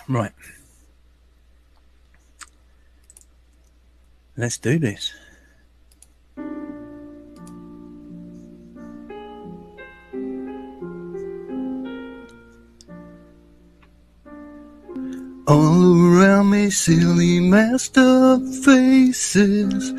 Right. Let's do this. All around me, silly messed up faces,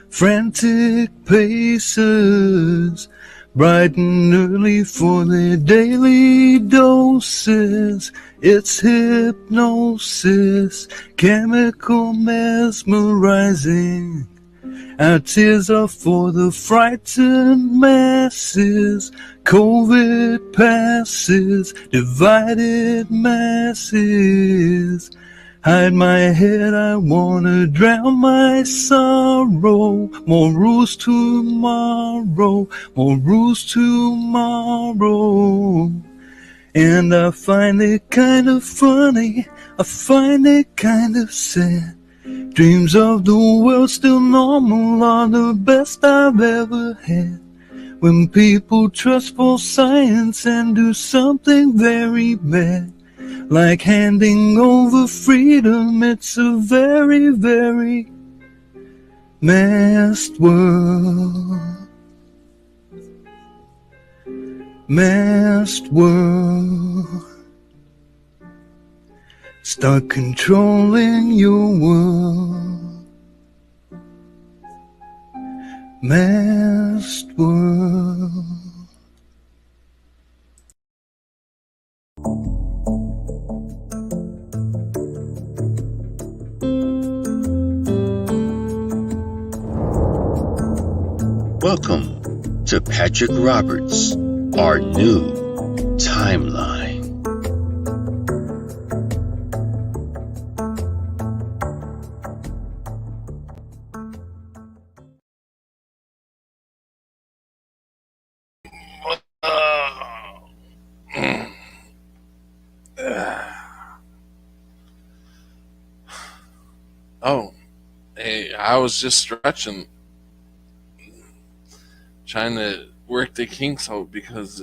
frantic paces, bright and early for their daily doses. It's hypnosis, chemical mesmerizing. Our tears are for the frightened masses. COVID passes, divided masses. Hide my head, I wanna drown my sorrow. More rules tomorrow, more rules tomorrow. And I find it kind of funny, I find it kind of sad. Dreams of the world still normal are the best I've ever had. When people trust false science and do something very bad, like handing over freedom, it's a very, very masked world. Masked world. Start controlling your world. Masked world. Welcome to Patrick Roberts, our new timeline. Oh, hey, I was just stretching, trying to work the kinks out because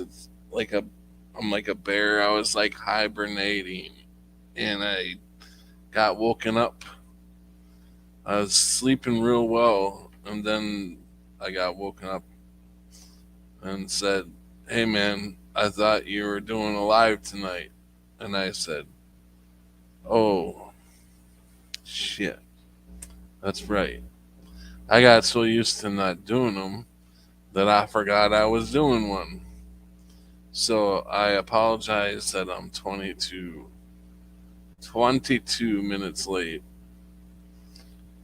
I'm like a bear. I was like hibernating and I got woken up. I was sleeping real well and then I got woken up and said, "Hey man, I thought you were doing a live tonight." And I said, "Oh, shit. That's right. I got so used to not doing them that I forgot I was doing one." So I apologize that I'm 22 minutes late.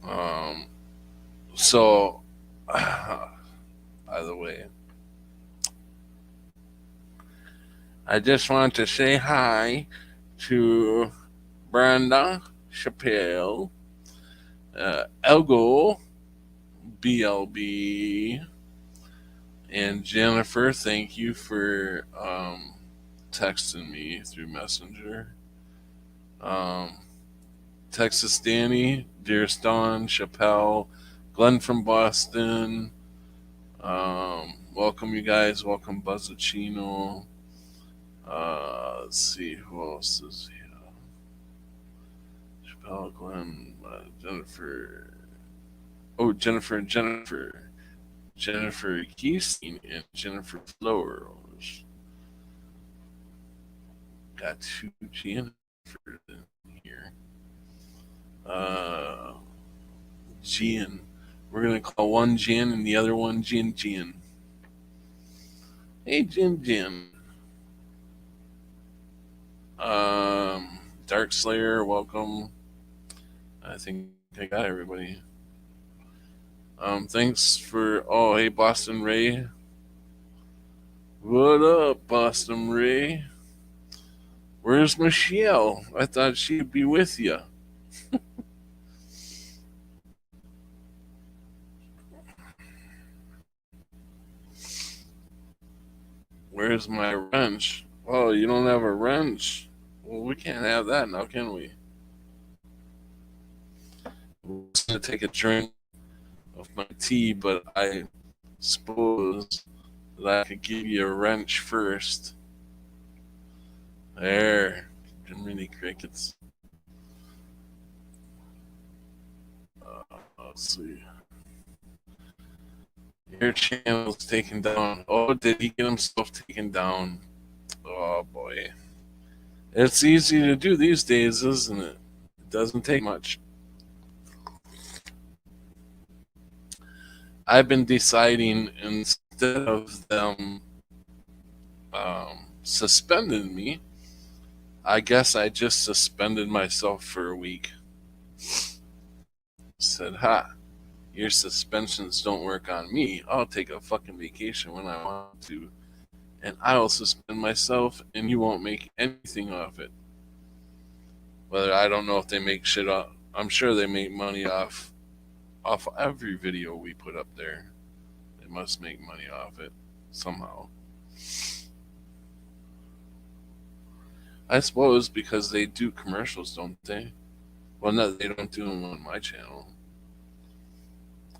Um, so, by the way, I just want to say hi to Brenda Chappelle, Elgo, BLB, and Jennifer. Thank you for texting me through Messenger. Um, Texas Danny, Dearest Dawn, Chappelle, Glenn from Boston. Welcome, you guys. Welcome, Buzzacino. Let's see who else is here. Chappelle, Glenn, Jennifer. Oh, Jennifer. Jennifer Keesteen and Jennifer Flowers. Got two Jennifers in here. Uh, Gian. We're gonna call one Jen and the other one Jin. Hey Jin. Dark Slayer, welcome. I think I got everybody. Thanks for hey Boston Ray. What up, Boston Ray? Where's Michelle? I thought she'd be with you. Where's my wrench? Oh, you don't have a wrench? Well, we can't have that now, can we? I'm just gonna take a drink of my tea, but I suppose that I could give you a wrench first. There. Mini crickets. Let's see. Your channel's taken down. Oh, did he get himself taken down? Oh boy. It's easy to do these days, isn't it? It doesn't take much. I've been deciding instead of them suspending me, I guess I just suspended myself for a week. Said, ha, your suspensions don't work on me. I'll take a fucking vacation when I want to. And I'll suspend myself and you won't make anything off it. Whether I don't know if they make shit off. I'm sure they make money off every video we put up there. They must make money off it somehow. I suppose because they do commercials, don't they? Well, no, they don't do them on my channel.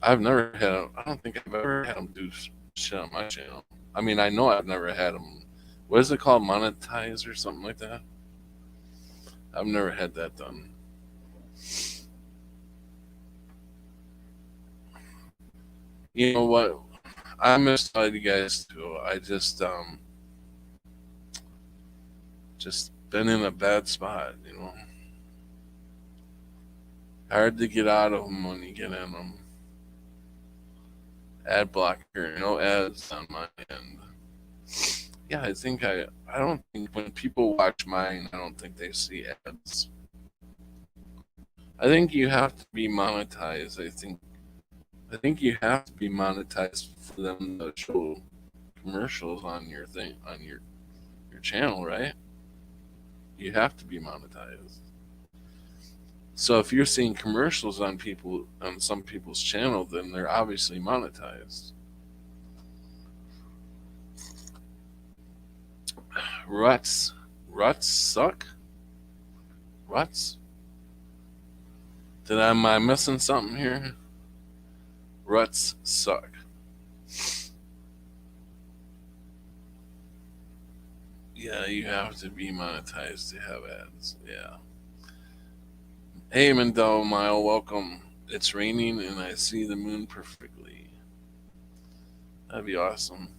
I don't think I've ever had them do shit on my channel. I mean, I know I've never had them. What is it called? Monetize or something like that? I've never had that done. You know what? I miss all you guys too. I just been in a bad spot, you know. Hard to get out of them when you get in them. Ad blocker, no ads on my end. Yeah, I don't think when people watch mine, I don't think they see ads. I think you have to be monetized. I think you have to be monetized for them to show commercials on your thing on your channel, right? You have to be monetized. So if you're seeing commercials on some people's channel, then they're obviously monetized. Ruts suck. Ruts. Am I missing something here? Ruts suck. Yeah, you have to be monetized to have ads. Yeah. Hey, Mandel Mile, welcome. It's raining and I see the moon perfectly. That'd be awesome.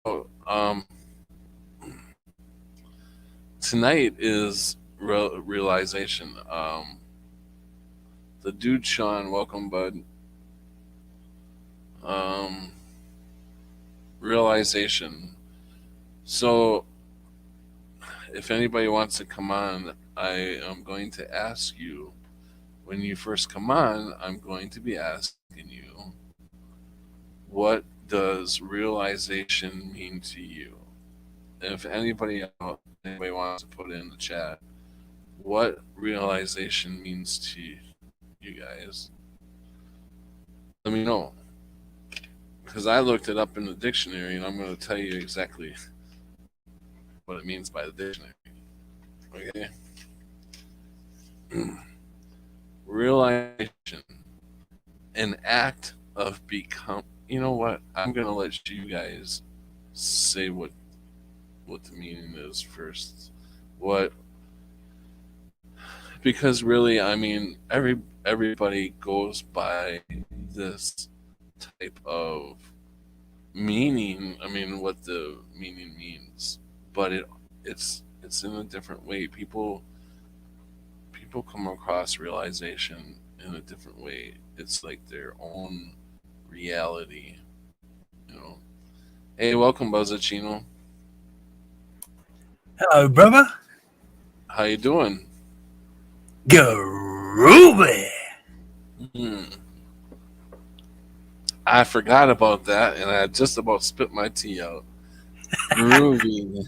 Oh, tonight is realization. The dude Sean, welcome, bud. Realization. So, if anybody wants to come on, I am going to ask you, when you first come on, I'm going to be asking you, what does realization mean to you? If anybody wants to put it in the chat, what realization means to you guys, let me know. Because I looked it up in the dictionary, and I'm going to tell you exactly what it means by the dictionary. Okay? Realization, an act of become. You know what? I'm going to let you guys say what the meaning is first. Because really, I mean, everybody goes by this type of meaning. I mean, what the meaning means, but it's in a different way. People come across realization in a different way. It's like their own reality, you know. Hey, welcome, Buzzacino. Hello, brother. How you doing? Groovy. I forgot about that, and I just about spit my tea out. Groovy.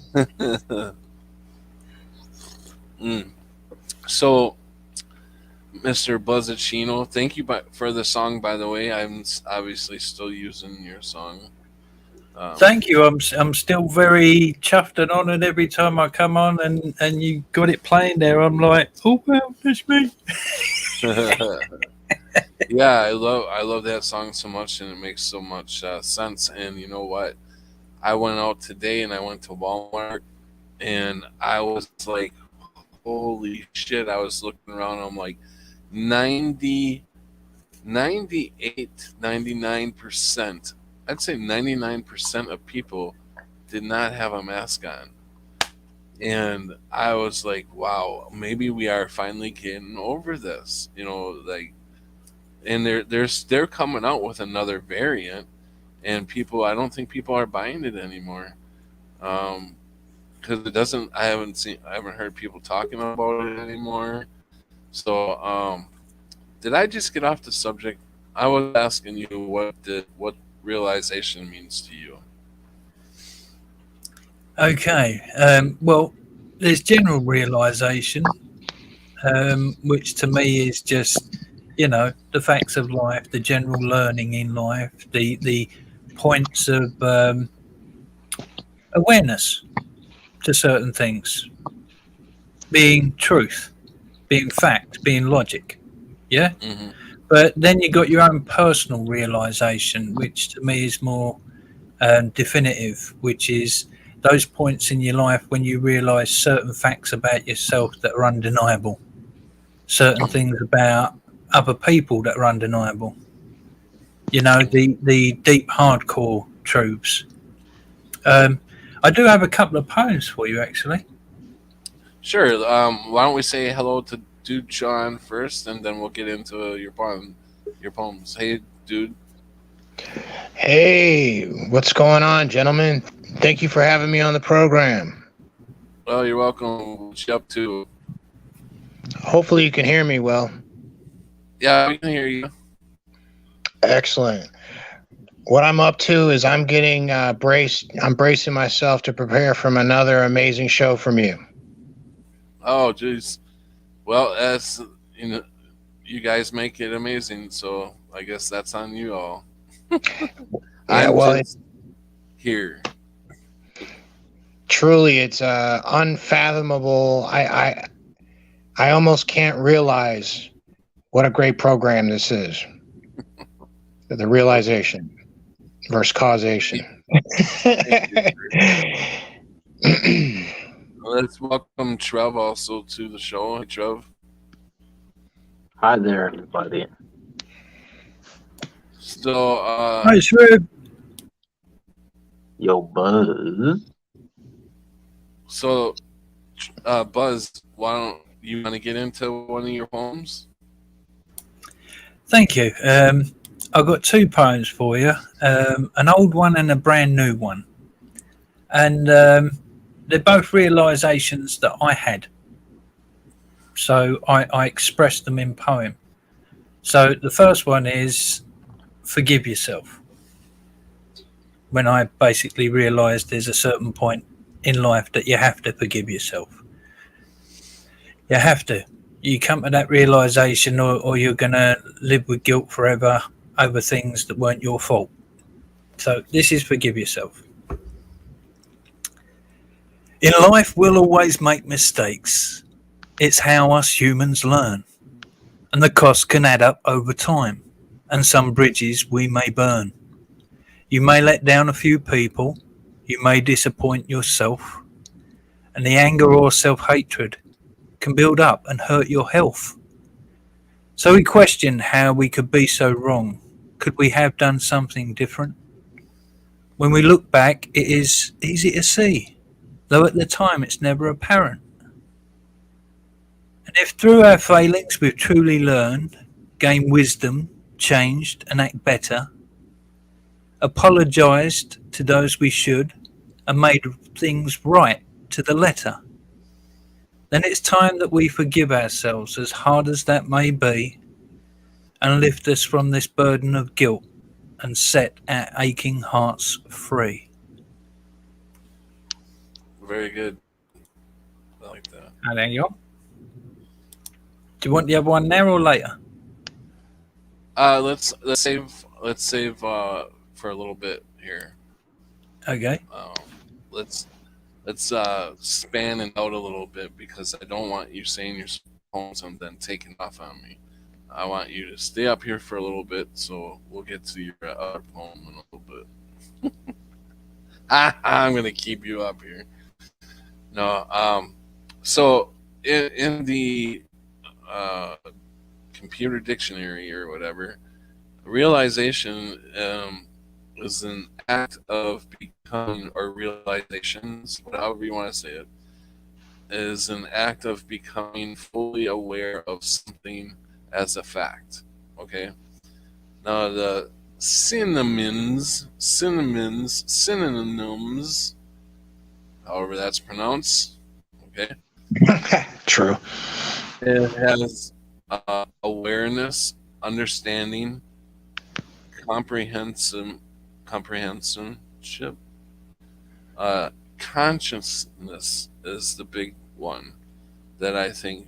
So, Mr. Buzzacino, thank you for the song, by the way. I'm obviously still using your song. Thank you. I'm still very chuffed and honoured every time I come on and you got it playing there. I'm like, oh well, that's me. Yeah, I love that song so much, and it makes so much sense. And you know what? I went out today and I went to Walmart and I was like, holy shit. I was looking around. I'm like, 90, 98, 99%. I'd say 99% of people did not have a mask on. And I was like, wow, maybe we are finally getting over this. Like, and they're coming out with another variant, and people, I don't think people are buying it anymore. Because it doesn't, I haven't heard people talking about it anymore. So, did I just get off the subject? I was asking you what realization means to you. Okay. Well, there's general realization, which to me is just, the facts of life, the general learning in life, the points of awareness to certain things, being truth, being fact, being logic. Yeah. Hmm. But then you got your own personal realization, which to me is more definitive, which is those points in your life when you realize certain facts about yourself that are undeniable, certain things about other people that are undeniable. The deep hardcore truths. Um, I do have a couple of poems for you, actually. Sure. Why don't we say hello to Dude Sean first, and then we'll get into your poems. Hey, dude. Hey, what's going on, gentlemen? Thank you for having me on the program. Well, you're welcome. What you up to? Hopefully, you can hear me well. Yeah, we can hear you. Excellent. What I'm up to is I'm getting braced. I'm bracing myself to prepare from another amazing show from you. Oh, jeez. Well, as you know, you guys make it amazing, so I guess that's on you all. Yeah, I'm well, just here. truly, it's unfathomable. I almost can't realize what a great program this is. The realization versus causation. Let's welcome Trev also to the show. Hey, Trev. Hi there, everybody. So, Hi, Shrew. Yo, Buzz. so Buzz, why don't you want to get into one of your poems? Thank you. I've got two poems for you, an old one and a brand new one. And they're both realizations that I had. So I expressed them in poem. So the first one is forgive yourself. When I basically realized there's a certain point in life that you have to forgive yourself. You have to. You come to that realization, or you're going to live with guilt forever over things that weren't your fault. So this is forgive yourself. In life, we'll always make mistakes. It's how us humans learn. And the cost can add up over time. And some bridges we may burn. You may let down a few people. You may disappoint yourself. And the anger or self-hatred can build up and hurt your health. So we question how we could be so wrong. Could we have done something different? When we look back, it is easy to see, though at the time it's never apparent. And if through our failings we've truly learned, gained wisdom, changed and act better, apologised to those we should, and made things right to the letter, then it's time that we forgive ourselves, as hard as that may be, and lift us from this burden of guilt and set our aching hearts free. Very good. I like that. And there you go. Do you want the other one now or later? Let's save for a little bit here. Okay. Let's span it out a little bit because I don't want you saying your poems and then taking off on me. I want you to stay up here for a little bit, so we'll get to your other poem in a little bit. I'm gonna keep you up here. No, so in the computer dictionary or whatever, realization is an act of becoming, or realizations, however you want to say it, is an act of becoming fully aware of something as a fact. Okay. Now the synonyms, however that's pronounced. Okay. True. It has awareness, understanding, comprehension, consciousness is the big one that I think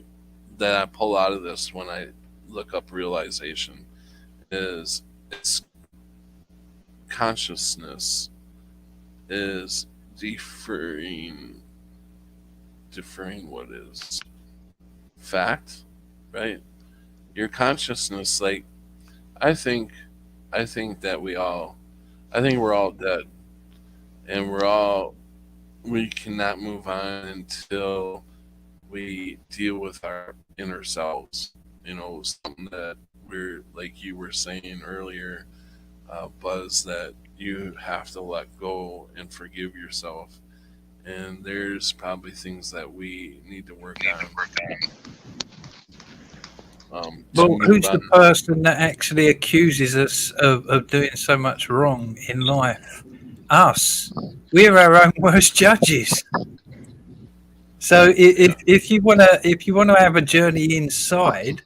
that I pull out of this when I look up realization. Is its consciousness is deferring what is fact, right? Your consciousness, like I think that we're all dead, and we cannot move on until we deal with our inner selves. Something that we're, like you were saying earlier, Buzz, that you have to let go and forgive yourself. And there's probably things that we need to work on. Well, who's the person that actually accuses us of doing so much wrong in life? Us. We're our own worst judges. So if you want to have a journey inside,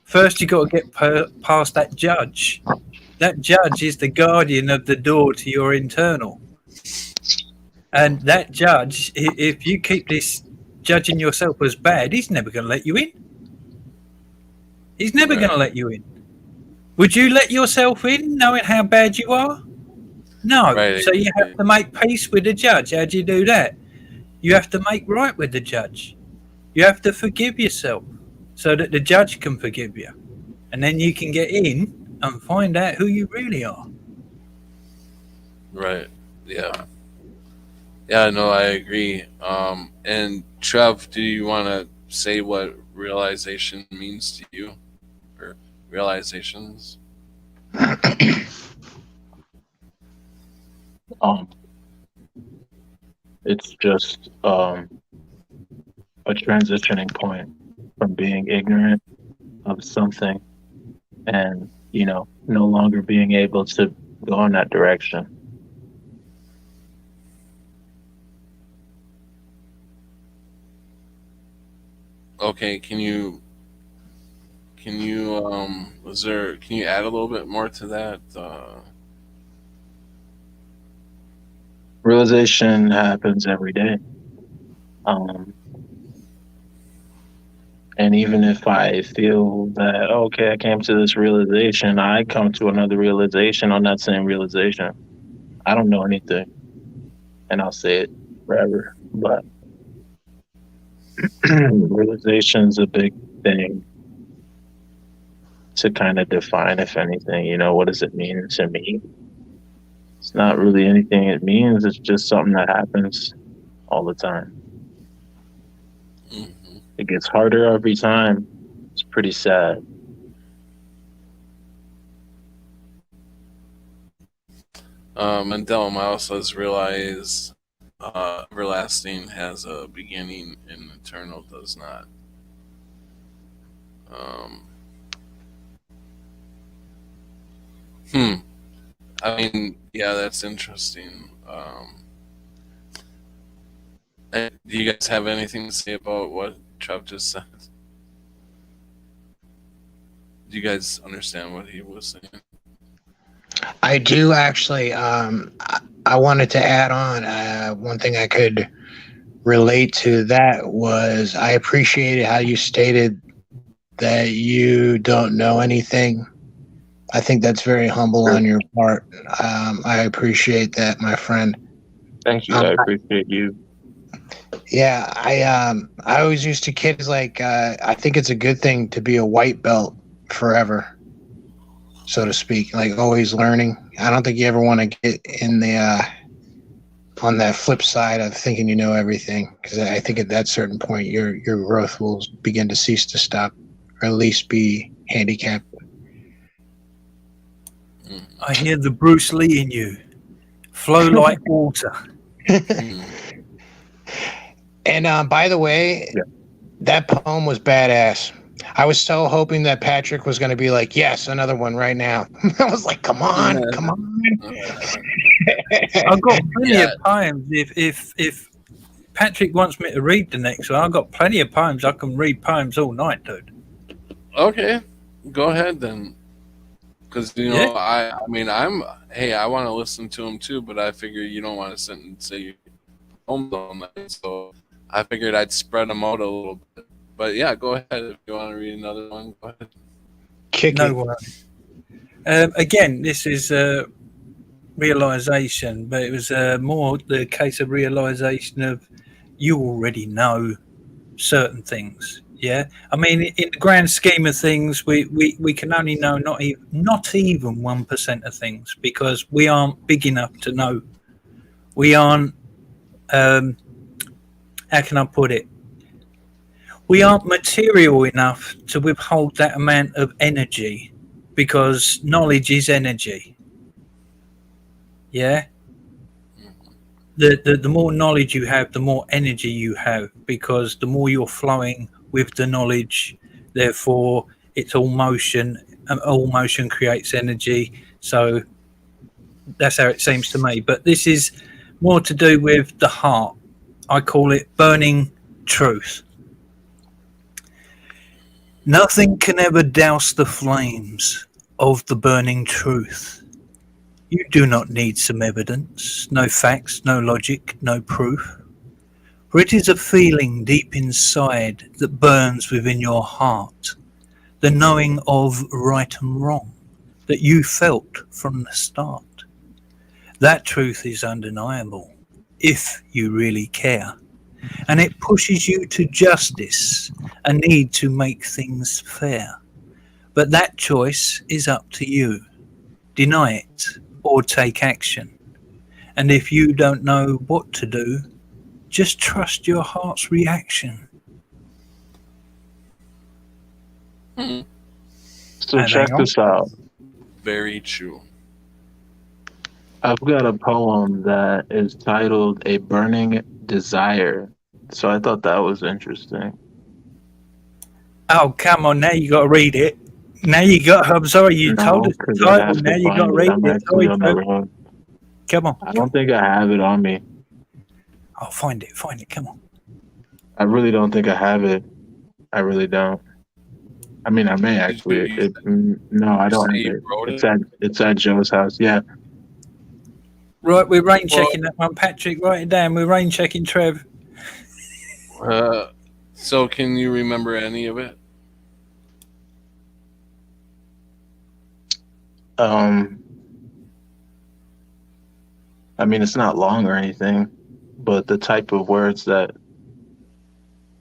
first you got to get past that judge. That judge is the guardian of the door to your internal. And that judge, if you keep this judging yourself as bad, he's never going to let you in. He's never going to let you in. Would you let yourself in knowing how bad you are? No. Right. So you have to make peace with the judge. How do you do that? You have to make right with the judge. You have to forgive yourself so that the judge can forgive you. And then you can get in and find out who you really are. Right. Yeah. Yeah, no, I agree. And Trev, do you want to say what realization means to you, or realizations? It's just a transitioning point from being ignorant of something and, no longer being able to go in that direction. Okay, can you add a little bit more to that? Realization happens every day. And even if I feel that, okay, I came to this realization, I come to another realization on that same realization. I don't know anything. And I'll say it forever. But realization's a big thing to kind of define, if anything. What does it mean to me? It's not really anything it means. It's just something that happens all the time. Mm-hmm. It gets harder every time. It's pretty sad. Mandela Mouse has realized everlasting has a beginning and eternal does not. I mean, yeah, that's interesting. Do you guys have anything to say about what Trev just said? Do you guys understand what he was saying? I do, actually. I wanted to add on one thing I could relate to that was I appreciated how you stated that you don't know anything. I think that's very humble on your part. I appreciate that, my friend. Thank you. I appreciate you. Yeah, I always used to kids like I think it's a good thing to be a white belt forever, so to speak. Like always learning. I don't think you ever want to get in the on that flip side of thinking you know everything, because I think at that certain point your growth will begin to cease to stop, or at least be handicapped. I hear the Bruce Lee in you. Flow like water. And by the way, that poem was badass. I was so hoping that Patrick was going to be like, yes, another one right now. I was like, come on. I've got plenty of poems. If Patrick wants me to read the next one, I've got plenty of poems. I can read poems all night, dude. Okay, go ahead then. Because I want to listen to him too, but I figure you don't want to sit and say poems all night, so I figured I'd spread them out a little bit. But yeah, go ahead if you want to read another one. Go ahead. No worries. Again, this is realization, but it was more the case of realization of you already know certain things. Yeah, I mean, in the grand scheme of things, we can only know not even 1% of things, because we aren't big enough to know. We aren't. How can I put it? We aren't material enough to withhold that amount of energy, because knowledge is energy. Yeah. The more knowledge you have, the more energy you have, because the more you're flowing with the knowledge, therefore it's all motion, and all motion creates energy. So that's how it seems to me. But this is more to do with the heart. I call it burning truth. Nothing can ever douse the flames of the burning truth. You do not need some evidence, no facts, no logic, no proof. For it is a feeling deep inside that burns within your heart, the knowing of right and wrong that you felt from the start. That truth is undeniable if you really care, and it pushes you to justice, a need to make things fair. But that choice is up to you. Deny it or take action. And if you don't know what to do, just trust your heart's reaction. So check this out. Very true. I've got a poem that is titled A Burning Desire. So I thought that was interesting. Oh, come on, now you got to read it. Now you got, I'm sorry, you told us the title, now you got to read it. Sorry, come on. I don't think I have it on me. I'll find it, come on. I really don't think I have it. I really don't. I mean, I may actually. No, I don't have it. It's at Joe's house. Yeah. Right, we're rain checking that one, Patrick. Write it down. We're rain checking Trev. So, can you remember any of it? I mean, it's not long or anything, but the type of words that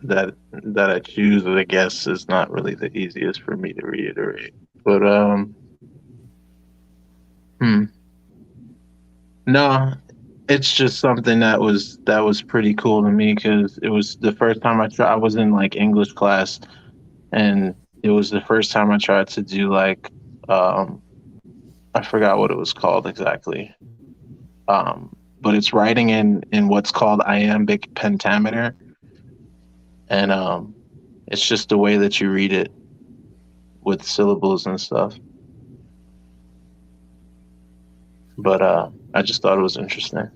I choose, I guess, is not really the easiest for me to reiterate. But no, it's just something that was pretty cool to me, because it was the first time I was in like English class, and it was the first time I tried to do like I forgot what it was called exactly. But it's writing in what's called iambic pentameter. And it's just the way that you read it with syllables and stuff. But I just thought it was interesting.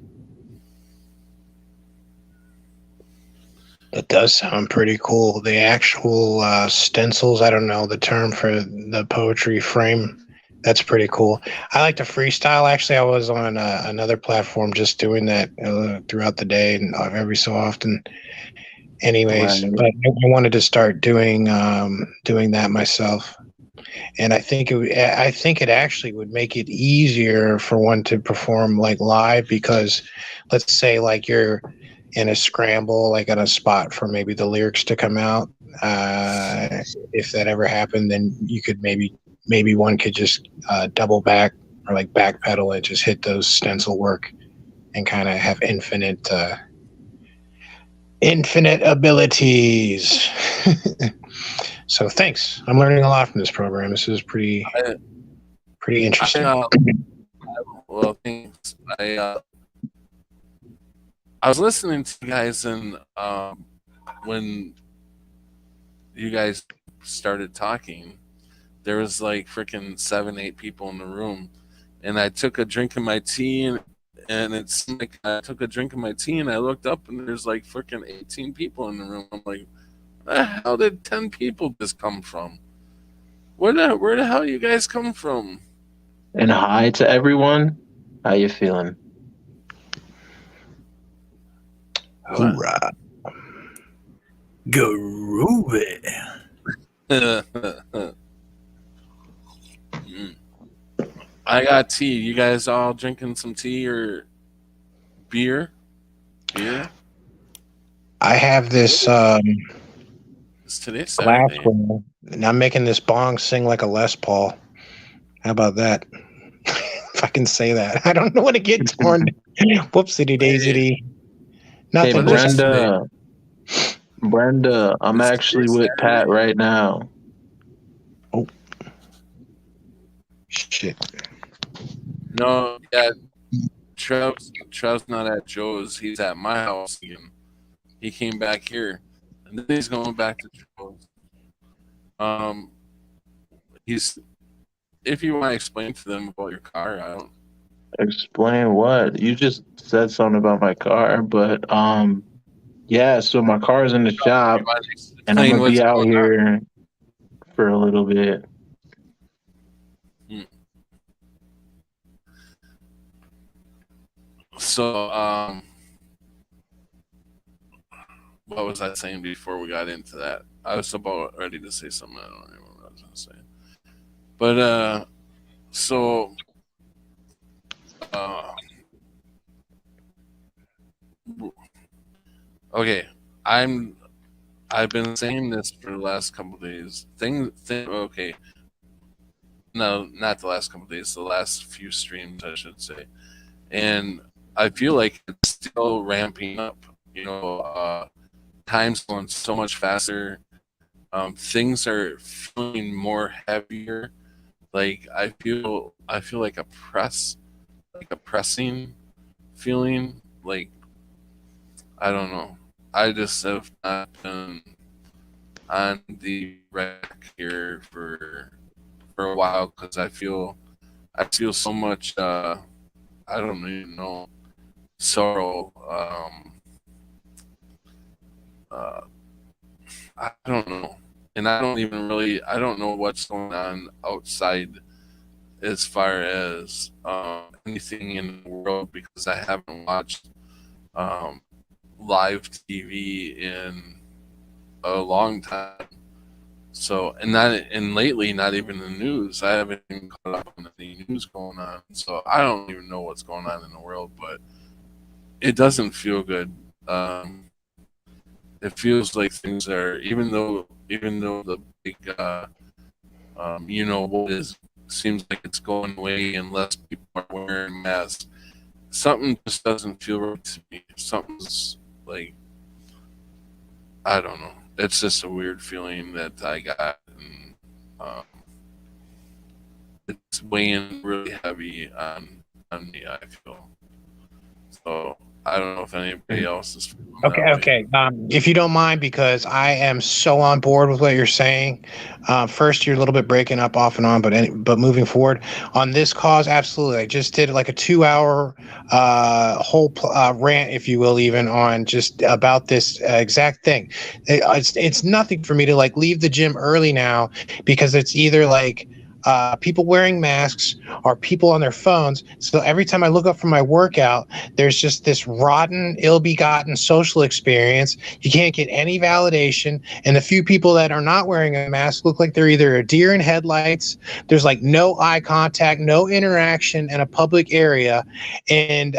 It does sound pretty cool. The actual stencils, I don't know the term for the poetry frame. That's pretty cool. I like to freestyle. Actually, I was on another platform just doing that throughout the day and every so often. Anyways, but I wanted to start doing that myself, and I think it actually would make it easier for one to perform like live, because let's say like you're in a scramble, like on a spot for maybe the lyrics to come out. If that ever happened, then you could maybe one could just double back or like backpedal and just hit those stencil work and kind of have infinite abilities. So thanks. I'm learning a lot from this program. This is pretty interesting. Well, thanks. I was listening to you guys, and when you guys started talking, there was like freaking 7-8 people in the room, and I took a drink of my tea, and it's like I took a drink of my tea, and I looked up, and there's like freaking 18 people in the room. I'm like, where the hell did 10 people just come from? Where the hell you guys come from? And hi to everyone. How you feeling? Hoorah. Groovy. I got tea. You guys all drinking some tea or beer? Beer? I have this It's today's glass Saturday. one, and I'm making this bong sing like a Les Paul. How about that? If I can say that. I don't know when to get torn. Whoopsie daisy. Hey, Nothing. Brenda, I'm actually with Pat right now. Oh. Shit. No, yeah. Trev's not at Joe's. He's at my house again. He came back here, and then he's going back to Joe's. If you want to explain to them about your car, I don't. Explain what? You just said something about my car, but yeah, so my car's in the shop, and I'm gonna be out here for a little bit. So, what was I saying before we got into that? I was about ready to say something. I don't remember what I was going to say. But, so, okay, I've been saying this for the last couple of days. Okay. No, not the last couple of days. The last few streams, I should say. And I feel like it's still ramping up. You know, time's going so much faster. Things are feeling more heavier. Like I feel like a pressing feeling. Like I don't know. I just have not been on the rack here for a while because I feel so much. I don't even know, sorrow. I don't know, and I don't know what's going on outside as far as anything in the world because I haven't watched live TV in a long time. So, and lately, not even the news. I haven't even caught up on any news going on. So, I don't even know what's going on in the world, but it doesn't feel good. It feels like things are, even though the big, seems like it's going away and less people are wearing masks. Something just doesn't feel right to me. Something's like, I don't know. It's just a weird feeling that I got, and it's weighing really heavy on me. I feel so. I don't know if anybody else is feeling Okay. If you don't mind, because I am so on board with what you're saying. First, you're a little bit breaking up off and on, but moving forward on this cause, absolutely. I just did like a 2-hour whole rant, if you will, even on just about this exact thing. It's nothing for me to like leave the gym early now because it's either like people wearing masks or people on their phones. So every time I look up for my workout, there's just this rotten, ill-begotten social experience. You can't get any validation. And the few people that are not wearing a mask look like they're either a deer in headlights. There's like no eye contact, no interaction in a public area. And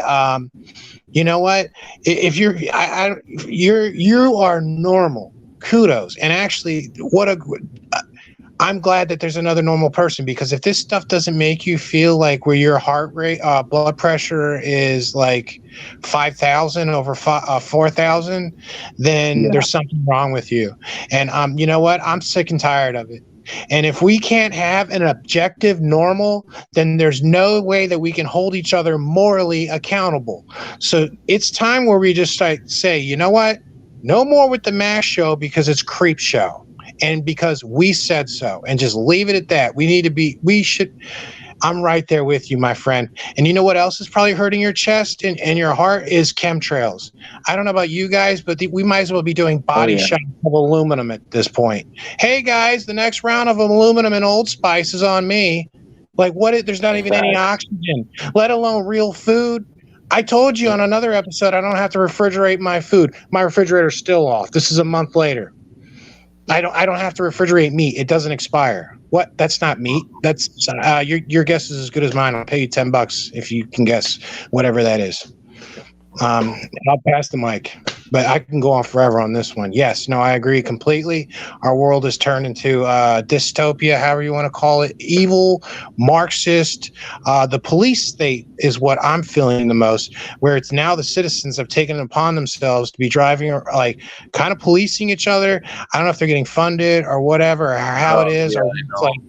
you know what? If you are normal, kudos. And actually, I'm glad that there's another normal person, because if this stuff doesn't make you feel like where your heart rate, blood pressure is like 5,000 over 4,000, then there's something wrong with you. And you know what? I'm sick and tired of it. And if we can't have an objective normal, then there's no way that we can hold each other morally accountable. So it's time where we just say, you know what? No more with the mass show, because it's creep show. And because we said so, and just leave it at that. I'm right there with you, my friend. And you know what else is probably hurting your chest and your heart is chemtrails. I don't know about you guys, but we might as well be doing body shots of aluminum at this point. Hey guys, the next round of aluminum and Old Spice is on me. Like there's not even any oxygen, let alone real food. I told you on another episode, I don't have to refrigerate my food. My refrigerator's still off. This is a month later. I don't have to refrigerate meat. It doesn't expire. What? That's not meat. That's your guess is as good as mine. I'll pay you $10 if you can guess whatever that is. I'll pass the mic, but I can go on forever on this one. Yes, no, I agree completely. Our world has turned into dystopia, however you want to call it, evil, Marxist. The police state is what I'm feeling the most, where it's now the citizens have taken it upon themselves to be driving, like kind of policing each other. I don't know if they're getting funded or whatever, or how it is. Yeah, or it's like,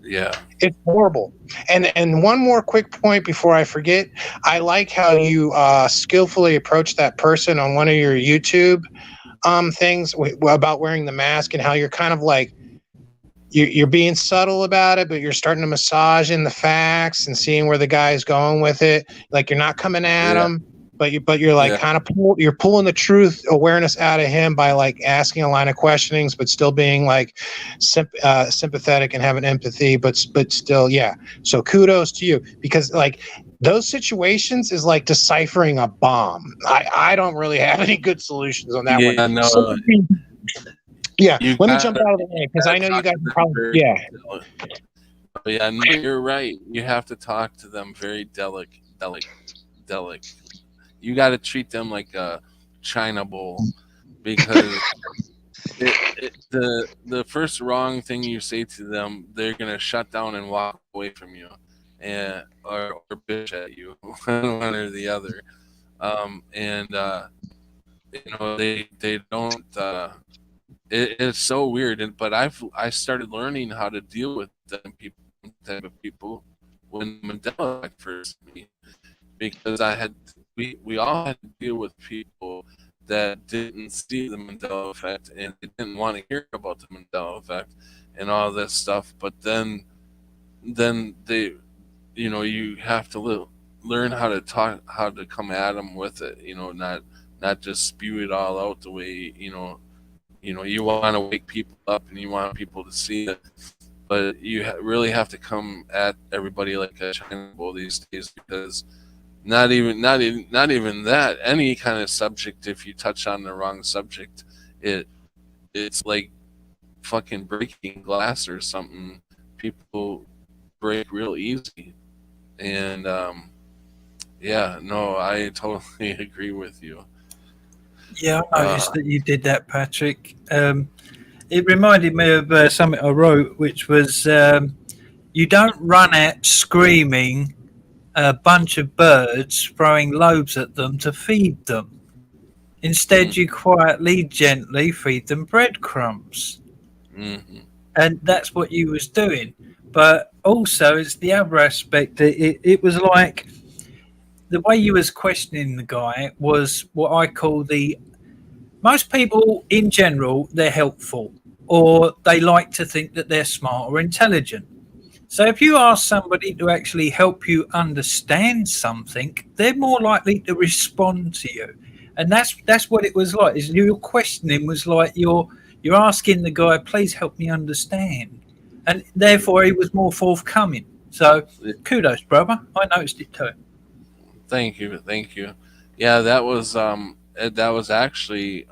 yeah. It's horrible. And one more quick point before I forget. I like how you skillfully approach that person on one of your YouTube things about wearing the mask, and how you're kind of like you're being subtle about it, but you're starting to massage in the facts and seeing where the guy's going with it. Like you're not coming at him, but you're like kind of pulling the truth awareness out of him by like asking a line of questionings, but still being like sympathetic and having empathy, but still, yeah. So kudos to you, because like those situations is like deciphering a bomb. I don't really have any good solutions on that one. No. So, yeah, let me jump out of the way, because I know you guys are probably Yeah, no, you're right. You have to talk to them very delicate. You got to treat them like a china bowl, because the first wrong thing you say to them, they're gonna shut down and walk away from you, and or bitch at you, one or the other. They don't. It's so weird, but I started learning how to deal with them type of people when Mandela effect first hit me, because we all had to deal with people that didn't see the Mandela effect, and they didn't want to hear about the Mandela effect and all this stuff. But then they, you have to learn how to talk, how to come at them with it. Not just spew it all out the way you want to wake people up and you want people to see it, but you really have to come at everybody like a china bowl these days, because not even that, any kind of subject, if you touch on the wrong subject, it's like fucking breaking glass or something. People break real easy, and I totally agree with you. Yeah, I noticed that you did that, Patrick. It reminded me of something I wrote, which was you don't run out screaming a bunch of birds, throwing loaves at them to feed them. Instead, you quietly, gently feed them breadcrumbs. Mm-hmm. And that's what you was doing. But also, it's the other aspect. It was like the way you was questioning the guy was what I call most people in general, they're helpful, or they like to think that they're smart or intelligent. So if you ask somebody to actually help you understand something, they're more likely to respond to you. And that's what it was like. Is your questioning was like you're asking the guy, please help me understand. And therefore he was more forthcoming. So kudos, brother. I noticed it too. Thank you. Yeah, that was actually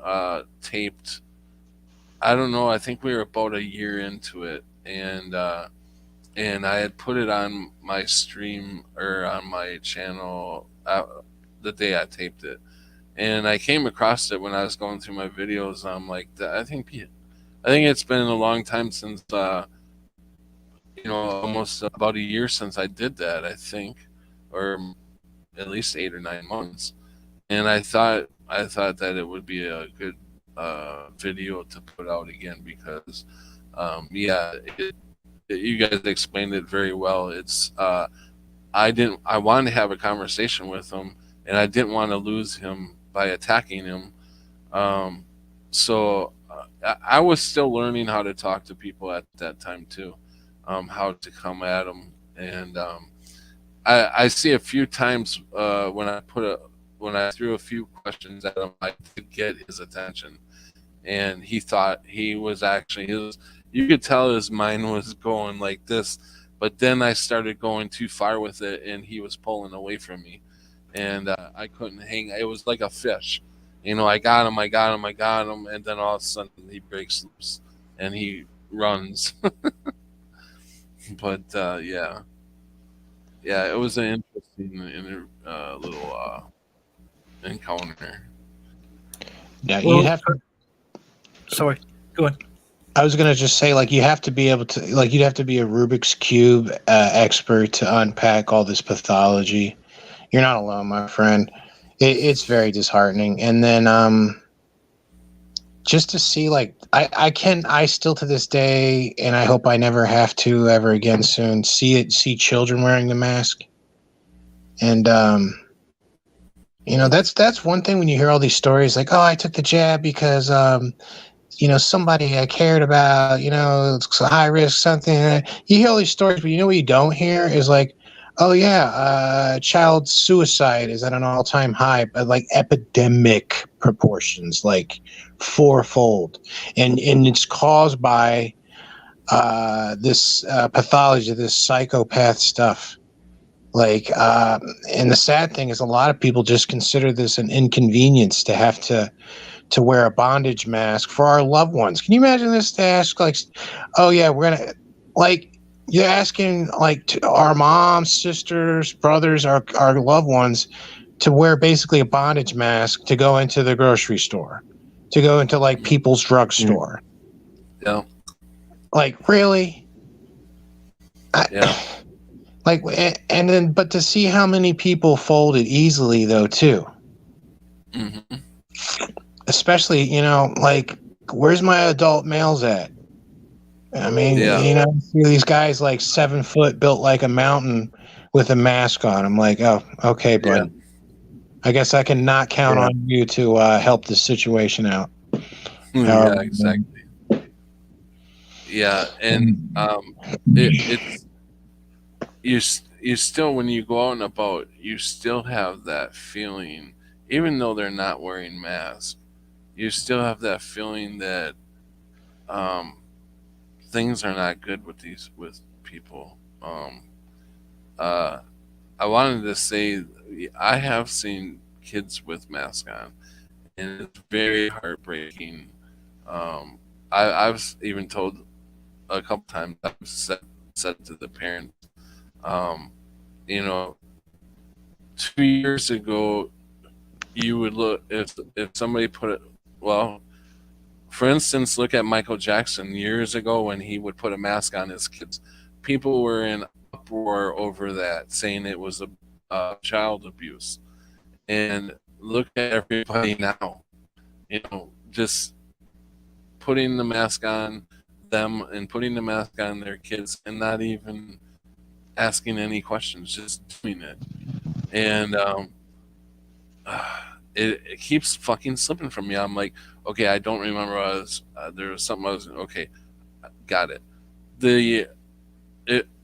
taped. I don't know. I think we were about a year into it, and I had put it on my stream or on my channel the day I taped it, and I came across it when I was going through my videos. I'm like, I think it's been a long time since almost about a year since I did that, I think, or at least 8 or 9 months. And I thought that it would be a good video to put out again because, yeah, you guys explained it very well. I wanted to have a conversation with him, and I didn't want to lose him by attacking him. Um, so I was still learning how to talk to people at that time too, how to come at them, and I see a few times when I threw a few questions at him, I did get his attention, and he thought he was actually his. You could tell his mind was going like this, but then I started going too far with it, and he was pulling away from me, and I couldn't hang. It was like a fish. I got him, I got him, I got him, and then all of a sudden he breaks loose and he runs. But yeah, yeah, it was an interesting little encounter. Now Well, you have to. sorry, go on. I was gonna just say, like, you have to be able to, like, you'd have to be a Rubik's cube expert to unpack all this pathology. You're not alone, my friend. It's very disheartening. And then, just to see, like, I still to this day, and I hope I never have to ever again soon, see children wearing the mask. And that's one thing when you hear all these stories, like, oh, I took the jab because somebody I cared about, it's a high risk something. You hear all these stories, but what you don't hear is like, oh yeah, child suicide is at an all-time high, but like epidemic proportions, like fourfold, and it's caused by this pathology, this psychopath stuff. Like, and the sad thing is, a lot of people just consider this an inconvenience to have to wear a bondage mask for our loved ones. Can you imagine this? To ask, like, oh yeah, we're gonna, like, you're asking, like, to our moms, sisters, brothers, our loved ones to wear basically a bondage mask to go into the grocery store, to go into like people's drugstore. Yeah, Like, really? yeah, Like, and then, but to see how many people folded easily though too. hmm Especially, like, where's my adult males at? I mean, yeah, see these guys like 7 foot, built like a mountain with a mask on. I'm like, oh, okay, yeah, bud. I guess I can not count yeah, on you to help this situation out. yeah, exactly. Yeah, and it's you still, when you go out and about, you still have that feeling, even though they're not wearing masks. You still have that feeling that um, things are not good with people. Uh, I wanted to say I have seen kids with masks on, and it's very heartbreaking. Um, I've even told a couple times. I've said to the parents, um, you know, 2 years ago, you would look if somebody put it well. For instance, look at Michael Jackson years ago when he would put a mask on his kids. People were in uproar over that, saying it was a child abuse. And look at everybody now, just putting the mask on them and putting the mask on their kids and not even asking any questions, just doing it. And it keeps fucking slipping from me. I'm like, okay, I don't remember. There was something I was okay. Got it.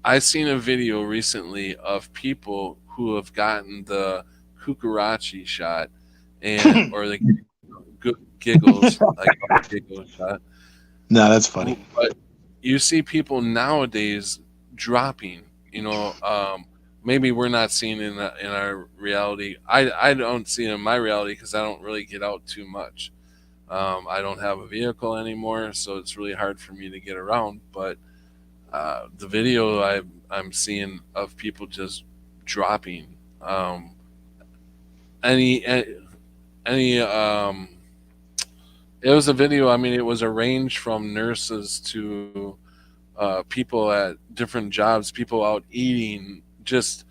I seen a video recently of people who have gotten the Kukarachi shot or the giggles like giggle shot. No, that's funny. But you see people nowadays dropping. Maybe we're not seeing it in our reality. I don't see it in my reality because I don't really get out too much. I don't have a vehicle anymore, so it's really hard for me to get around. But the video I'm seeing of people just dropping, any it was a video. I mean, it was a range from nurses to people at different jobs, people out eating, just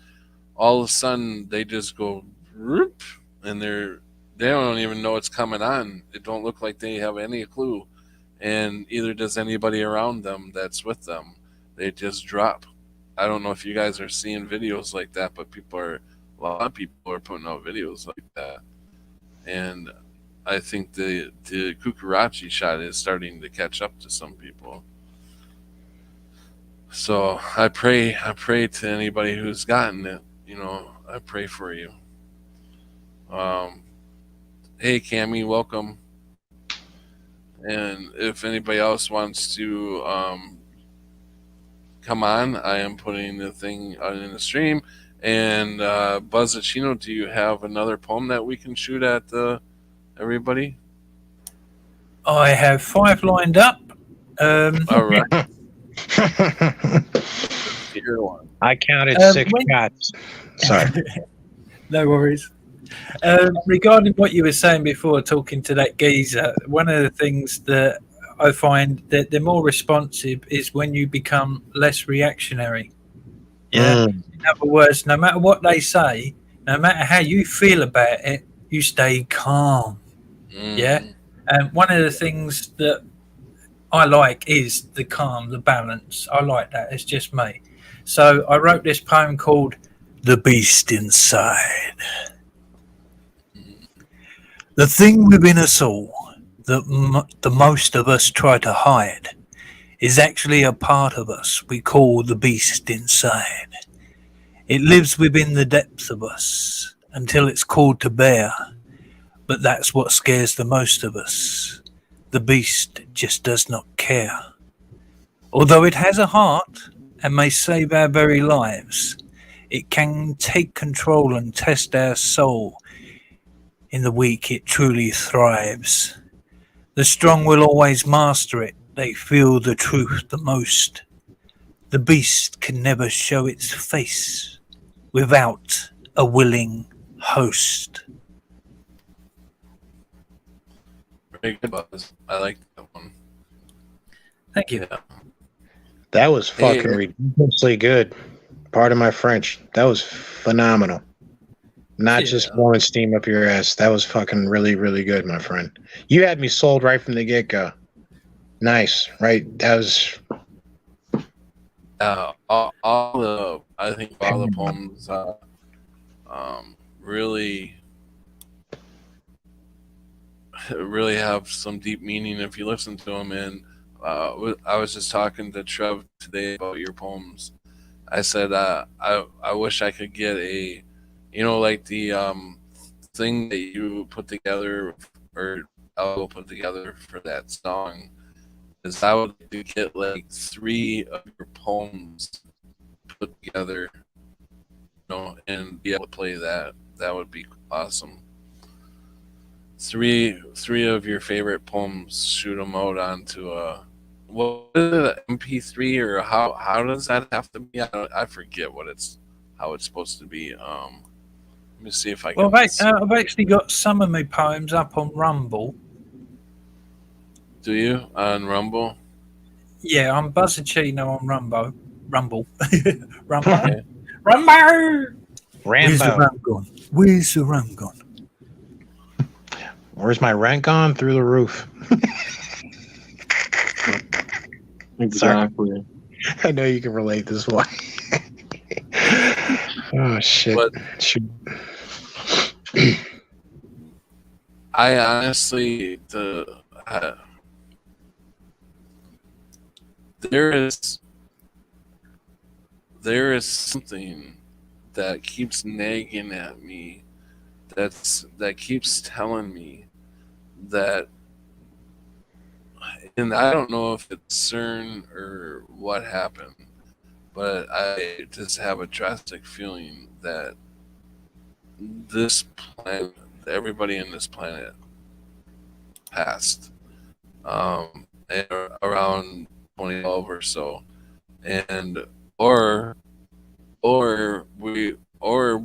all of a sudden they just go whoop, and they don't even know what's coming on. It don't look like they have any clue, and either does anybody around them that's with them. They just drop. I don't know if you guys are seeing videos like that, but a lot of people are putting out videos like that, and I think the Kukurachi shot is starting to catch up to some people. So I pray to anybody who's gotten it. I pray for you. Um, hey, Cammy, welcome. And if anybody else wants to come on, I am putting the thing in the stream. And Buzzacino, do you have another poem that we can shoot at everybody? I have 5 lined up. All right. Here one. I counted 6 shots. Sorry. No worries. Regarding what you were saying before, talking to that geezer, one of the things that I find that they're more responsive is when you become less reactionary. Yeah. In other words, no matter what they say, no matter how you feel about it, you stay calm. Yeah. And one of the things that I like is the calm, the balance. I like that. It's just me. So I wrote this poem called The Beast Inside. The thing within us all that the most of us try to hide is actually a part of us we call the beast inside. It lives within the depths of us until it's called to bear, but that's what scares the most of us. The beast just does not care. Although it has a heart and may save our very lives, it can take control and test our soul. In the weak it truly thrives. The strong will always master it. They feel the truth the most. The beast can never show its face without a willing host. Very good, Buzz. I like that one. Thank you. Yeah. That was fucking ridiculously good. Pardon my French. That was phenomenal. Not just blowing steam up your ass. That was fucking really, really good, my friend. You had me sold right from the get-go. Nice, right? That was... I think all the poems really have some deep meaning if you listen to them. And I was just talking to Trev today about your poems. I said I wish I could get a, like the thing that you put together, or I'll put together for that song, is I would like to get like 3 of your poems put together, and be able to play that. That would be awesome. 3 of your favorite poems, shoot them out onto a, what is it, MP3, or how does that have to be? I forget how it's supposed to be. Let me see if I can. Well, I've actually got some of my poems up on Rumble. Do you on Rumble? Yeah, I'm Buzzacino on Rumble. Rumble. Rumble. Okay. Rumble. Where's the Rambo. ram gone? Where's the ram gone? Where's my rank on? Through the roof. Exactly. I know you can relate this one. Oh, shit. But Shoot. I honestly, there is something that keeps nagging at me, that keeps telling me that, and I don't know if it's CERN or what happened, but I just have a drastic feeling that this planet, everybody in this planet passed around 2012 or so, and or we are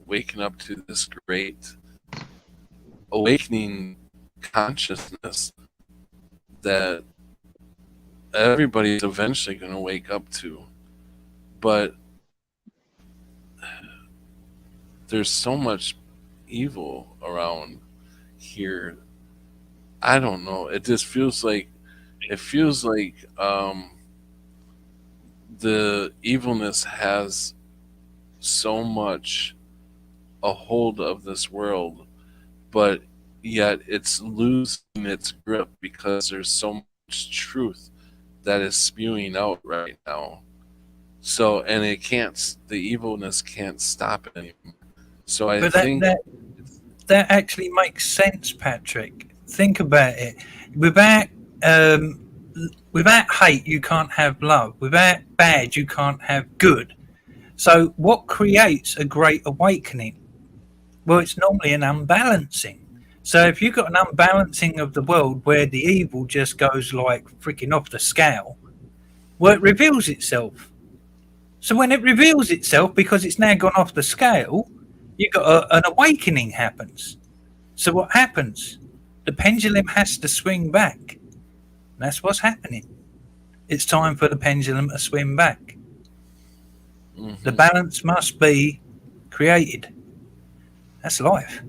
waking up to this great awakening consciousness that everybody's eventually going to wake up to. But there's so much evil around here. I don't know. It just feels like the evilness has so much a hold of this world, but yet it's losing its grip because there's so much truth that is spewing out right now. So, and the evilness can't stop it anymore. So I But think, that actually makes sense, Patrick. Think about it. Without um, without hate, you can't have love. Without bad, you can't have good. So, what creates a great awakening? Well, it's normally an unbalancing. So, if you've got an unbalancing of the world where the evil just goes like freaking off the scale, well, it reveals itself. So, when it reveals itself, because it's now gone off the scale, you got an awakening happens. So, what happens? The pendulum has to swing back. That's what's happening. It's time for the pendulum to swing back. The mhm. balance must be created. That's life.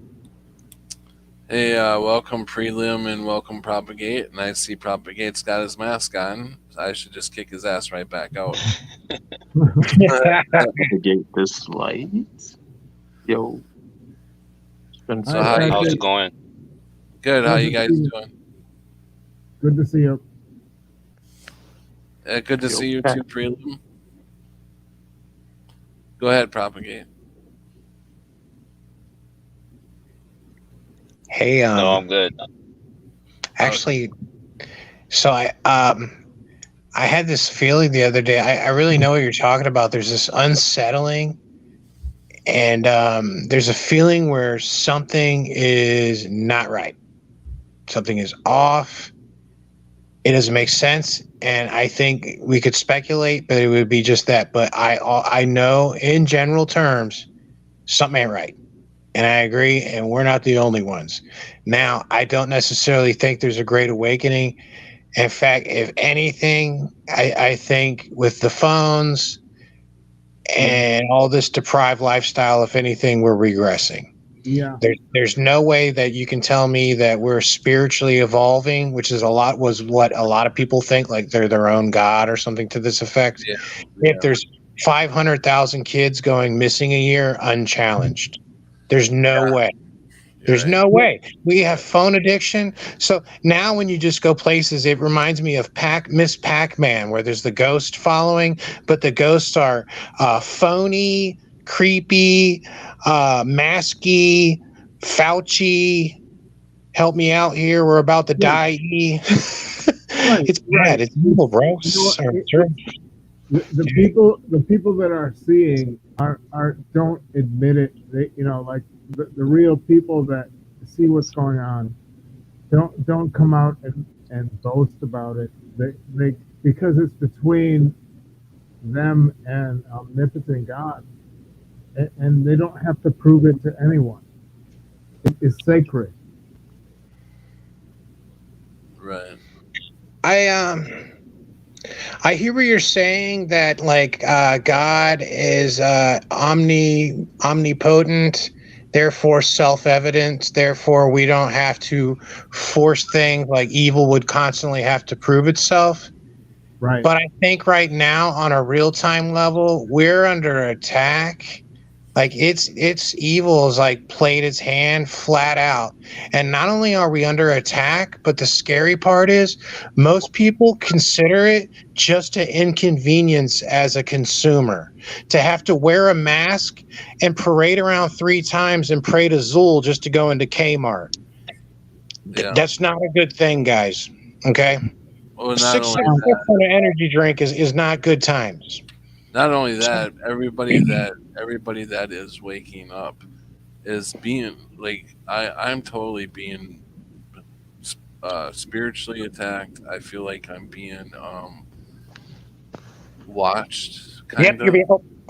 Hey, welcome Prelim and welcome Propagate. And I see Propagate's got his mask on. I should just kick his ass right back out. Get the slides. Yo, it's been So so how you How's it going? good? How you guys doing? Good to see you. Good to see you too, Prelim. Go ahead, Propagate. Hey, No, I'm good. actually, so I had this feeling the other day. I really know what you're talking about. There's this unsettling, and there's a feeling where something is not right. Something is off. It doesn't make sense, and I think we could speculate, but it would be just that. But I know in general terms, something ain't right. And I agree, and we're not the only ones. Now, I don't necessarily think there's a great awakening. In fact, if anything, I think with the phones and all this deprived lifestyle, if anything, we're regressing. Yeah. There's no way that you can tell me that we're spiritually evolving, which is was what a lot of people think, like they're their own god or something to this effect. Yeah. If there's 500,000 kids going missing a year unchallenged, there's no way. There's no way. We have phone addiction. So now when you just go places, it reminds me of Miss Pac-Man, where there's the ghost following, but the ghosts are phony, creepy, masky, Fauci. Help me out here. We're about to die. It's bad. It's evil, bro. The people that are seeing are don't admit it. They, like the real people that see what's going on don't come out and boast about it. They because it's between them and omnipotent God, and they don't have to prove it to anyone. It is sacred. Right. I hear what you're saying, that like God is omnipotent, therefore self-evident, therefore we don't have to force things, like evil would constantly have to prove itself. Right. But I think right now on a real-time level, we're under attack. Like it's evil has like played its hand flat out. And not only are we under attack, but the scary part is most people consider it just an inconvenience as a consumer to have to wear a mask and parade around 3 times and pray to Zool just to go into Kmart. Yeah. That's not a good thing, guys. Okay? Well, not 6 only cents that, for an energy drink is not good times. not only that, everybody that is waking up is being like I'm totally being spiritually attacked. I feel like I'm being watched. Yep.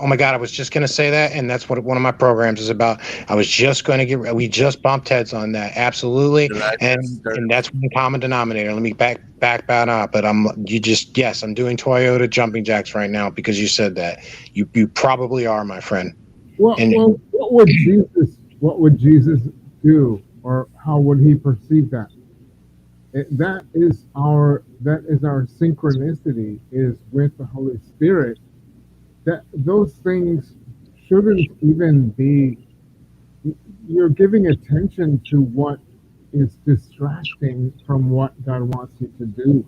Oh my God, I was just going to say that, and that's what one of my programs is about. I was just going to we just bumped heads on that, absolutely, And I and just started. and that's one common denominator. Let me back that up, but I'm doing Toyota jumping jacks right now because you said that. You probably are, my friend. Well, And what would Jesus do, or how would he perceive that? That is our synchronicity is with the Holy Spirit. That those things shouldn't even be. You're giving attention to what is distracting from what God wants you to do.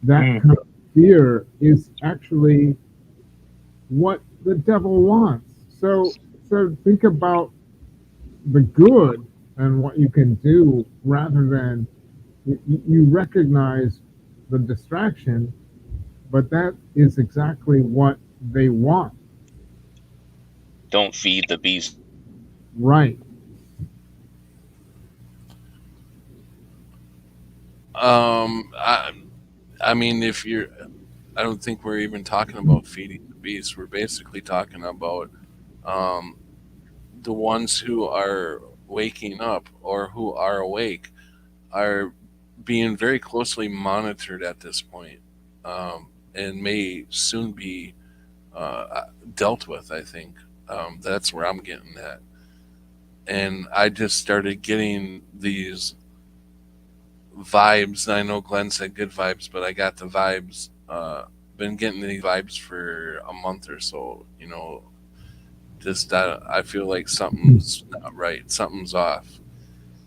That kind of fear is actually what the devil wants. So think about the good and what you can do rather than you recognize the distraction, but that is exactly what they want. Don't feed the beast. Right. I mean, I don't think we're even talking about feeding the beast. We're basically talking about um, the ones who are waking up or who are awake are being very closely monitored at this point, and may soon be dealt with. I think that's where I'm getting at, and I just started getting these vibes. I know Glenn said good vibes, but I got the vibes. Been getting these vibes for a month or so. Just I feel like something's not right. Something's off.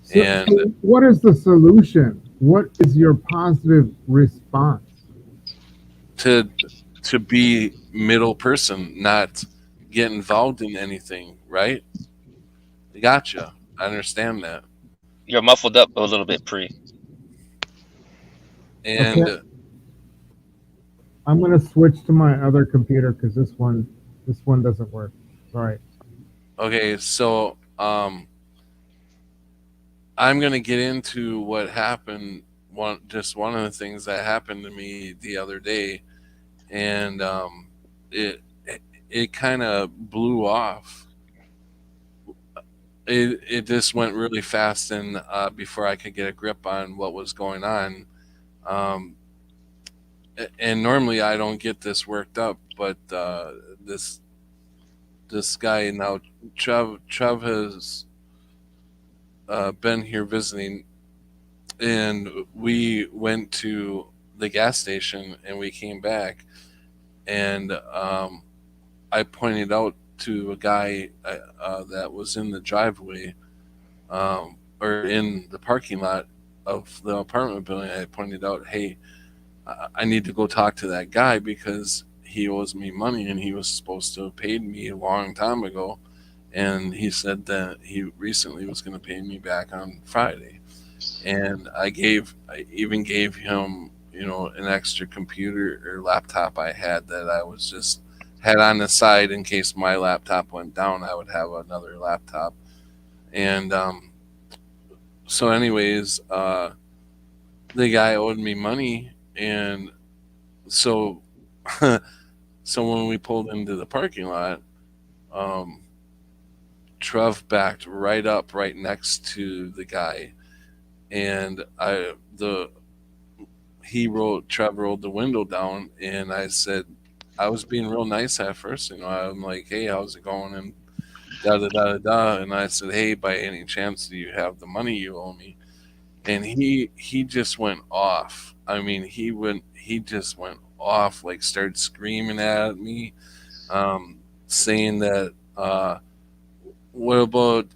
So, And what is the solution? What is your positive response? to be middle person, not get involved in anything, right? Gotcha. I understand that. You're muffled up a little bit, Pre. And Okay. I'm going to switch to my other computer because this one doesn't work. Sorry. okay, so I'm gonna get into what happened. One of the things that happened to me the other day, and it kind of blew off. It just went really fast, and before I could get a grip on what was going on, um, and normally I don't get this worked up, but this guy now, Trev has been here visiting, and we went to the gas station, and we came back, and I pointed out to a guy that was in the driveway, or in the parking lot of the apartment building. I pointed out, hey, I need to go talk to that guy because he owes me money, and he was supposed to have paid me a long time ago. And he said that he recently was going to pay me back on Friday. And I even gave him, an extra computer or laptop I had that I was just had on the side in case my laptop went down. I would have another laptop. And so, anyways, the guy owed me money, and so so when we pulled into the parking lot, Trev backed right up right next to the guy, and Trev rolled the window down, and I said, I was being real nice at first, I'm like, hey, how's it going, and da da da da da, and I said, hey, by any chance do you have the money you owe me? And he just went off. I mean, he just went off, like started screaming at me, saying that what about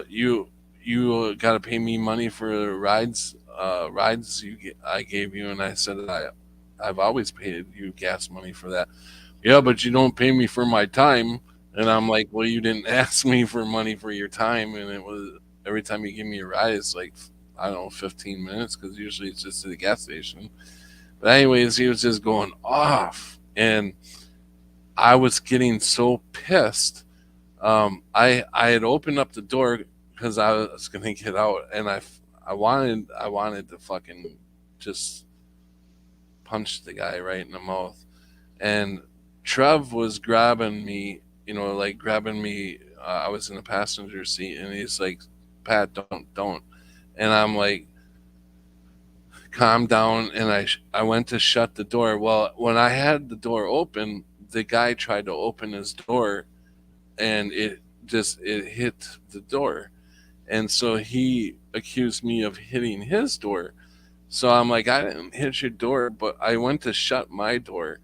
you got to pay me money for rides I gave you. And I said, I've always paid you gas money for that. Yeah, but you don't pay me for my time. And I'm like, well, you didn't ask me for money for your time, and it was every time you give me a ride, it's like, I don't know, 15 minutes, because usually it's just at the gas station. But anyways, he was just going off, and I was getting so pissed. I had opened up the door because I was gonna get out, and I wanted to fucking just punch the guy right in the mouth, and Trev was grabbing me, like grabbing me. I was in the passenger seat, and he's like, "Pat, don't." And I'm like, "Calm down." And I went to shut the door. Well, when I had the door open, the guy tried to open his door, and it hit the door, and so he accused me of hitting his door. So I'm like, I didn't hit your door, but I went to shut my door,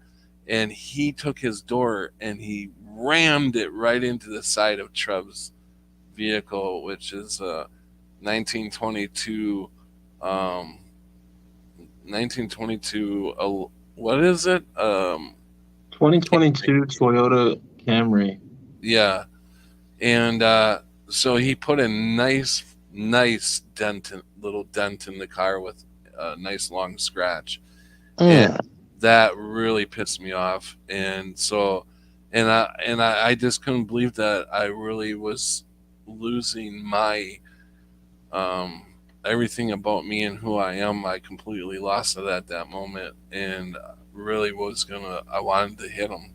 and he took his door and he rammed it right into the side of Trev's vehicle, which is a 1922, 1922. What is it? 2022 Toyota Camry. Yeah, and so he put a nice little dent in the car with a nice long scratch, and that really pissed me off. And so, I just couldn't believe that I really was losing my everything about me and who I am. I completely lost it at that moment, and really I wanted to hit him,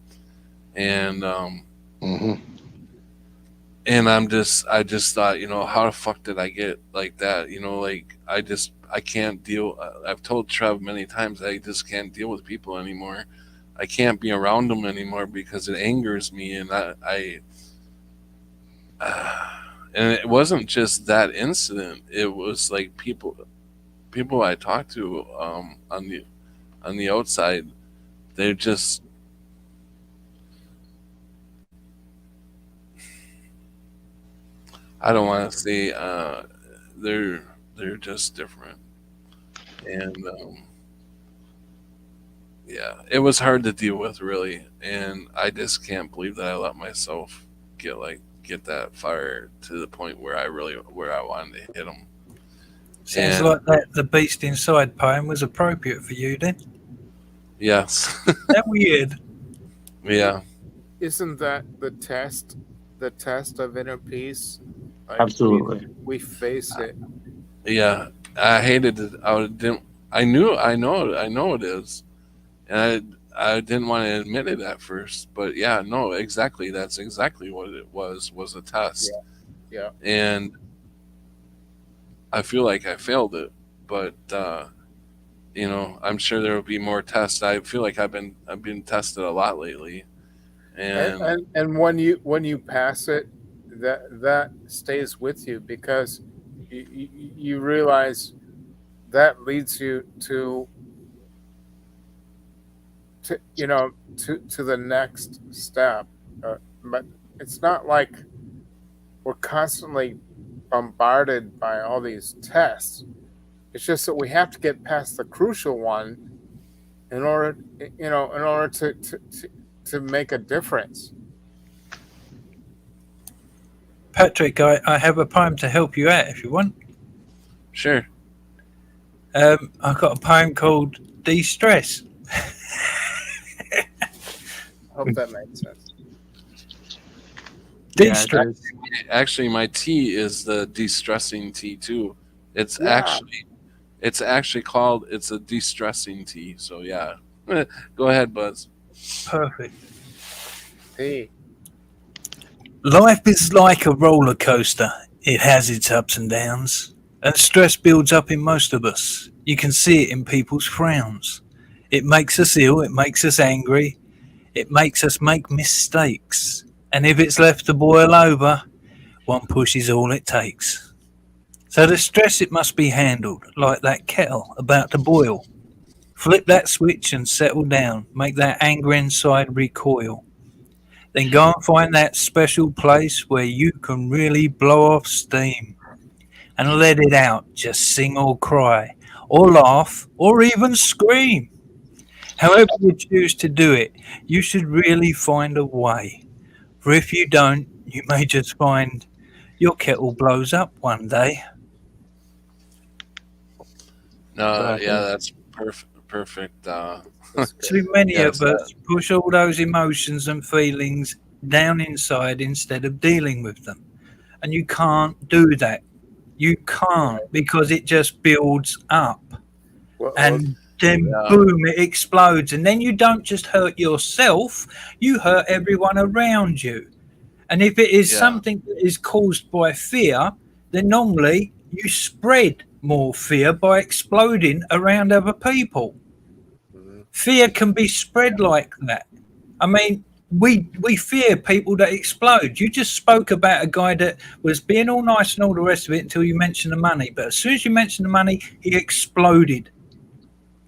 and and I just thought, how the fuck did I get like that? Like I can't deal. I've told Trev many times I just can't deal with people anymore. I can't be around them anymore because it angers me, and and it wasn't just that incident. It was like people I talked to on the outside. They're just, I don't want to say they're just different, and yeah, it was hard to deal with, really, and I just can't believe that I let myself get that fire to the point where I wanted to hit him. Sounds like that the Beast Inside poem was appropriate for you then. Yes. That weird. Yeah. Isn't that the test of inner peace? Like Absolutely. we face it. Yeah, I hated it. I know it is, and I didn't want to admit it at first. But yeah, no, exactly. That's exactly what it was a test. Yeah. And I feel like I failed it, but I'm sure there will be more tests. I feel like I've been tested a lot lately, And when you pass it, that stays with you because you realize that leads you to the next step. But it's not like we're constantly bombarded by all these tests. It's just that we have to get past the crucial one in order to make a difference. Patrick, I have a poem to help you out if you want. Sure. I've got a poem called De-Stress. Hope that makes sense. De-stress. Actually, my tea is the de-stressing tea too. It's actually called. It's a de-stressing tea. So yeah, go ahead, Buzz. Perfect. Tea. Life is like a roller coaster. It has its ups and downs, and stress builds up in most of us. You can see it in people's frowns. It makes us ill. It makes us angry. It makes us make mistakes. And if it's left to boil over, one push is all it takes. So the stress, it must be handled like that kettle about to boil. Flip that switch and settle down. Make that anger inside recoil. Then go and find that special place where you can really blow off steam and let it out. Just sing or cry or laugh or even scream. However you choose to do it, you should really find a way. For if you don't, you may just find your kettle blows up one day. No, yeah, that's perfect. Too many Yes, of us push all those emotions and feelings down inside instead of dealing with them. And you can't do that. You can't, because it just builds up. Well, And then Yeah. boom, it explodes. And then you don't just hurt yourself, you hurt everyone around you. And if it is Yeah. something that is caused by fear, then normally you spread more fear by exploding around other people. Mhm. Fear can be spread like that. I mean, we fear people that explode. You just spoke about a guy that was being all nice and all the rest of it until you mentioned the money. But as soon as you mentioned the money, he exploded.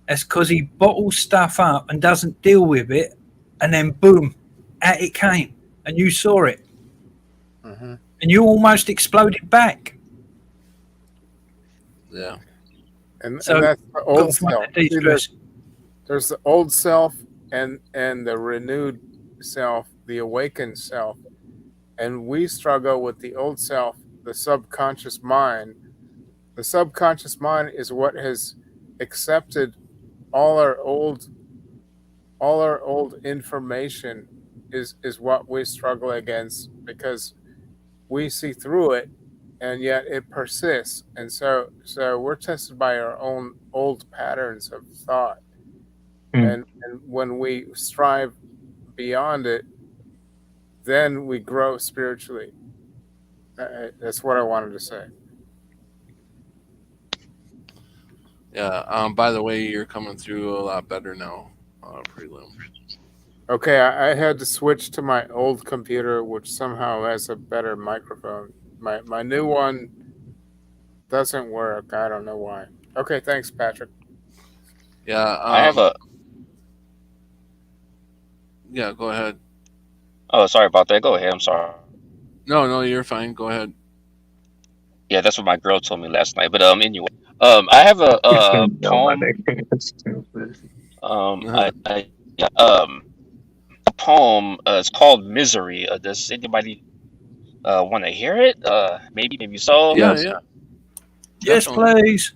That's because he bottles stuff up and doesn't deal with it, and then boom, out it came, and you saw it, Mhm. and you almost exploded back. Yeah. And So that's the got old to find self. that See, de-stress. there's the old self and the renewed self, the awakened self, and we struggle with the old self, the subconscious mind. The subconscious mind is what has accepted all our old information is what we struggle against because we see through it and yet it persists, and so we're tested by our own old patterns of thought. And when we strive beyond it, then we grow spiritually. That's what I wanted to say. Yeah. By the way, you're coming through a lot better now, prelim. Okay, I had to switch to my old computer, which somehow has a better microphone. My new one doesn't work. I don't know why. Okay, thanks, Patrick. Yeah. I have a. Yeah. Go ahead. Oh, sorry about that. Go ahead. I'm sorry. No, you're fine. Go ahead. Yeah, that's what my girl told me last night. But anyway, I have a poem. I yeah, a poem. It's called Misery. Does anybody want to hear it? Maybe so. Yeah. Yes. Yeah. Yes, Definitely. please.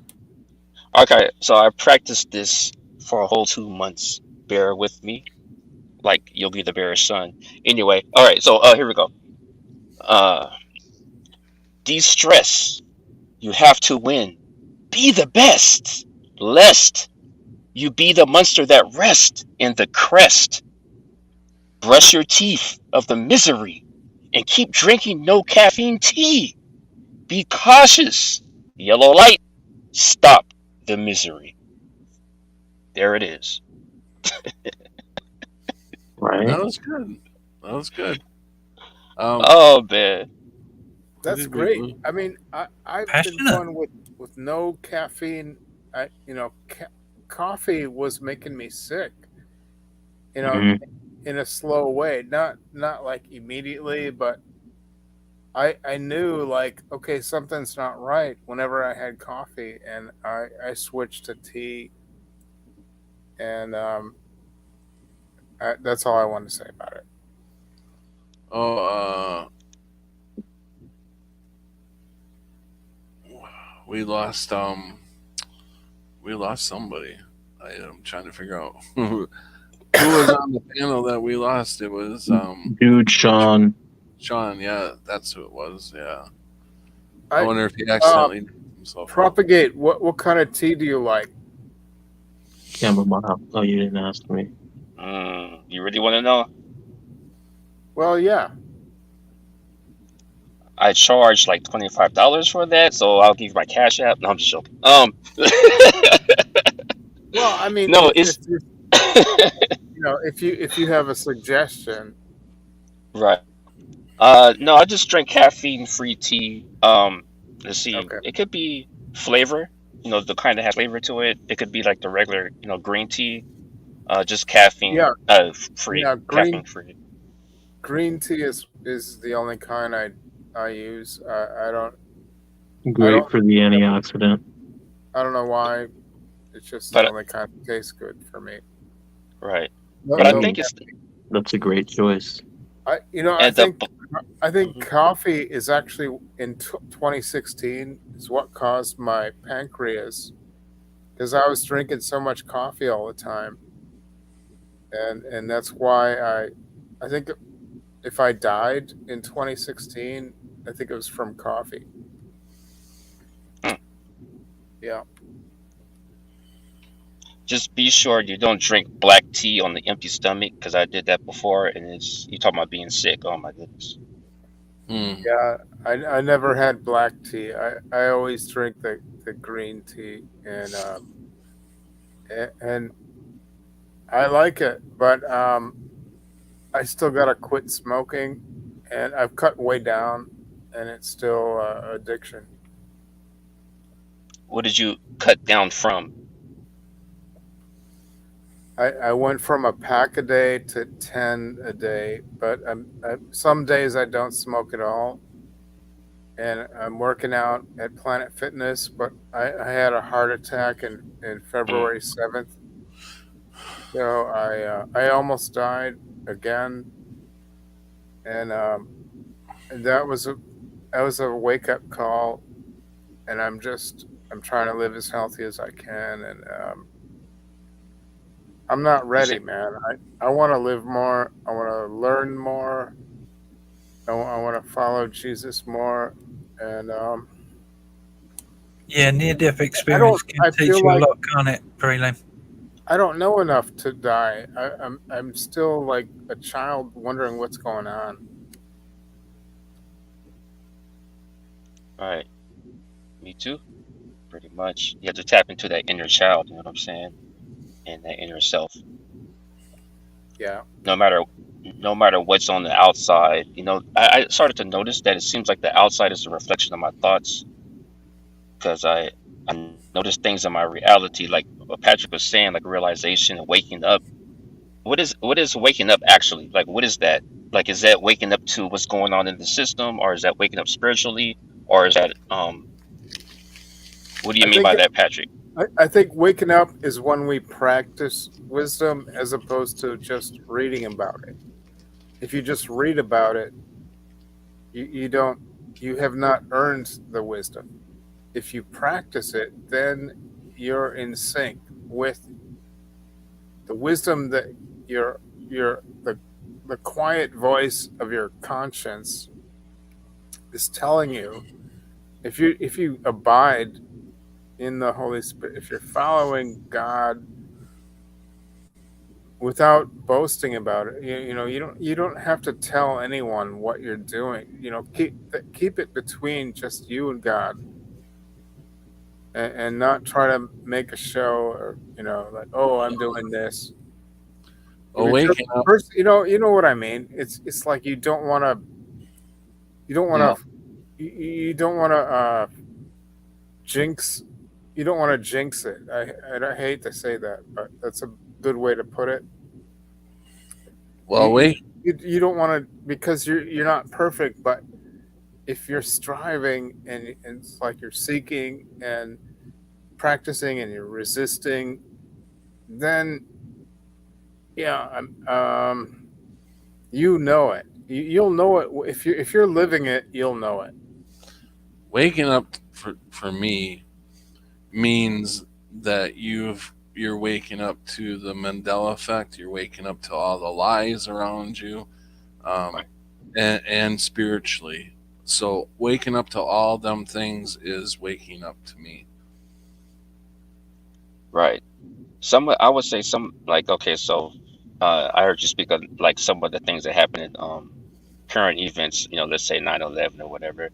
Okay, so I practiced this for a whole 2 months. Bear with me, like Yogi the Bear's son. Anyway, all right. So here we go. Uh, De-stress. You have to win. Be the best, lest you be the monster that rests in the crest. Brush your teeth of the misery and keep drinking no caffeine tea. Be cautious. Yellow light. Stop the misery. There it is. Right? That was good. That was good. Oh man. That's did we great. lose? I mean, I've been Passionate. going with no caffeine. Coffee was making me sick. In a slow way, not like immediately, but I knew like, okay, something's not right whenever I had coffee, and I switched to tea, and that's all I wanted to say about it. Oh, we lost somebody. I'm trying to figure out who was on the panel that we lost. It was Dude, Sean. Sean. Yeah, that's who it was. Yeah. I I wonder if he accidentally named himself. propagate. What kind of tea do you like? Chamomile. Oh, you didn't ask me. You really want to know? Well, yeah. I charge like $25 for that, so I'll give you my cash app. No, I'm just joking. Well, I mean, No, if if you have a suggestion, right. No, I just drink caffeine-free tea. Let's see. okay. It could be flavor, the kind that has flavor to it. It could be like the regular, green tea. Just caffeine, Yeah, free, yeah. caffeine free. Green tea is the only kind I use. I don't Great for the antioxidant. I don't know why. It's just But the only kind that tastes good for me. right. No, But I no, think it's That's a great choice. I and think Mhm. coffee is actually in 2016 is what caused my pancreas, because I was drinking so much coffee all the time, and that's why I think if I died in 2016, I think it was from coffee. Hmm. Yeah. Just be sure you don't drink black tea on the empty stomach, because I did that before, and it's you talking about being sick. Oh my goodness. Yeah, I never had black tea. I always drink the green tea, and I like it, but I still gotta quit smoking, and I've cut way down, and it's still addiction. What did you cut down from? I went from a pack a day to 10 a day, but some days I don't smoke at all, and I'm working out at Planet Fitness, but I had a heart attack in Mm, February 7th, so I almost died again, and that was a wake up call, and I'm trying to live as healthy as I can, and I'm not is ready, it man. I want to live more. I want to learn more. I want to follow Jesus more, and Yeah, near death I don't. experience can I teach feel you a like lot, can't it, Prelim? I don't know enough to die. I'm still like a child wondering what's going on. right? Me too. Pretty much. You have to tap into that inner child. You know what I'm saying? And that inner self. Yeah. No matter, no matter what's on the outside. I started to notice that it seems like the outside is a reflection of my thoughts, because I notice things in my reality, like what Patrick was saying, like realization and waking up. What is waking up actually? Like, what is that? Like, is that waking up to what's going on in the system, or is that waking up spiritually, or is that what do you I mean think by that, Patrick? I think waking up is when we practice wisdom as opposed to just reading about it. If you just read about it, you don't you have not earned the wisdom. If you practice it, then you're in sync with the wisdom that your the quiet voice of your conscience is telling you. If you abide in the Holy Spirit, if you're following God without boasting about it, you don't have to tell anyone what you're doing. Keep it between just you and God, and not try to make a show, or like, oh, I'm doing this. Because Waking up. first, you know what I mean. It's like you don't want No, to you don't want to jinx you don't want to jinx it. I hate to say that, but that's a good way to put it. You well, you, wake. you don't want to, because you're not perfect, but if you're striving, and it's like you're seeking and practicing and you're resisting, then yeah, you know it. You'll know it if you're living it. You'll know it. Waking up for me means that you're waking up to the Mandela effect. You're waking up to all the lies around you, um, Right, and spiritually. So waking up to all them things is waking up to me. right. I would say some, like, okay, so I heard you speak of like some of the things that happen in current events. Let's say 9/11 or whatever.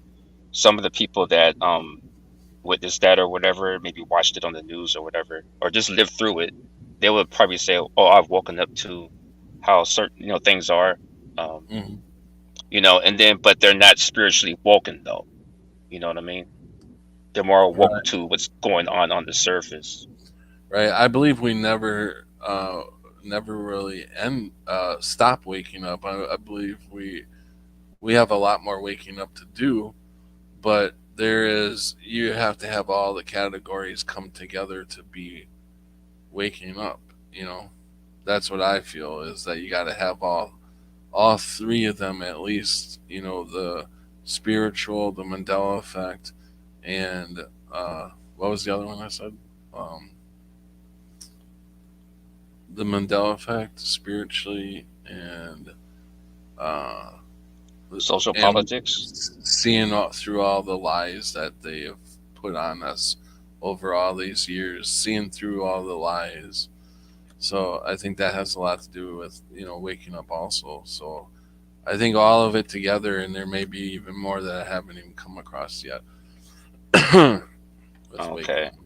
Some of the people that witnessed that or whatever, maybe watched it on the news or whatever, or just lived through it, they would probably say, "Oh, I've woken up to how certain things are," um, Hmm. and then but they're not spiritually woken though. You know what I mean? They're more woke Right, to what's going on the surface. right. I believe we never really stop waking up. I believe we have a lot more waking up to do, but you have to have all the categories come together to be waking up. You know, that's what I feel is that you got to have all three of them at least. The spiritual, the Mandela effect, and what was the other one I said? Um, the Mandela effect, spiritually, uh, Social and politics. seeing through all the lies that they have put on us over all these years, seeing through all the lies. So I think that has a lot to do with, waking up also. So I think all of it together, and there may be even more that I haven't even come across yet. With Okay, waking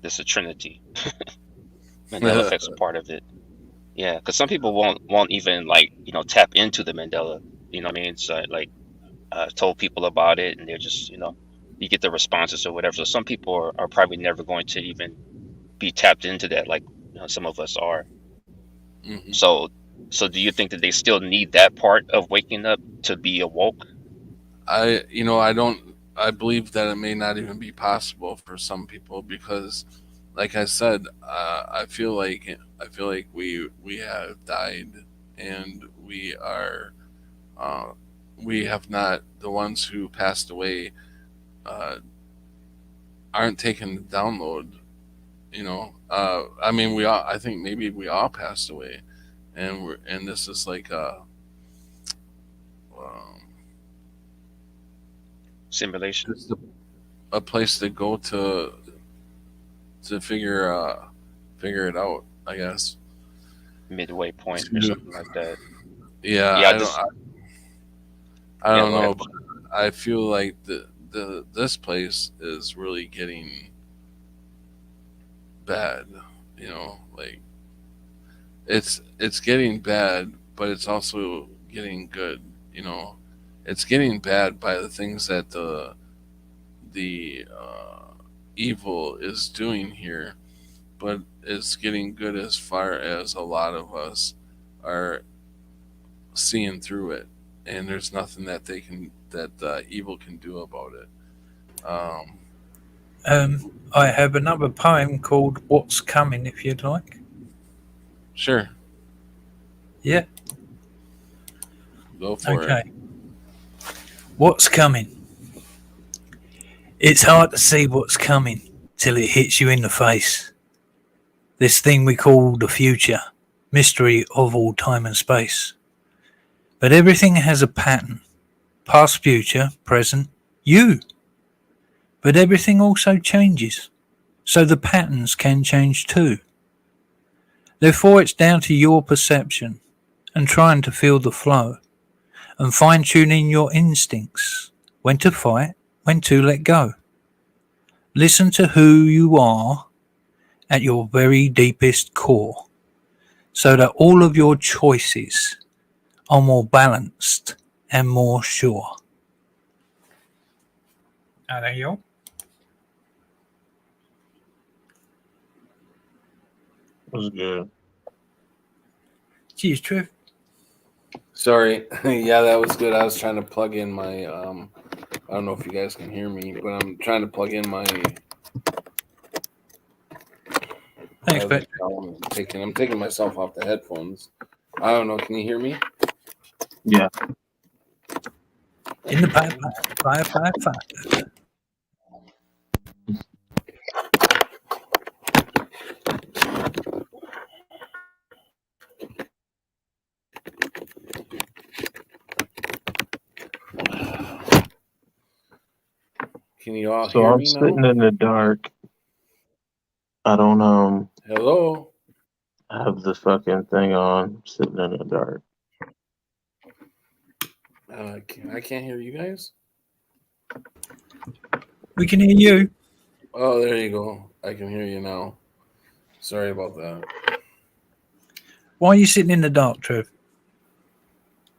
this is a trinity. Mandela up. effect's a part of it. Yeah, because some people won't even like tap into the Mandela. You know what I mean? So like told people about it, and they're just you get the responses or whatever. So some people are probably never going to even be tapped into that, like some of us are. Mhm. So do you think that they still need that part of waking up to be awoke? I believe that it may not even be possible for some people because, like I said, I feel like we have died, and uh, we have not, the ones who passed away uh, aren't taking the download. I mean, I think maybe we all passed away, and this is like um, Simulation, just a place to go to figure it out, I guess. midway point or To- something like that. Yeah, Yeah, I just I yeah, don't go ahead. know, but I feel like the this place is really getting bad. Like it's getting bad, but it's also getting good. It's getting bad by the things that the evil is doing here, but it's getting good as far as a lot of us are seeing through it, and there's nothing that evil can do about it. Um, I have another poem called "What's Coming," if you'd like. sure, Yeah. go for it. Okay. What's coming? It's hard to see what's coming till it hits you in the face. This thing we call the future, mystery of all time and space. But everything has a pattern: past, future, present, you. But everything also changes, so the patterns can change too. Therefore, it's down to your perception and trying to feel the flow and fine tuning your instincts, when to fight, when to let go. Listen to who you are at your very deepest core, so that all of your choices are more balanced and more sure. There you go. Was good. Cheers, Trev. Sorry, yeah, that was good. I was trying to plug in my I don't know if you guys can hear me, but I'm trying to plug in my Thanks, other Pat. phone. I'm taking myself off the headphones. I don't know. Can you hear me? Yeah. In the pipe. Can you all So hear I'm me sitting now? in the dark. I don't Hello. have the fucking thing on. I'm sitting in the dark. I can't hear you guys. We can hear you. Oh, there you go. I can hear you now. Sorry about that. Why are you sitting in the dark, Trev?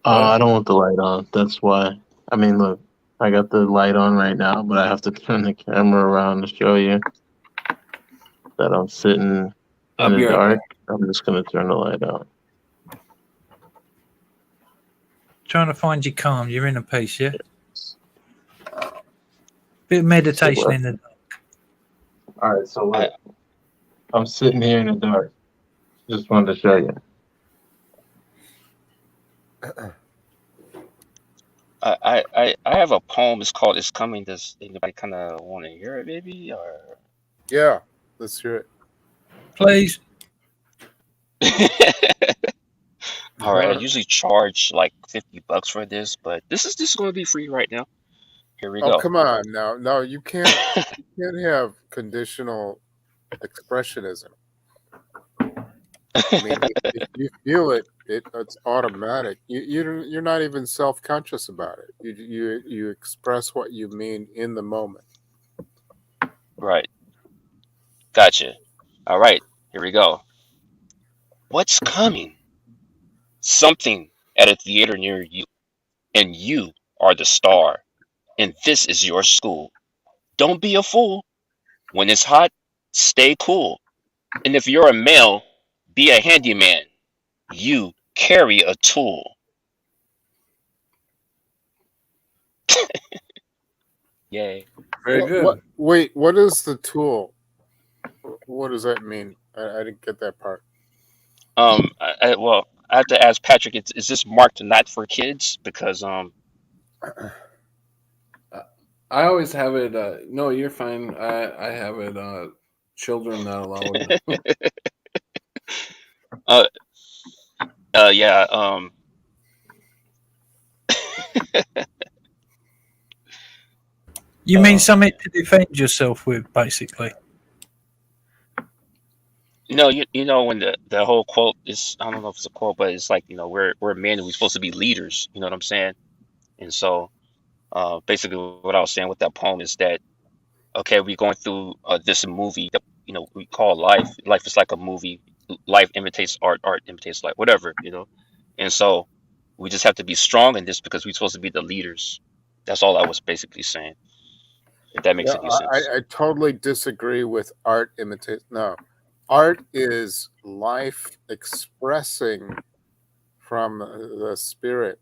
I don't want the light on. That's why. I mean, look, I got the light on right now, but I have to turn the camera around to show you that I'm sitting I'll in the be right dark. back. I'm just gonna turn the light on. Trying to find you calm. You're in a peace, yeah? Bit of meditation in the dark. All right, so look, I'm sitting here in the dark. Just wanted to show you. I have a poem. It's called "It's Coming." Does anybody kind of want to hear it, maybe? Or Yeah, let's hear Please. all right, I it. usually charge like $50 for this, but this is going to be free right now. Here we Oh, go. come on. No, you can't have conditional expressionism. I mean, if you feel it, it's automatic. You're not even self-conscious about it. You express what you mean in the moment. Right. Gotcha. All right. Here we go. What's coming? Something at a theater near you, and you are the star, and this is your school. Don't be a fool. When it's hot, stay cool. And if you're a male, be a handyman. You carry a tool. Yay. Very good. Wait, what is the tool? What does that mean? I didn't get that part. Well, I have to ask Patrick, is this marked not for kids? Because I always have it. No, you're fine. I have it. Children not allowed. yeah, You mean something to defend yourself with, basically? you know when the whole quote is, I don't know if it's a quote, but it's like, we're men and we're supposed to be leaders. You know what I'm saying? And so, basically, what I was saying with that poem is that, okay, we're going through this movie that we call life. Life is like a movie. Life imitates art. Art imitates life. Whatever. And so we just have to be strong in this because we're supposed to be the leaders. That's all I was basically saying. If that makes Yeah, any sense. I totally disagree with art imitate. No, art is life expressing from the spirit,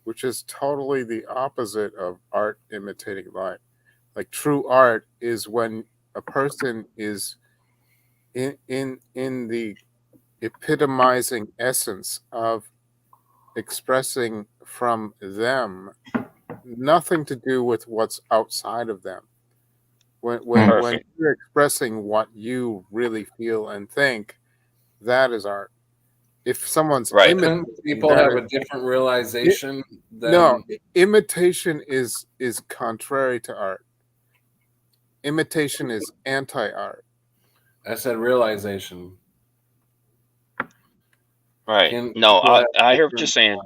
which is totally the opposite of art imitating life. Like true art is when a person is in the epitomizing essence of expressing from them, nothing to do with what's outside of them. When Perfect. you're expressing what you really feel and think, that is art. If someone's Right. Shouldn't imitating, people that have a different realization no, than imitation is contrary to art. Imitation is anti-art. I said realization? Right. Can No, people have I hear what you're different? saying.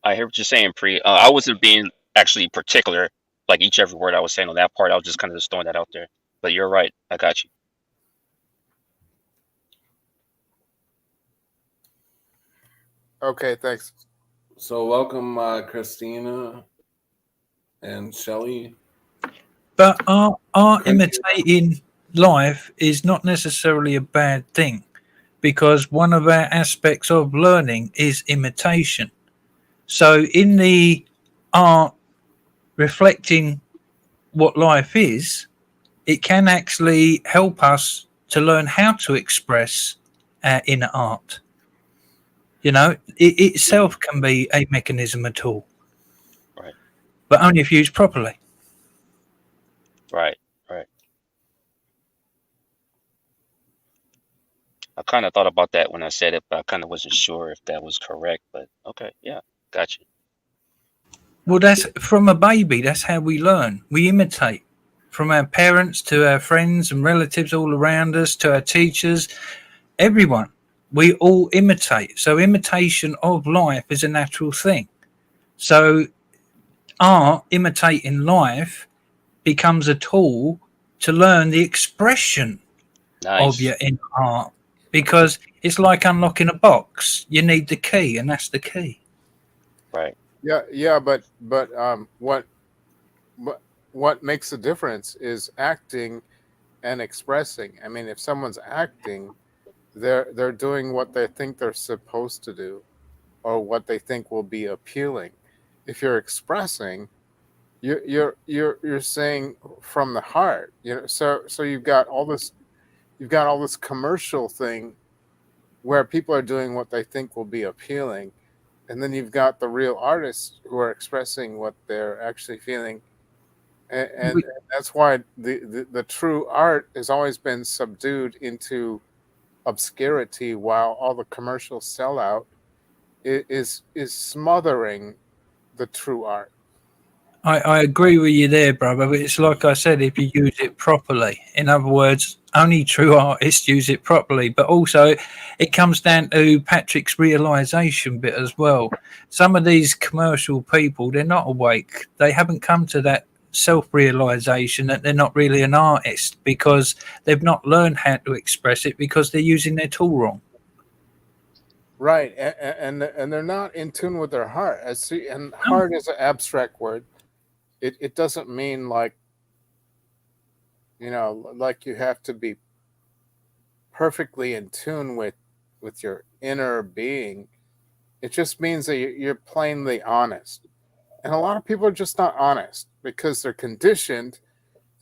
I hear what you're saying, Pre. I wasn't being actually particular, like each every word I was saying on that part. I was just kind of just throwing that out there. But you're right. I got you. Okay, thanks. So welcome, Christina and Shelley. But art Thank you. imitating life is not necessarily a bad thing, because one of our aspects of learning is imitation. So in the art reflecting what life is, it can actually help us to learn how to express our inner art. It itself can be a mechanism, a tool, Right. but only if used properly. Right. Right. I kind of thought about that when I said it, but I kind of wasn't sure if that was correct. But okay, yeah, got you. Well, that's from a baby. That's how we learn. We imitate from our parents to our friends and relatives all around us to our teachers, everyone. We all imitate. So, imitation of life is a natural thing. So, art imitating life becomes a tool to learn the expression of Nice. your inner art, because it's like unlocking a box. You need the key, and that's the key. Right. Yeah, but what makes a difference is acting and expressing. I mean, if someone's acting, they're doing what they think they're supposed to do, or what they think will be appealing. If you're expressing, you're saying from the heart. So you've got all this commercial thing where people are doing what they think will be appealing, and then you've got the real artists who are expressing what they're actually feeling, and that's why the true art has always been subdued into obscurity, while all the commercial sellout is smothering the true art. I agree with you there, brother. But it's like I said, if you use it properly. In other words, only true artists use it properly. But also, it comes down to Patrick's realization bit as well. Some of these commercial people, they're not awake. They haven't come to that self-realization that they're not really an artist because they've not learned how to express it because they're using their tool wrong. Right, and they're not in tune with their heart. And heart is an abstract word. It doesn't mean like, like you have to be perfectly in tune with your inner being. It just means that you're plainly honest. And a lot of people are just not honest because they're conditioned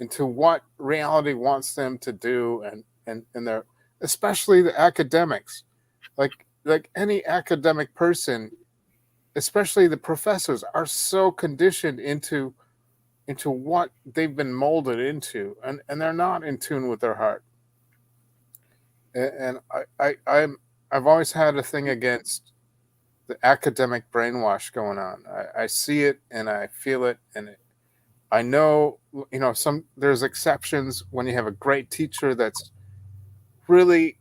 into what reality wants them to do, and they're, especially the academics, like any academic person, especially the professors, are so conditioned into what they've been molded into, and they're not in tune with their heart. And I've always had a thing against the academic brainwash going on. I see it and I feel it, and I know, there's exceptions when you have a great teacher that's really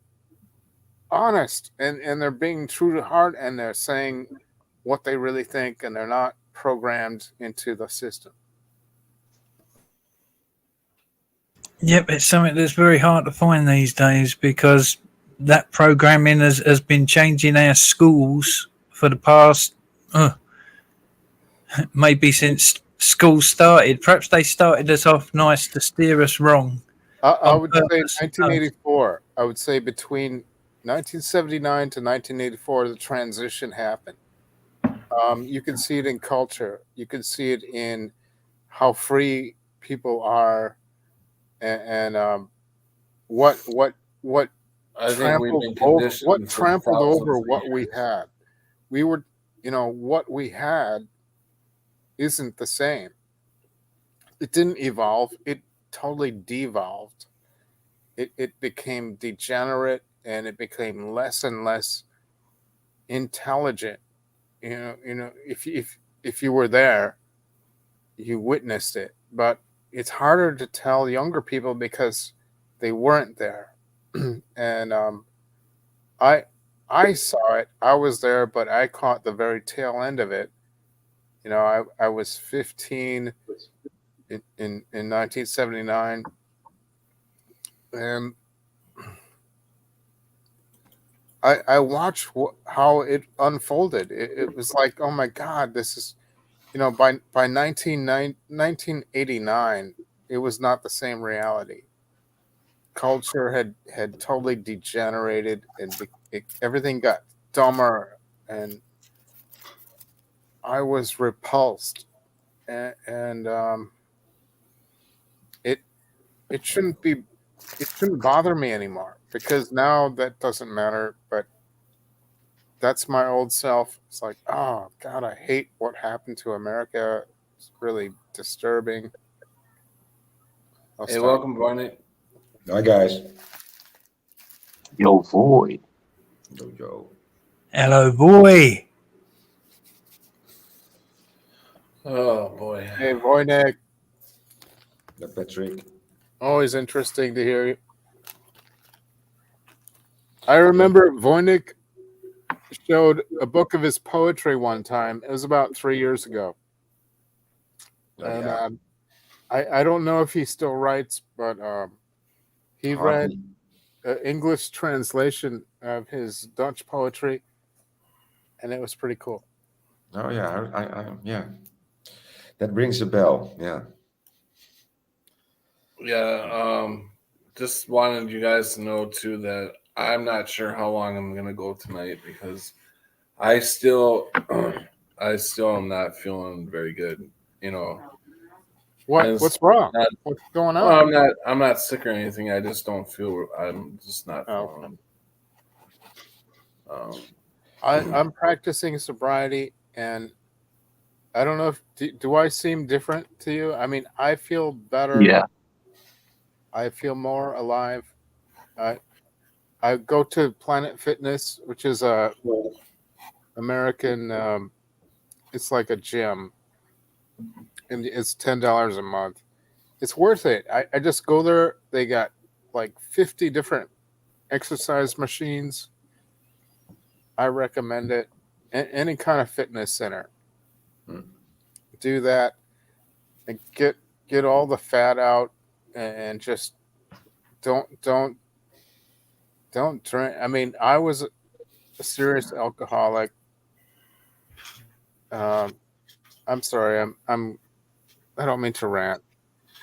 honest, and they're being true to heart, and they're saying what they really think, and they're not programmed into the system. Yep, it's something that's very hard to find these days because that programming has been changing our schools for the past maybe since school started. Perhaps they started us off nice to steer us wrong. I would say 1984. I would say between 1979 to 1984, the transition happened. You can see it in culture. You can see it in how free people are, and what I think we've been trampled over what we had. We were, what we had isn't the same. It didn't evolve. It totally devolved. It became degenerate, and it became less and less intelligent. If you were there, you witnessed it. But it's harder to tell younger people because they weren't there. And I saw it. I was there, but I caught the very tail end of it. I was 15 in 1979, and I watched how it unfolded. It was like, oh my God, this is, by 1989, it was not the same reality. Culture had totally degenerated, and everything got dumber, and I was repulsed, and it shouldn't bother me anymore, because now that doesn't matter. But that's my old self. It's like, oh God, I hate what happened to America. It's really disturbing. Hey, welcome, Barney. Hi, guys. Yo, Void. Yo. Hello, boy. Oh boy. Hey, Voynick. Patrick. Always interesting to hear you. I remember Voynick showed a book of his poetry one time. It was about 3 years ago. And I don't know if he still writes, but he read an English translation of his Dutch poetry, and it was pretty cool. Oh yeah, I yeah. That rings a bell. Yeah. Yeah. Just wanted you guys to know too that I'm not sure how long I'm gonna go tonight because I still am not feeling very good. What's wrong? What's going on? Well, I'm not sick or anything. I just don't feel. I'm just not feeling. I'm practicing sobriety, and I don't know if do I seem different to you? I mean, I feel better. Yeah. I feel more alive. I go to Planet Fitness, which is a American. It's like a gym, and it's $10 a month. It's worth it. I just go there. They got like 50 different exercise machines. I recommend it. Any kind of fitness center. Do that and get all the fat out, and just don't drink. I mean, I was a serious alcoholic. I'm sorry. I don't mean to rant.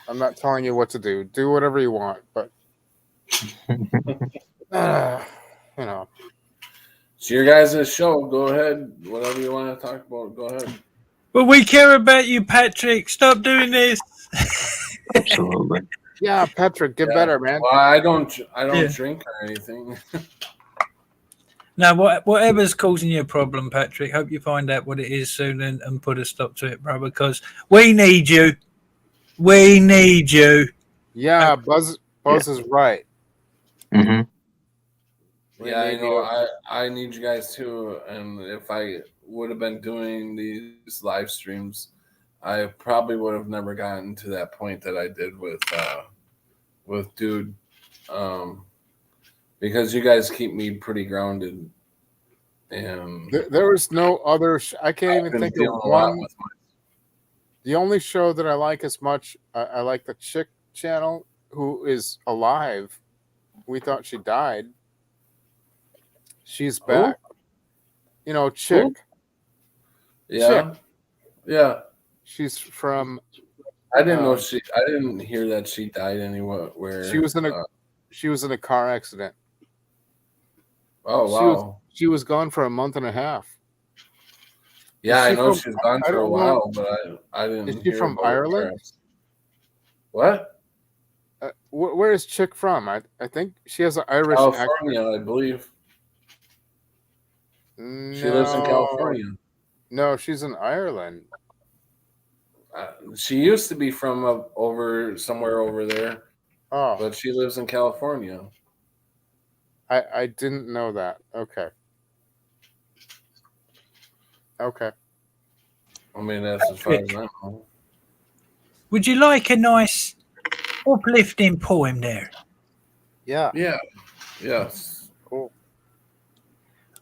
I'm not telling you what to do. Do whatever you want, but you know. It's your guys' show. Go ahead. Whatever you want to talk about, go ahead. But we care about you, Patrick. Stop doing this. Absolutely. Yeah, Patrick, get better, man. Well, I don't drink or anything. Now, whatever's causing you a problem, Patrick, hope you find out what it is soon and put a stop to it, bro, because we need you. We need you. Yeah, Buzz is right. Mm-hmm. Yeah, I know. I need you guys too. And if I would have been doing these live streams, I probably would have never gotten to that point that I did with Dude, because you guys keep me pretty grounded. And There was no other. I can't even think of one. The only show that I like as much, I like the Chick channel, who is alive. We thought she died. She's back. You know, Chick. Yeah. Chick. Yeah. She's from. I didn't know I didn't hear that she died anywhere. She was in a car accident. Oh wow. She was gone for a month and a half. Yeah, I know she's gone for a while, but I didn't. Is she from Ireland? What? Where is Chick from? I think she has an Irish California, accent. I believe. No, She lives in California. No, she's in Ireland. She used to be from somewhere over there. Oh, but she lives in California. I didn't know that. Okay. I mean, that's as far as I know. Would you like a nice uplifting poem there? Yeah. Yeah. Yes. Cool.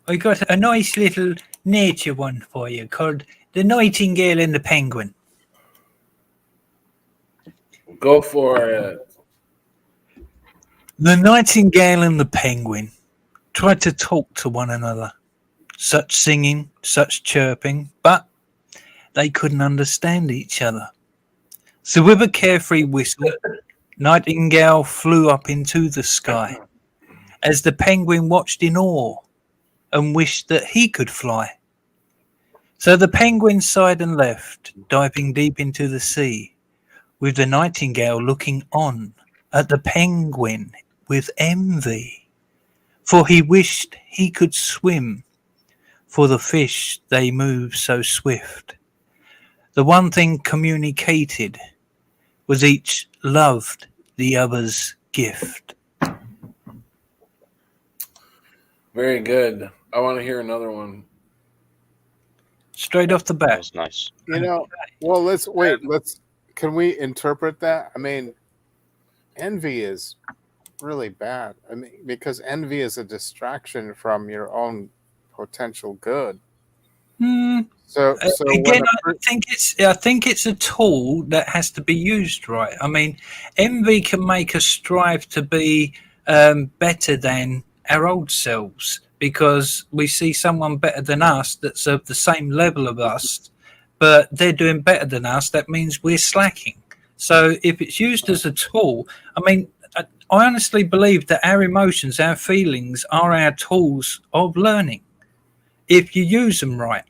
I got a nice little nature one for you called The Nightingale and the Penguin. Go for it. The nightingale and the penguin tried to talk to one another. Such singing, such chirping, but they couldn't understand each other. So with a carefree whistle, Nightingale flew up into the sky as the penguin watched in awe and wished that he could fly. So the penguin sighed and left, diving deep into the sea, with the nightingale looking on at the penguin with envy, for he wished he could swim, for the fish they move so swift. The one thing communicated was each loved the other's gift. Very good. I want to hear another one. Straight off the bat. That was nice. You know, well, can we interpret that? I mean, envy is really bad. I mean, because envy is a distraction from your own potential good. So again, I think it's a tool that has to be used right. I mean, envy can make us strive to be better than our old selves because we see someone better than us that's of the same level of us, but they're doing better than us. That means we're slacking. So if it's used as a tool, I mean, I honestly believe that our emotions, our feelings are our tools of learning. If you use them right.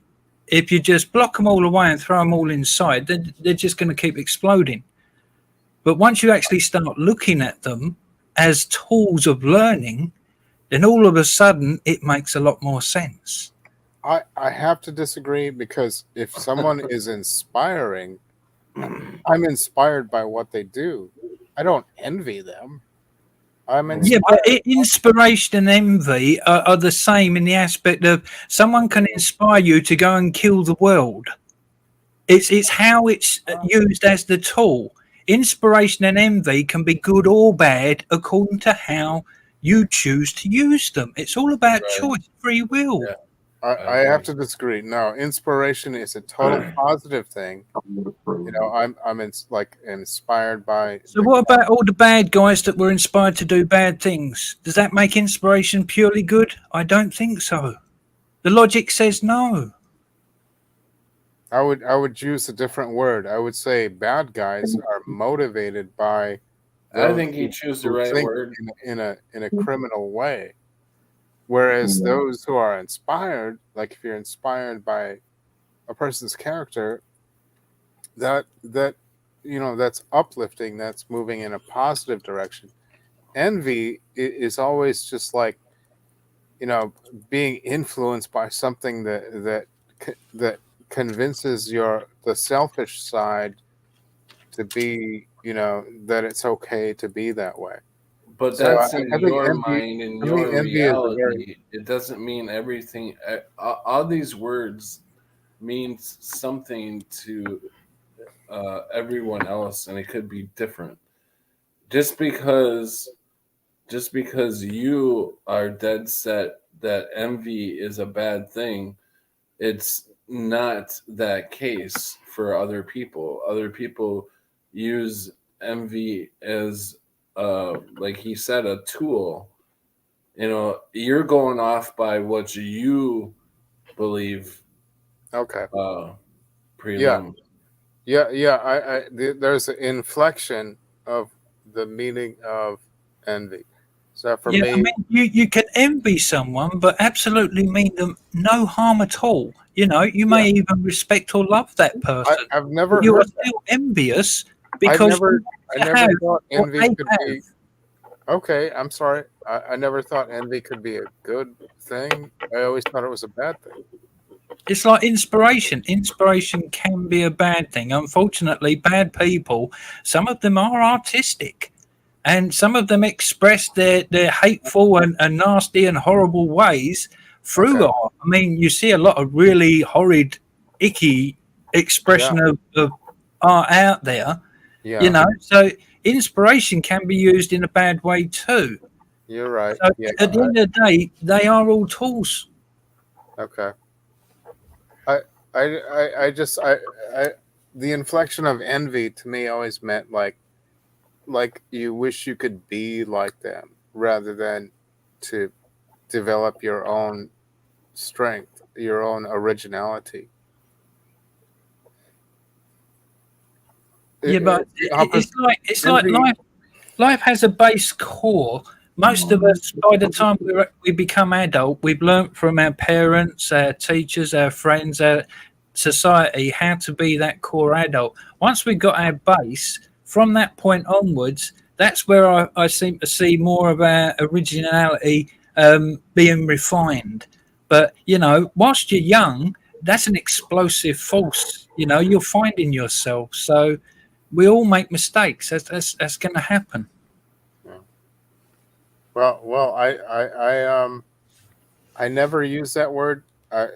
If you just block them all away and throw them all inside, they're just going to keep exploding. But once you actually start looking at them as tools of learning, then all of a sudden it makes a lot more sense. I have to disagree because if someone is inspiring, I'm inspired by what they do. I don't envy them. I'm inspired. Yeah, but inspiration and envy are the same in the aspect of someone can inspire you to go and kill the world. It's how it's used as the tool. Inspiration and envy can be good or bad according to how you choose to use them. It's all about Right. choice, free will. Yeah. I have to disagree. No, inspiration is a total positive thing. You know, I'm inspired by. So what about all the bad guys that were inspired to do bad things? Does that make inspiration purely good? I don't think so. The logic says no. I would use a different word. I would say bad guys are motivated by. I think you choose the who right think word. in a criminal way, whereas those who are inspired, like if you're inspired by a person's character, that you know, that's uplifting, that's moving in a positive direction. Envy is always just like, you know, being influenced by something that convinces the selfish side to be, you know, that it's okay to be that way. But So that's I in think your envy- mind and I think your envy is a reality. very- It doesn't mean everything. All these words means something to everyone else, and it could be different. Just because you are dead set that envy is a bad thing, it's not that case for other people. Other people use envy as, like he said, a tool. You know, you're going off by what you believe. Okay. Prelim. There's an inflection of the meaning of envy. So for Yeah, me, I mean, you can envy someone, but absolutely mean them no harm at all. You know, you may even respect or love that person. I've never you are heard that. still envious I because never you have thought what envy they could have. be. Okay, I'm sorry. I never thought envy could be a good thing. I always thought it was a bad thing. It's like inspiration. Inspiration can be a bad thing. Unfortunately, bad people, some of them are artistic, and some of them express their hateful and nasty and horrible ways through art. I mean, you see a lot of really horrid, icky expression of art out there. Yeah. You know, so inspiration can be used in a bad way too. You're right. So Yeah. at the end of the day, they are all tools. Okay. I just the inflection of envy to me always meant like you wish you could be like them rather than to develop your own strength, your own originality. Yeah, but it's like envy- life has a base core. Most of us, by the time we become adult, we've learnt from our parents, our teachers, our friends, our society how to be that core adult. Once we've got our base, from that point onwards, that's where I seem to see more of our originality being refined. But, you know, whilst you're young, that's an explosive force. You know, you're finding yourself. So we all make mistakes. That's going to happen. Well, I never use that word.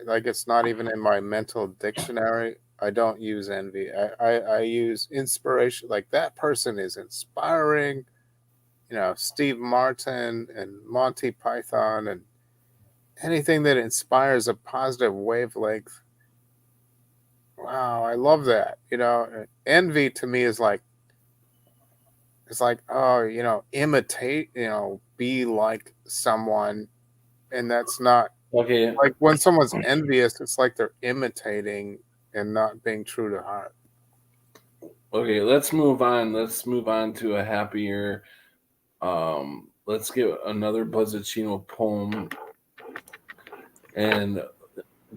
Like it's not even in my mental dictionary. I don't use envy. I use inspiration. Like that person is inspiring. You know, Steve Martin and Monty Python and anything that inspires a positive wavelength. Wow, I love that. You know, envy to me is like, it's like, oh, you know, imitate, you know, be like someone. And that's not Okay. like when someone's envious, it's like they're imitating and not being true to heart. Okay, let's move on. Let's move on to a happier. Let's get another Buzzacchino poem. And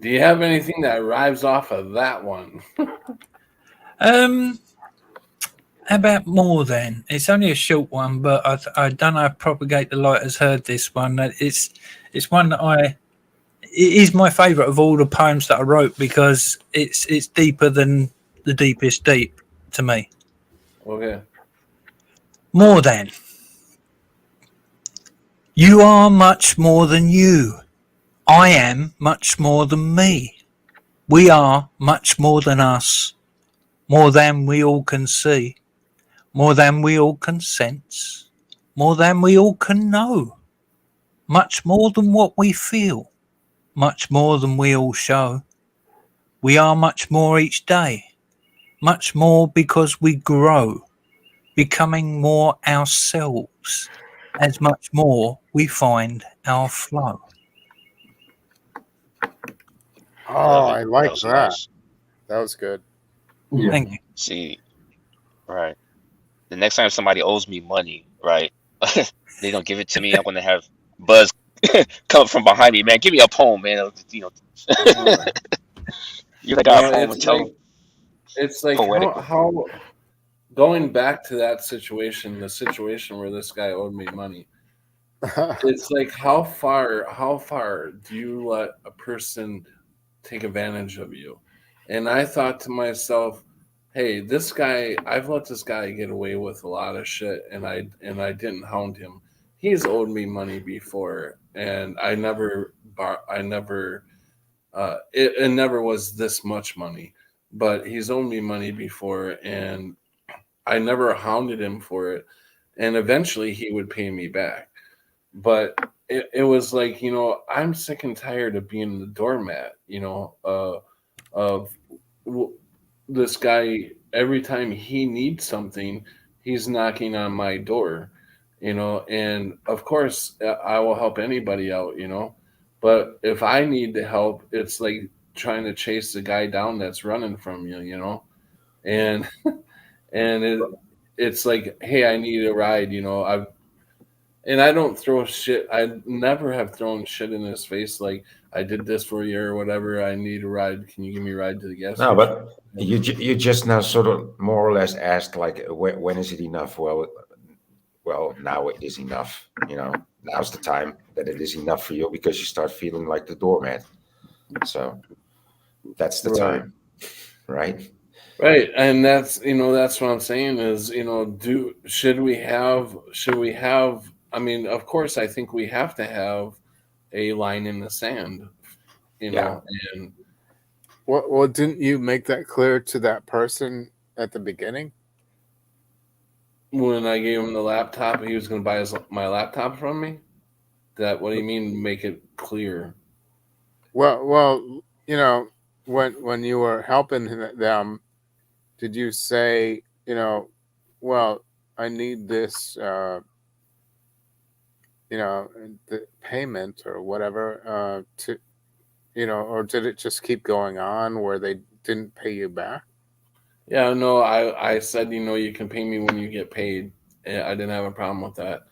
do you have anything that arrives off of that one? How about More Then? It's only a short one, but I don't know if Propagate the Light has heard this one. It's one that it is my favourite of all the poems that I wrote because it's deeper than the deepest deep to me. Okay. More Than. You are much more than you. I am much more than me. We are much more than us. more than we all can see, more than we all can sense, more than we all can know, much more than what we feel, much more than we all show. We are much more each day, much more because we grow, becoming more ourselves, as much more we find our flow. Oh, Love it. I That like was that. nice. That was good. Yeah. Thank you. See, right. The next time somebody owes me money, right? They don't give it to me. I'm gonna have Buzz come from behind me, man. Give me a poem, man. You know, you like got a No, poem and tell them it's like poetically. how going back to that situation, the situation where this guy owed me money. It's like how far do you let a person take advantage of you? And I thought to myself, hey, this guy, I've let this guy get away with a lot of shit, and I didn't hound him. He's owed me money before, and it never was this much money, but he's owed me money before, and I never hounded him for it, and eventually he would pay me back. But it was like, I'm sick and tired of being the doormat, of this guy. Every time he needs something, he's knocking on my door, and of course I will help anybody out, but if I need the help, it's like trying to chase the guy down that's running from you, and and it's like, hey, I need a ride, and I don't throw shit. I never have thrown shit in his face like I did this for you or whatever. I need a ride. Can you give me a ride to the gas No, station? but you just now sort of more or less asked like when is it enough? Well, now it is enough. Now's the time that it is enough for you because you start feeling like the doormat. So that's the Right. time, right? Right, and that's what I'm saying is, should we have, I mean, of course I think we have to have a line in the sand, Yeah. and Well, didn't you make that clear to that person at the beginning? when I gave him the laptop, he was going to buy my laptop from me. What do you mean make it clear? Well, when you were helping them, did you say, well, I need this, the payment or whatever, or did it just keep going on where they didn't pay you back? Yeah, no, I said, you can pay me when you get paid. I didn't have a problem with that.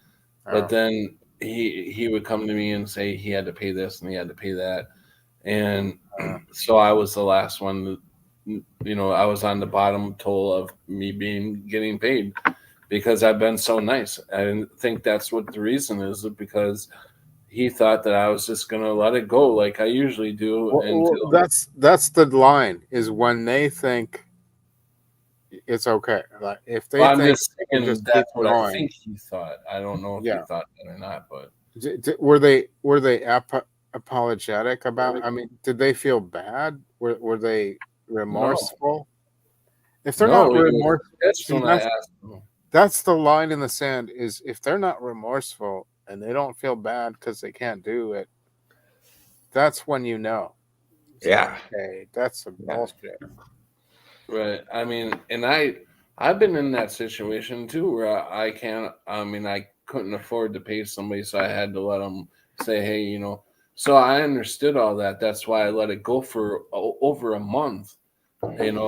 But Oh. then he would come to me and say he had to pay this and he had to pay that. And so I was the last one, I was on the bottom toll of me getting paid because I've been so nice. I think that's what the reason is, because he thought that I was just going to let it go like I usually do. Well, that's the line, is when they think it's okay. Like if they I'm think just they can saying just that's keep what I going. think he thought. I don't know if he thought that or not, but Were they apologetic about? I mean, did they feel bad? Were they remorseful? If they're not no, he was remorseful, pissed see, when I asked him. that's the line in the sand. Is if they're not remorseful and they don't feel bad because they can't do it, that's when you know. It's Yeah. okay, that's some bullshit. Right. I mean, and I've been in that situation too, where I can't. I mean, I couldn't afford to pay somebody, so I had to let them say, "Hey, So I understood all that. That's why I let it go for over a month, And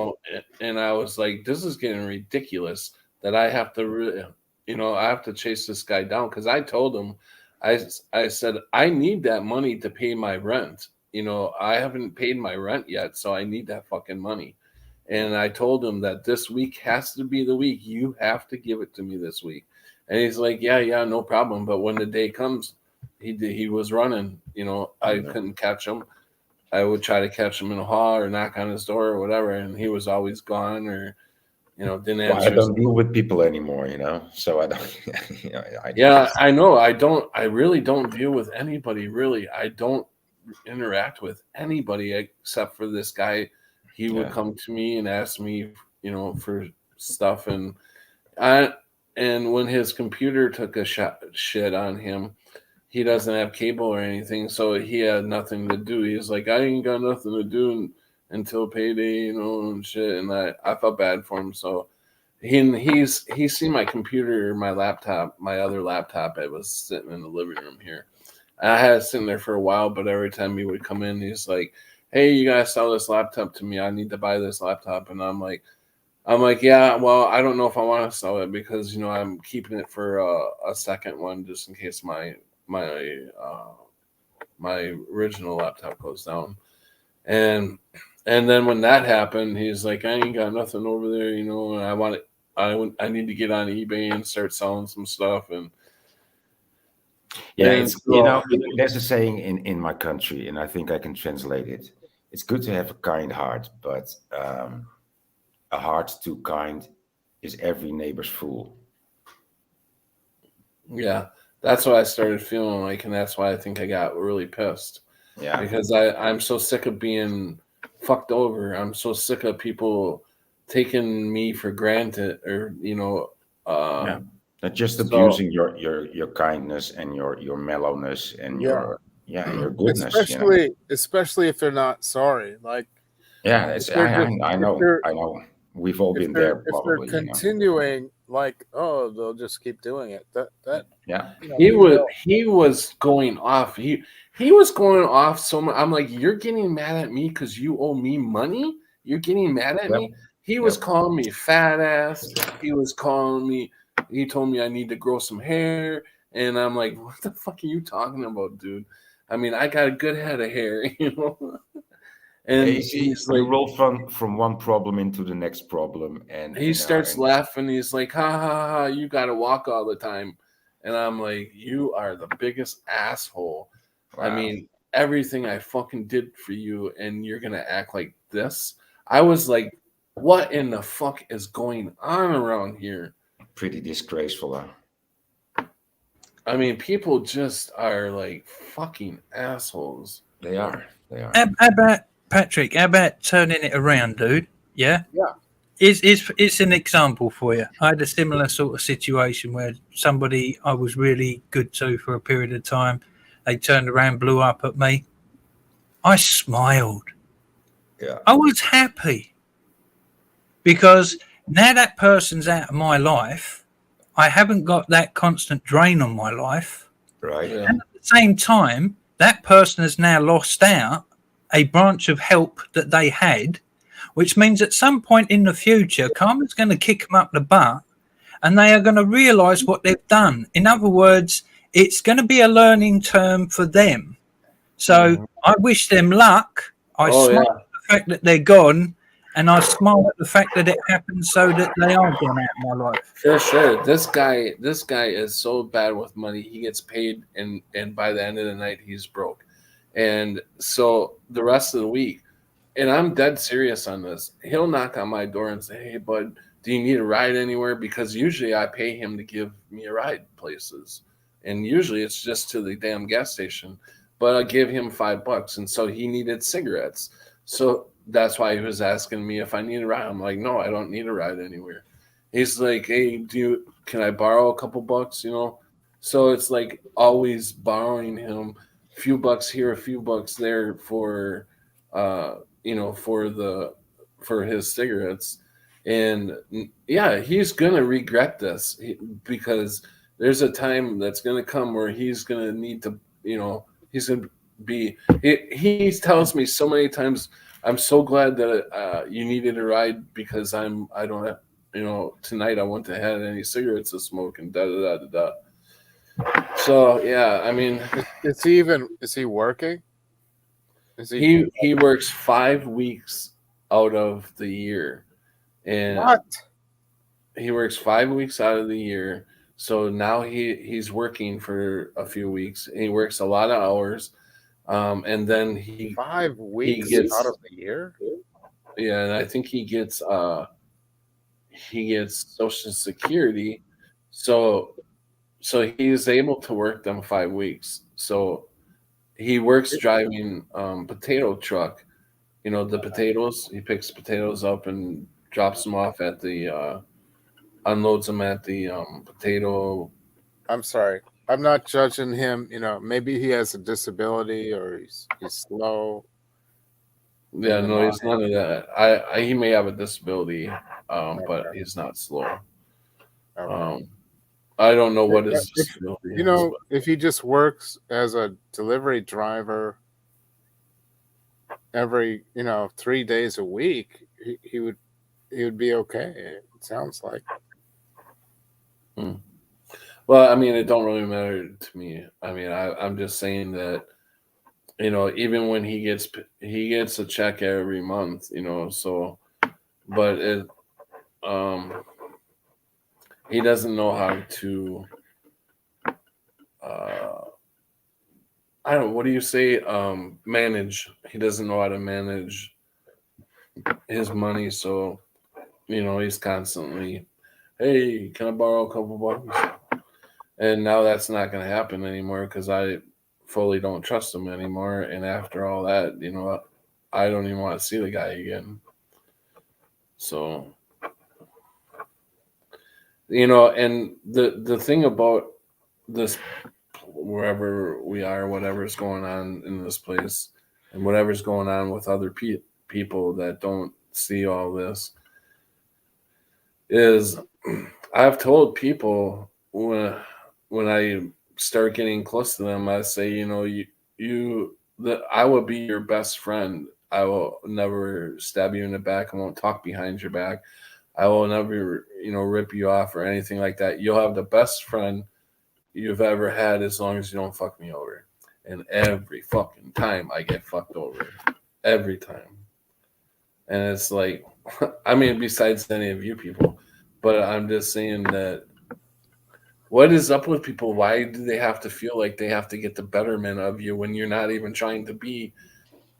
I was like, "This is getting ridiculous. That I have to, I have to chase this guy down." Because I told him, I said I need that money to pay my rent. I haven't paid my rent yet, so I need that fucking money. And I told him that this week has to be the week. You have to give it to me this week. And he's like, yeah, no problem. But when the day comes, he was running. I couldn't catch him. I would try to catch him in a hall or knock on his door or whatever, and he was always gone or, didn't Well, I answer. don't deal with people anymore, so I don't. Yeah, I know. I really don't deal with anybody. Really, I don't interact with anybody except for this guy. He would come to me and ask me, for stuff. And when his computer took a shit on him, he doesn't have cable or anything, so he had nothing to do. He's like, I ain't got nothing to do until payday, and shit. And I felt bad for him. So he's seen my computer, my laptop, my other laptop. It was sitting in the living room here. I had it sitting there for a while, but every time he would come in, he's like, hey, you gotta sell this laptop to me. I need to buy this laptop. And I'm like, yeah, well, I don't know if I want to sell it because, I'm keeping it for a second one just in case my original laptop goes down. And then when that happened, he's like, I ain't got nothing over there, and I need to get on eBay and start selling some stuff. And it's, there's a saying in my country, and I think I can translate it. It's good to have a kind heart, but a heart too kind is every neighbor's fool. Yeah, that's what I started feeling like, and that's why I think I got really pissed. Yeah, because I'm so sick of being fucked over. I'm so sick of people taking me for granted, or just abusing your kindness and your mellowness and your goodness. Especially if they're not sorry. Like, I know. We've all been there. Probably, if they're continuing, they'll just keep doing it. He was going off. He was going off so much. I'm like, you're getting mad at me because you owe me money. You're getting mad at me. He was calling me fat ass. He was calling me. He told me I need to grow some hair, and I'm like, what the fuck are you talking about, dude? I mean, I got a good head of hair, And he's like, roll from one problem into the next problem, and he starts laughing. He's like, ha ha ha, you got to walk all the time. And I'm like, you are the biggest asshole. Wow. I mean, everything I fucking did for you, and you're going to act like this? I was like, what in the fuck is going on around here? Pretty disgraceful, huh? I mean, people just are like fucking assholes. They are. How about, Patrick, how about turning it around, dude? Yeah? Yeah. It's an example for you. I had a similar sort of situation where somebody I was really good to for a period of time, they turned around, blew up at me. I smiled. Yeah. I was happy because now that person's out of my life, I haven't got that constant drain on my life. Right. Yeah. And at the same time, that person has now lost out a branch of help that they had, which means at some point in the future, karma's going to kick them up the butt and they are going to realize what they've done. In other words, it's going to be a learning term for them. So I wish them luck. I smile at the fact that they're gone, and I smile at the fact that it happened so that they are gone out of my life. For sure. This guy is so bad with money. He gets paid, and by the end of the night, he's broke. And so the rest of the week, and I'm dead serious on this, he'll knock on my door and say, hey, bud, do you need a ride anywhere? Because usually I pay him to give me a ride places. And usually it's just to the damn gas station. But I give him $5. And so he needed cigarettes. So that's why he was asking me if I need a ride. I'm like, no, I don't need a ride anywhere. He's like, hey, can I borrow a couple bucks? So it's like always borrowing him a few bucks here, a few bucks there for for his cigarettes. And yeah, he's gonna regret this because there's a time that's gonna come where he's gonna need to, he's gonna be. He tells me so many times, I'm so glad that you needed a ride because I don't have, tonight I wouldn't have had any cigarettes to smoke and da da da da da. So yeah, I mean, is he working? He works 5 weeks out of the year, and he works 5 weeks out of the year. So now he's working for a few weeks. And he works a lot of hours, and then 5 weeks out of the year. Yeah, and I think he gets Social Security, so he's able to work them 5 weeks. So he works driving potato truck, the potatoes. He picks potatoes up and drops them off at the unloads them at the potato. I'm sorry. I'm not judging him. You know, maybe he has a disability or he's slow. Yeah, in the no, he's mind. none of that. He may have a disability, but Okay. he's not slow. Okay. I don't know what If, his if- disability you is. know, if he just works as a delivery driver every 3 days a week, he would be okay. It sounds like. Well, I mean, it don't really matter to me. I mean, I'm just saying that even when he gets a check every month, so, but he doesn't know how to. I don't. What do you say? Manage. He doesn't know how to manage his money, so he's constantly, hey, can I borrow a couple bucks? And now that's not going to happen anymore because I fully don't trust him anymore. And after all that, I don't even want to see the guy again. So, and the thing about this, wherever we are, whatever's going on in this place, and whatever's going on with other people that don't see all this, is I've told people when I start getting close to them, I say, I will be your best friend. I will never stab you in the back. I won't talk behind your back. I will never, rip you off or anything like that. You'll have the best friend you've ever had as long as you don't fuck me over. And every fucking time I get fucked over. Every time. And it's like, I mean, besides any of you people, but I'm just saying that what is up with people? Why do they have to feel like they have to get the betterment of you when you're not even trying to be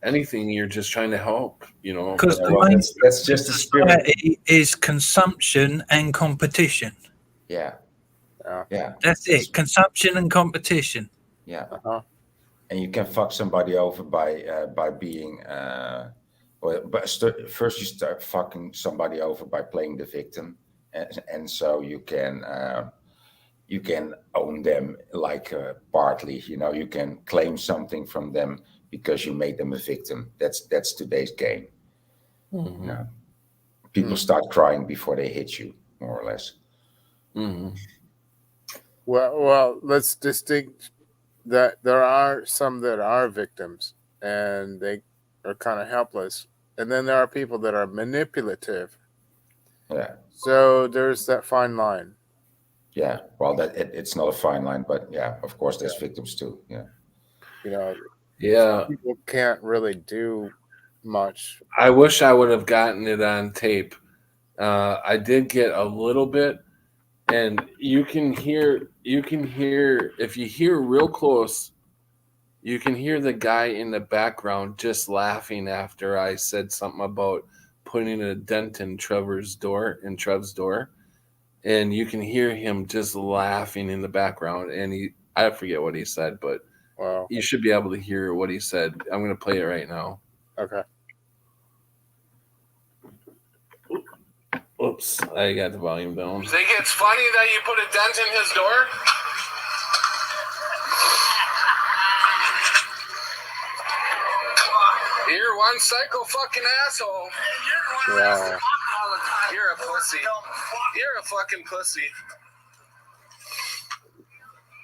anything? You're just trying to help, Because Yeah, the well, main that's just the spirit. society is consumption and competition. Yeah, yeah, That's it. Consumption and competition. yeah. Uh-huh. And you can fuck somebody over by being first you start fucking somebody over by playing the victim, and so you can own them like partly. You can claim something from them because you made them a victim. That's today's game. Mm-hmm. People start crying before they hit you, more or less. Mm-hmm. Well, let's distinct that there are some that are victims and they are kind of helpless, and then there are people that are manipulative. Yeah, So there's that fine line. yeah. Well, it's not a fine line, but yeah, of course, there's victims too. Yeah. Yeah. People can't really do much. I wish I would have gotten it on tape. I did get a little bit, and you can hear if you hear real close, you can hear the guy in the background just laughing after I said something about putting a dent in Trev's door, and you can hear him just laughing in the background. And I forget what he said, but Wow. you should be able to hear what he said. I'm going to play it right now. Okay. Oops, I got the volume down. Think it's funny that you put a dent in his door? You're one psycho fucking asshole. Wow. You're a pussy. You're a fucking pussy.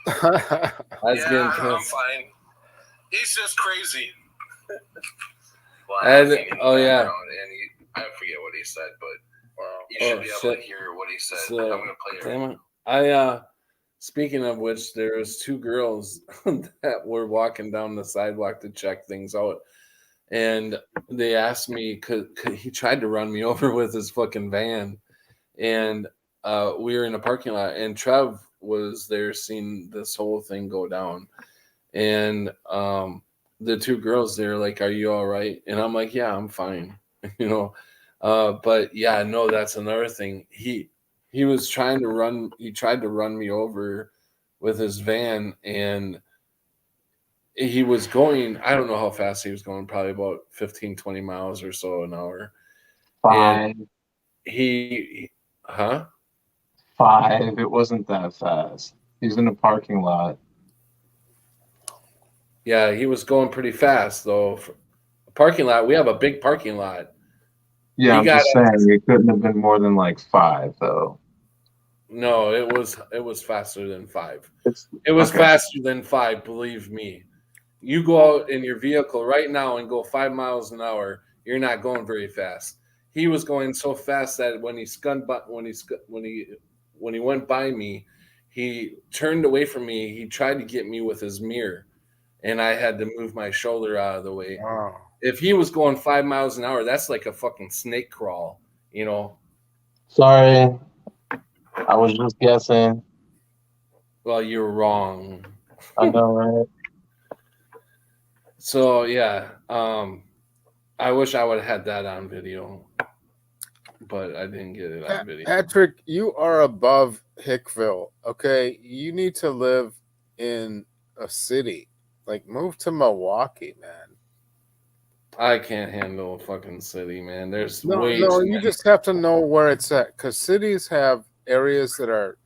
I was getting I'm pissed. fine. He's just crazy. And, oh yeah. And I forget what he said, but you should be able to hear what he said. So, I'm gonna play it. damn it. Speaking of which, there was two girls that were walking down the sidewalk to check things out, and they asked me, cause he tried to run me over with his fucking van, and we were in a parking lot, and Trev was there seeing this whole thing go down, and the two girls, they're like, "Are you all right?" And I'm like, "Yeah, I'm fine," But yeah, no, that's another thing. He was trying to run. He tried to run me over with his van, and he was going. I don't know how fast he was going. Probably about 15, 20 miles or so an hour. Fine. Huh? 5. It wasn't that fast. He's in a parking lot. Yeah, he was going pretty fast though. Parking lot. We have a big parking lot. Yeah, He I'm got just saying it couldn't have been more than like 5 though. No, it was faster than 5. It's It was okay. faster than 5, believe me. You go out in your vehicle right now and go 5 miles an hour, you're not going very fast. He was going so fast that when he went by me, he turned away from me. He tried to get me with his mirror, and I had to move my shoulder out of the way. Wow. If he was going 5 miles an hour, that's like a fucking snake crawl, you know. Sorry. I was just guessing. Well, you're wrong. I know, right? So yeah, I wish I would have had that on video, but I didn't get it on video. Patrick, you are above Hickville. Okay, you need to live in a city. Like, move to Milwaukee, man. I can't handle a fucking city, man. There's No, way no, too you many. just have to know where it's at, because cities have areas that are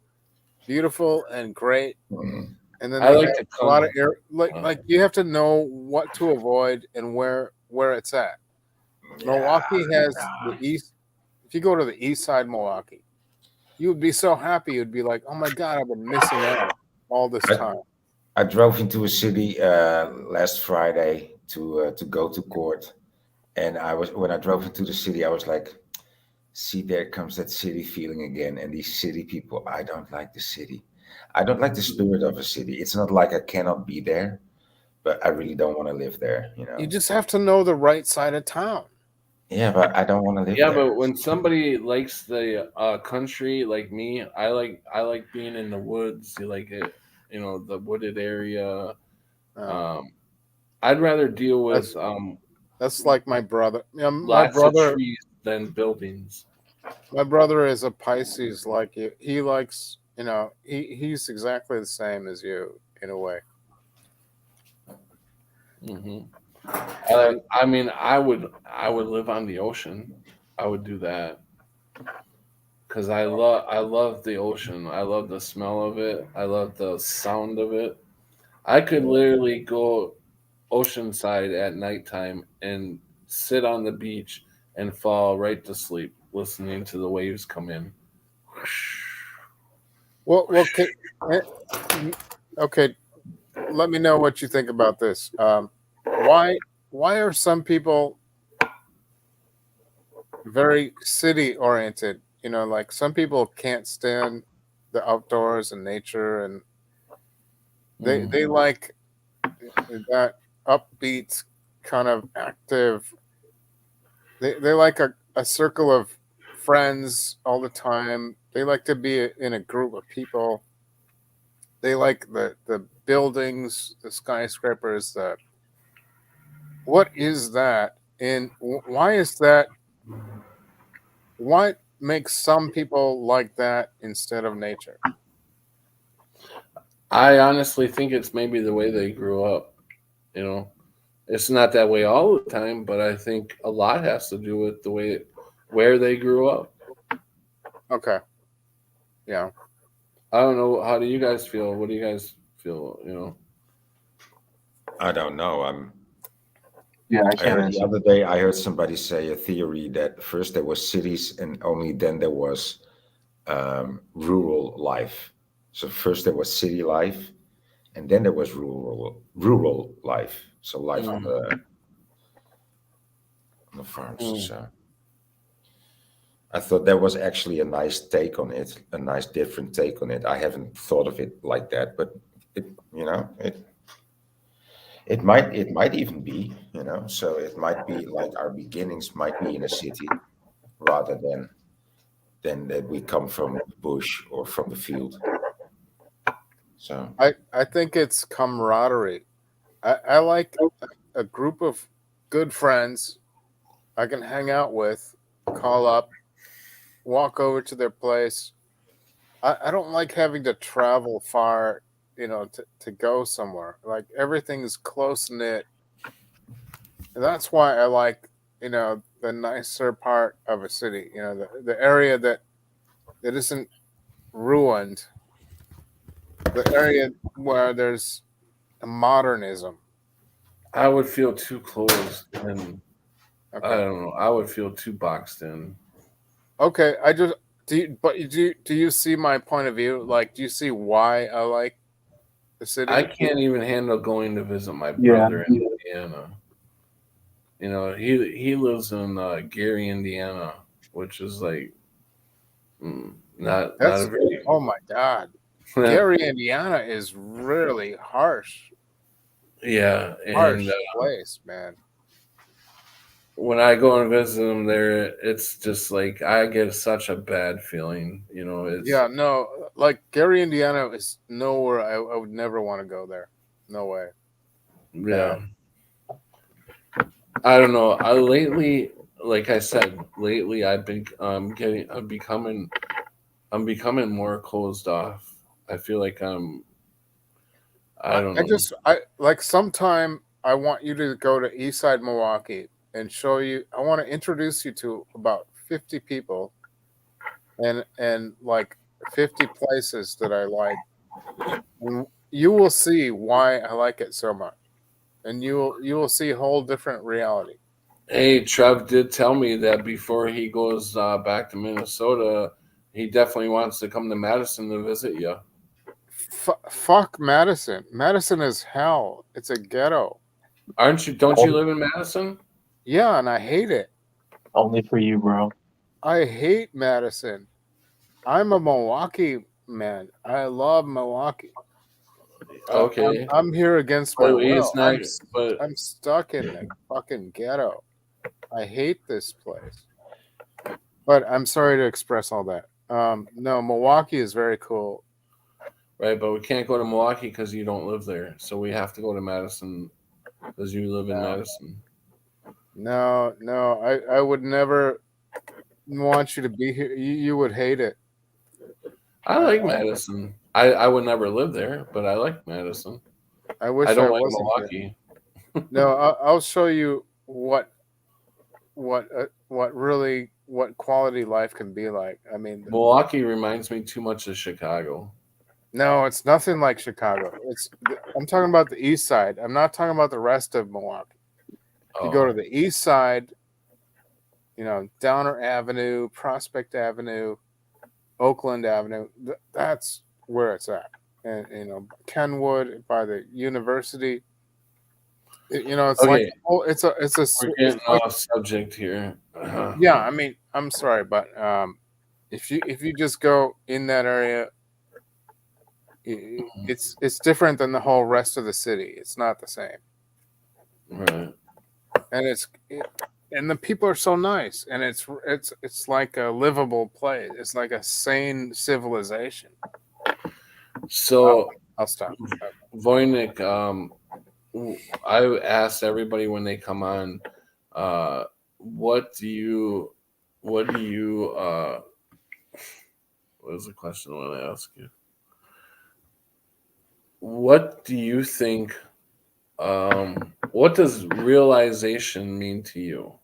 beautiful and great, and then I they like have to a lot of come. like you have to know what to avoid and where it's at. Milwaukee has the east. If you go to the east side of Milwaukee, you would be so happy. You'd be like, "Oh my god, I've been missing out all this time." I drove into a city last Friday to go to court, and when I drove into the city, I was like, "See, there comes that city feeling again." And these city people, I don't like the city. I don't like the spirit of a city. It's not like I cannot be there, but I really don't want to live there. You know. You just have to know the right side of town. Yeah, but I don't want to live Yeah, there. but when somebody likes the country like me, I like being in the woods. You like it, you know, the wooded area. I'd rather deal with That's like my brother. Yeah, my lots of brother. trees than buildings. My brother is a Pisces like you. He likes, he's exactly the same as you in a way. Hmm. I mean, I would live on the ocean. I would do that because I love the ocean. I love the smell of it. I love the sound of it. I could literally go oceanside at nighttime and sit on the beach and fall right to sleep listening to the waves come in. Well, okay. Let me know what you think about this. Why are some people very city oriented? Like some people can't stand the outdoors and nature, and they like that upbeat kind of active. They like a circle of friends all the time. They like to be in a group of people. They like the buildings, the skyscrapers. What is that? And why is that? What makes some people like that instead of nature? I honestly think it's maybe the way they grew up. You know, it's not that way all the time, but I think a lot has to do with the way where they grew up. Okay. Yeah. I don't know. How do you guys feel? What do you guys feel? You know. I don't know. Yeah, I I can't heard the answer. other day, I heard somebody say a theory that first there was cities and only then there was rural life. So first there was city life, and then there was rural life. So life on the farms. So I thought that was actually a nice take on it, a nice different take on it. I haven't thought of it like that, but it it might even be, so it might be like our beginnings might be in a city rather than that we come from the bush or from the field. So I think it's camaraderie. I like a group of good friends I can hang out with, call up, walk over to their place. I don't like having to travel far, to go somewhere. Like everything's close knit. And that's why I like, the nicer part of a city. The area that isn't ruined. The area where there's a modernism. I would feel too closed, and I Okay. don't know. I would feel too boxed in. Okay. Do you see my point of view? Like, do you see why I like the city? I can't even handle going to visit my Yeah. brother in Indiana. He lives in Gary, Indiana, which is like not a very. Oh my God. Gary, Indiana is really harsh. Yeah, Harsh and place, man. when I go and visit him there, it's just like I get such a bad feeling. It's Yeah, no, like Gary, Indiana is nowhere I would never want to go there. No way. yeah. I don't know. Like I said, lately I've been I'm becoming more closed off. I feel like I don't know. I like sometime I want you to go to Eastside Milwaukee and show you. I want to introduce you to about 50 people and like 50 places that I like. And you will see why I like it so much. And you will see a whole different reality. Hey, Trev did tell me that before he goes back to Minnesota, he definitely wants to come to Madison to visit you. Fuck Madison. Madison is hell. It's a ghetto. Don't you live in Madison? Yeah, and I hate it. Only for you, bro. I hate Madison. I'm a Milwaukee man. I love Milwaukee. Okay. I'm here against my will. It's nice, but I'm stuck in the fucking ghetto. I hate this place. But I'm sorry to express all that. No, Milwaukee is very cool. Right, but we can't go to Milwaukee because you don't live there. So we have to go to Madison because you live in Madison. No, I would never want you to be here. You would hate it. I like Madison. I would never live there, but I like Madison. I wish I don't like wasn't Milwaukee. No, I'll show you what quality life can be like. I mean, Milwaukee reminds me too much of Chicago. No, it's nothing like Chicago. I'm talking about the east side. I'm not talking about the rest of Milwaukee. If you go to the east side, Downer Avenue, Prospect Avenue, Oakland Avenue, that's where it's at. And Kenwood by the university. It's Okay. like it's a. We're getting off subject here. Yeah, I mean, I'm sorry, but if you just go in that area, it's different than the whole rest of the city. It's not the same. Right. And and the people are so nice, and it's like a livable place. It's like a sane civilization. So I'll stop. Voynich, I asked everybody when they come on, what was the question I want to ask you? What do you think? What does realization mean to you?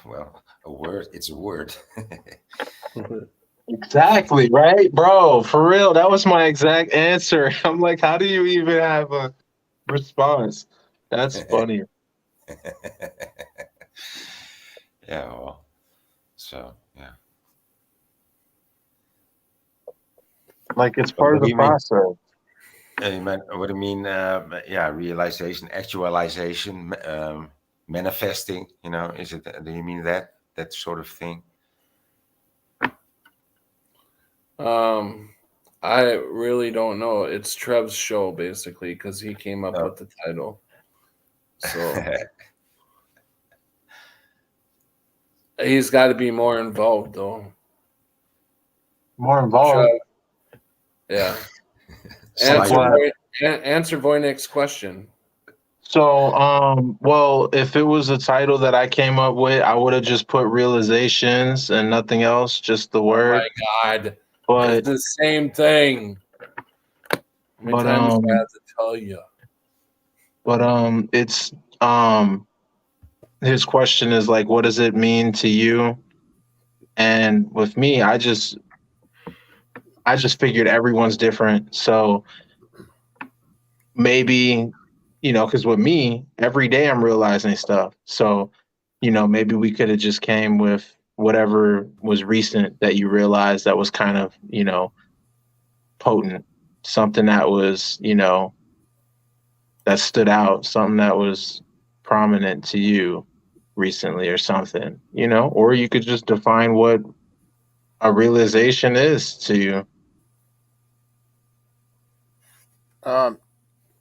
Well, a word. It's a word. Exactly, right, bro? For real, that was my exact answer. I'm like, how do you even have a response? That's funny. Yeah. Well. So yeah. Like it's part of the process. What do you mean? Yeah, realization, actualization, manifesting. Is it? Do you mean that sort of thing? I really don't know. It's Trev's show basically because he came up with the title. So he's got to be more involved, though. More involved. Yeah. Answer Voynich's question. So, well, if it was a title that I came up with, I would have just put realizations and nothing else, just the word. Oh my God. But it's the same thing. How many times do I have to tell you? But it's his question is like, what does it mean to you? And with me, I just figured everyone's different. So maybe, because with me, every day I'm realizing stuff. So, maybe we could have just came with whatever was recent that you realized that was kind of, potent, something that was, that stood out, something that was prominent to you recently or something, or you could just define what a realization is to you.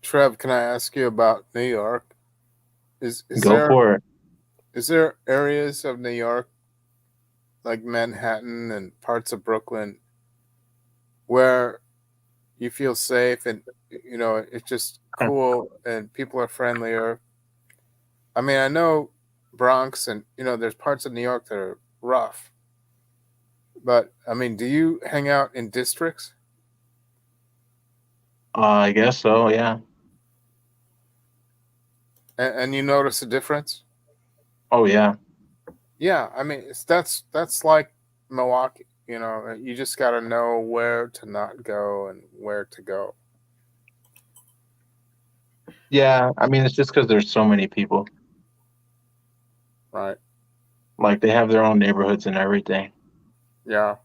Trev, can I ask you about New York? Go for it. Is there areas of New York, like Manhattan and parts of Brooklyn, where you feel safe and it's just cool and people are friendlier? I mean, I know Bronx and there's parts of New York that are rough, but I mean, do you hang out in districts? I guess so, yeah. And you notice a difference? Oh yeah. Yeah, I mean, that's like Milwaukee. You just got to know where to not go and where to go. Yeah, I mean, it's just because there's so many people. Right. Like they have their own neighborhoods and everything. Yeah.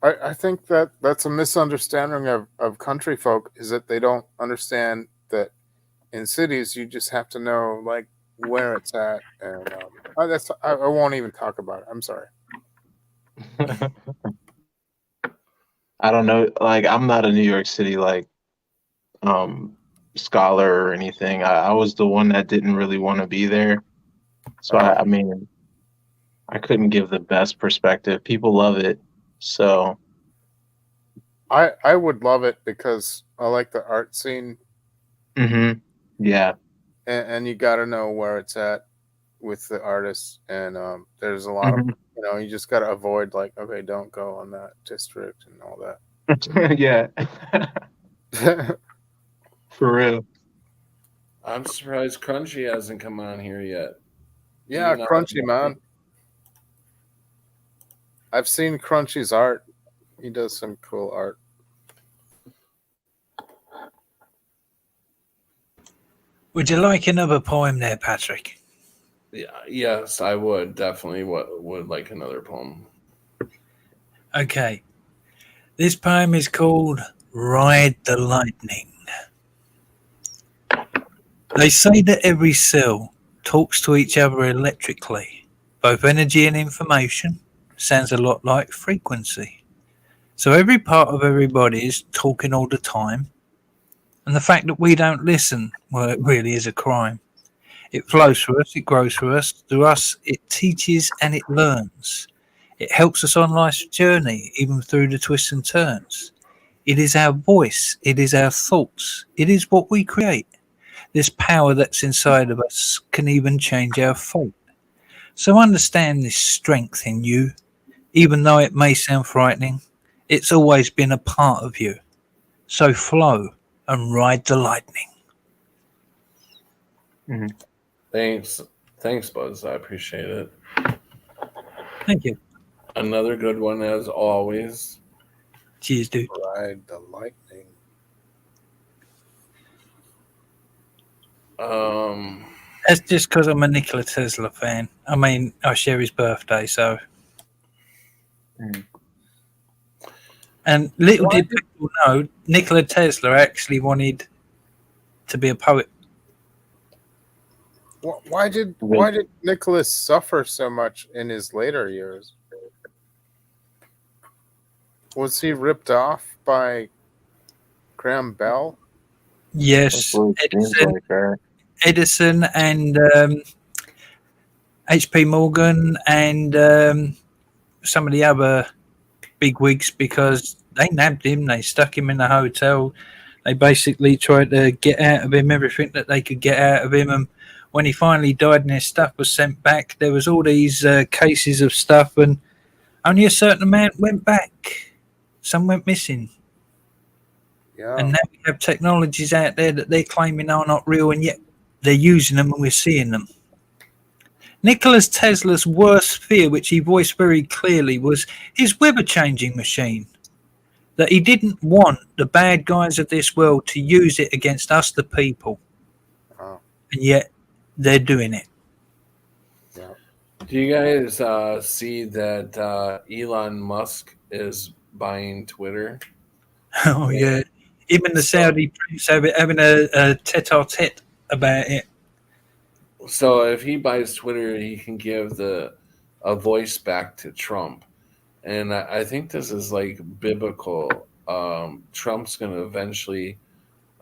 I think that's a misunderstanding of country folk, is that they don't understand that in cities you just have to know like where it's at, and I won't even talk about it. I'm sorry. I don't know, like I'm not a New York City like scholar or anything. I was the one that didn't really want to be there. So I mean, I couldn't give the best perspective. People love it. So I would love it because I like the art scene. Yeah. And you got to know where it's at with the artists, and there's a lot of you just got to avoid like, okay, don't go on that district and all that. Yeah. For real. I'm surprised Crunchy hasn't come on here yet. Yeah, Crunchy, man. I've seen Crunchy's art. He does some cool art. Would you like another poem there, Patrick? Yeah, yes, I would definitely would like another poem. Okay. This poem is called Ride the Lightning. They say that every cell talks to each other electrically. Both energy and information sounds a lot like frequency. So every part of everybody is talking all the time. And the fact that we don't listen, well, it really is a crime. It flows through us, it grows through us, it teaches and it learns. It helps us on life's journey, even through the twists and turns. It is our voice, it is our thoughts, it is what we create. This power that's inside of us can even change our fate. So understand this strength in you. Even though it may sound frightening, it's always been a part of you. So flow and ride the lightning. Thanks, Buzz. I appreciate it. Thank you. Another good one as always. Cheers, dude. Ride the lightning. That's just because I'm a Nikola Tesla fan. I mean, I share his birthday, so. And little did people know, Nikola Tesla actually wanted to be a poet. Why did Nicholas suffer so much in his later years? Was he ripped off by Graham Bell? Yes, Edison and H.P. Morgan and some of the other bigwigs, because they nabbed him, they stuck him in the hotel, they basically tried to get out of him everything that they could get out of him, and when he finally died and his stuff was sent back, there was all these cases of stuff, and only a certain amount went back. Some went missing. Yeah. And now we have technologies out there that they're claiming are not real, and yet they're using them and we're seeing them. Nikola Tesla's worst fear, which he voiced very clearly, was his weather-changing machine. That he didn't want the bad guys of this world to use it against us, the people. Oh. And yet they're doing it. Yeah. Do you guys see that Elon Musk is buying Twitter? Oh, yeah. Even the Saudi prince having a tete-a-tete about it. So if he buys Twitter, he can give a voice back to Trump. And I think this is like biblical. Trump's going to eventually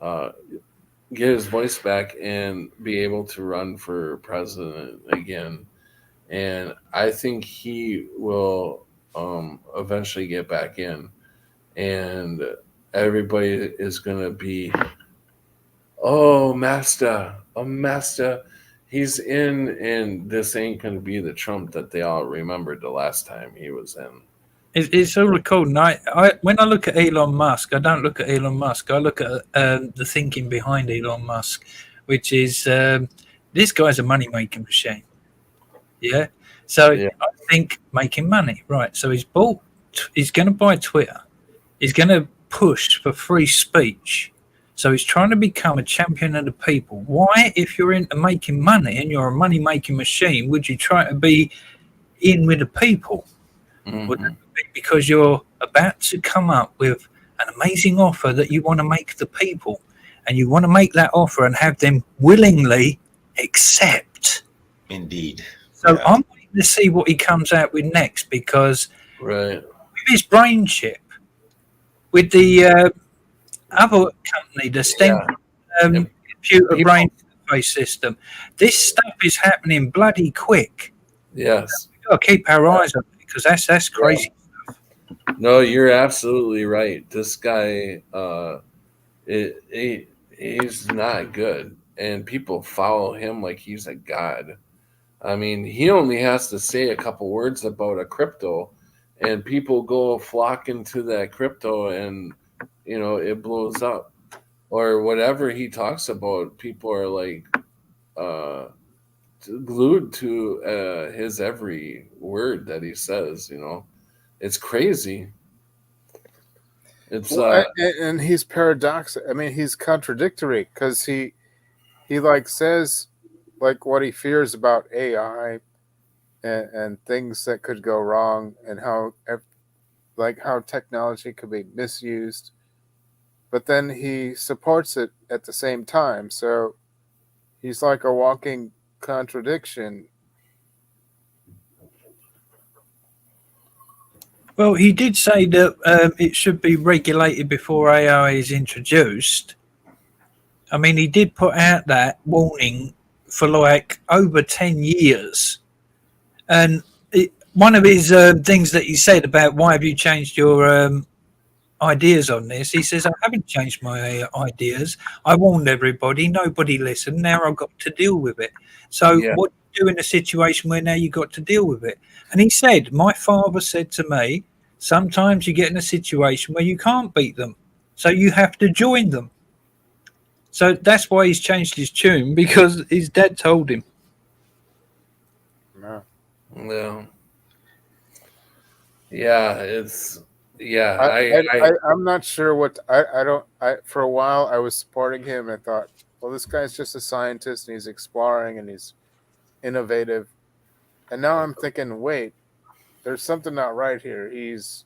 get his voice back and be able to run for president again. And I think he will eventually get back in. And everybody is going to be, oh, master, he's in, and this ain't going to be the Trump that they all remembered the last time he was in. It's all recorded. When I look at Elon Musk, I don't look at Elon Musk. I look at the thinking behind Elon Musk, which is this guy's a money-making machine. Yeah. So I think making money, right? So he's going to buy Twitter. He's going to push for free speech. So he's trying to become a champion of the people. Why, if you're into making money and you're a money-making machine, would you try to be in with the people? Mm-hmm. Would it be because you're about to come up with an amazing offer that you want to make the people, and you want to make that offer and have them willingly accept? Indeed. So I'm waiting to see what he comes out with next, because with his brain chip, with the other company, the STEM computer brain interface system, this stuff is happening bloody quick. Yes. We've got to keep our eyes on it, because that's crazy. No, you're absolutely right. This guy, he's not good, and people follow him like he's a god. I mean, he only has to say a couple words about a crypto, and people go flocking to that crypto, and it blows up. Or whatever he talks about, people are like glued to his every word that he says. It's crazy. It's and he's paradoxical. I mean, he's contradictory, because he like says like what he fears about AI and things that could go wrong, and how technology could be misused, but then he supports it at the same time. So he's like a walking contradiction. Well, he did say that it should be regulated before AI is introduced. I mean, he did put out that warning for like over 10 years. And one of his things that he said about why have you changed your ideas on this, he says, I haven't changed my ideas. I warned everybody. Nobody listened. Now I've got to deal with it. So what do you do in a situation where now you've got to deal with it? And he said, my father said to me, sometimes you get in a situation where you can't beat them, so you have to join them. So that's why he's changed his tune, because his dad told him. No. I'm not sure what for a while I was supporting him and thought, well, this guy's just a scientist and he's exploring and he's innovative. And now I'm thinking, wait, there's something not right here. He's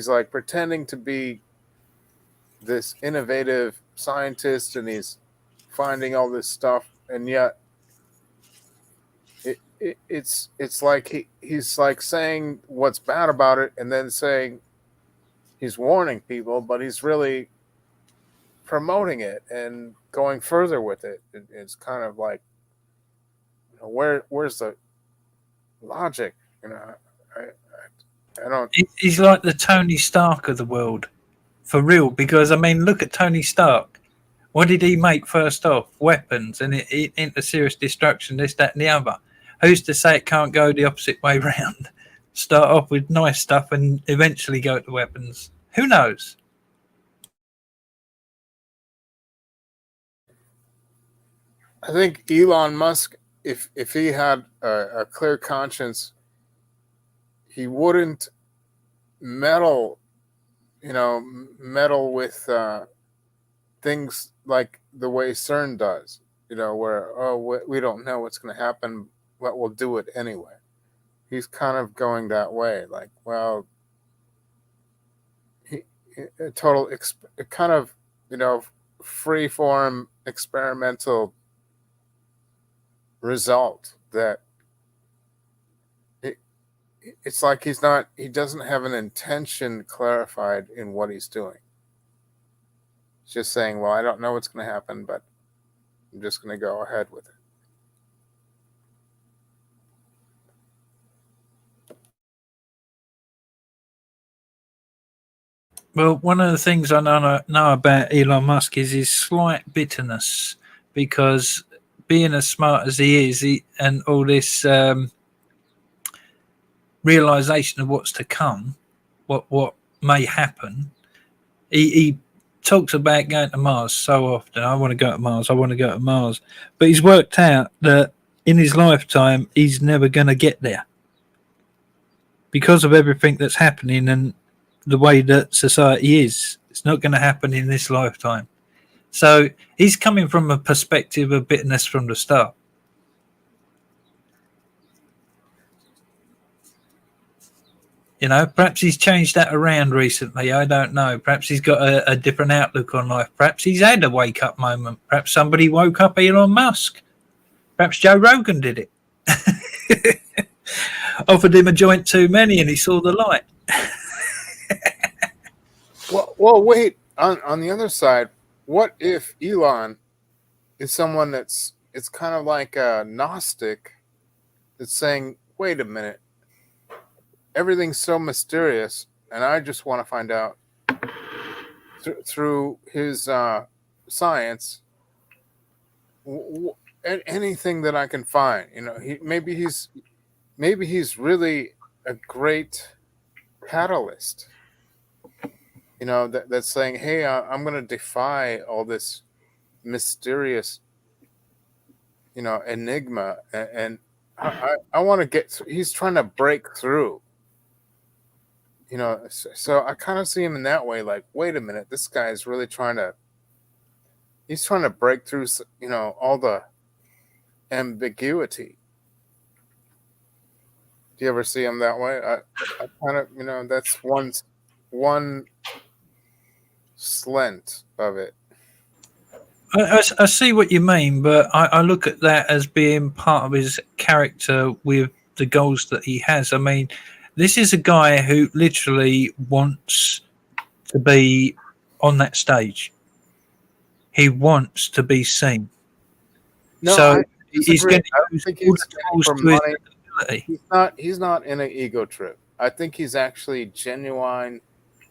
like pretending to be this innovative scientist, and he's finding all this stuff, and yet it's like he's like saying what's bad about it, and then saying he's warning people, but he's really promoting it and going further with it. It's kind of like, where's the logic? I don't. He's like the Tony Stark of the world, for real. Because I mean, look at Tony Stark. What did he make first off? Weapons, and it into serious destruction. This, that, and the other. Who's to say it can't go the opposite way round? Start off with nice stuff and eventually go to weapons. Who knows? I think Elon Musk, if he had a clear conscience, he wouldn't meddle with things like the way CERN does, where we don't know what's going to happen, but we'll do it anyway. He's kind of going that way, like, well, a total kind of free form experimental result that it's like he doesn't have an intention clarified in what he's doing. He's just saying, well, I don't know what's going to happen, but I'm just going to go ahead with it. Well, one of the things I know about Elon Musk is his slight bitterness, because being as smart as he is, and all this realization of what's to come, what may happen, he talks about going to Mars so often. I want to go to Mars. I want to go to Mars. But he's worked out that in his lifetime, he's never going to get there because of everything that's happening and the way that society is. It's not going to happen in this lifetime. So he's coming from a perspective of bitterness from the start. Perhaps he's changed that around recently. I don't know. Perhaps he's got a different outlook on life. Perhaps he's had a wake-up moment. Perhaps somebody woke up Elon Musk. Perhaps Joe Rogan did it. Offered him a joint too many and he saw the light. Well, wait. On the other side, what if Elon is someone it's kind of like a Gnostic that's saying, wait a minute, everything's so mysterious, and I just want to find out through his science anything that I can find. Maybe he's really a great catalyst. That's saying, hey, I'm going to defy all this mysterious, enigma, and I want to get. He's trying to break through. So I kind of see him in that way. Like, wait a minute, this guy is really he's trying to break through, all the ambiguity. Do you ever see him that way? I kind of, that's one slant of it. I see what you mean, but I look at that as being part of his character with the goals that he has. I mean, this is a guy who literally wants to be on that stage. He wants to be seen. No, so he's going to use all the tools to his ability. He's not in an ego trip. I think he's actually genuine,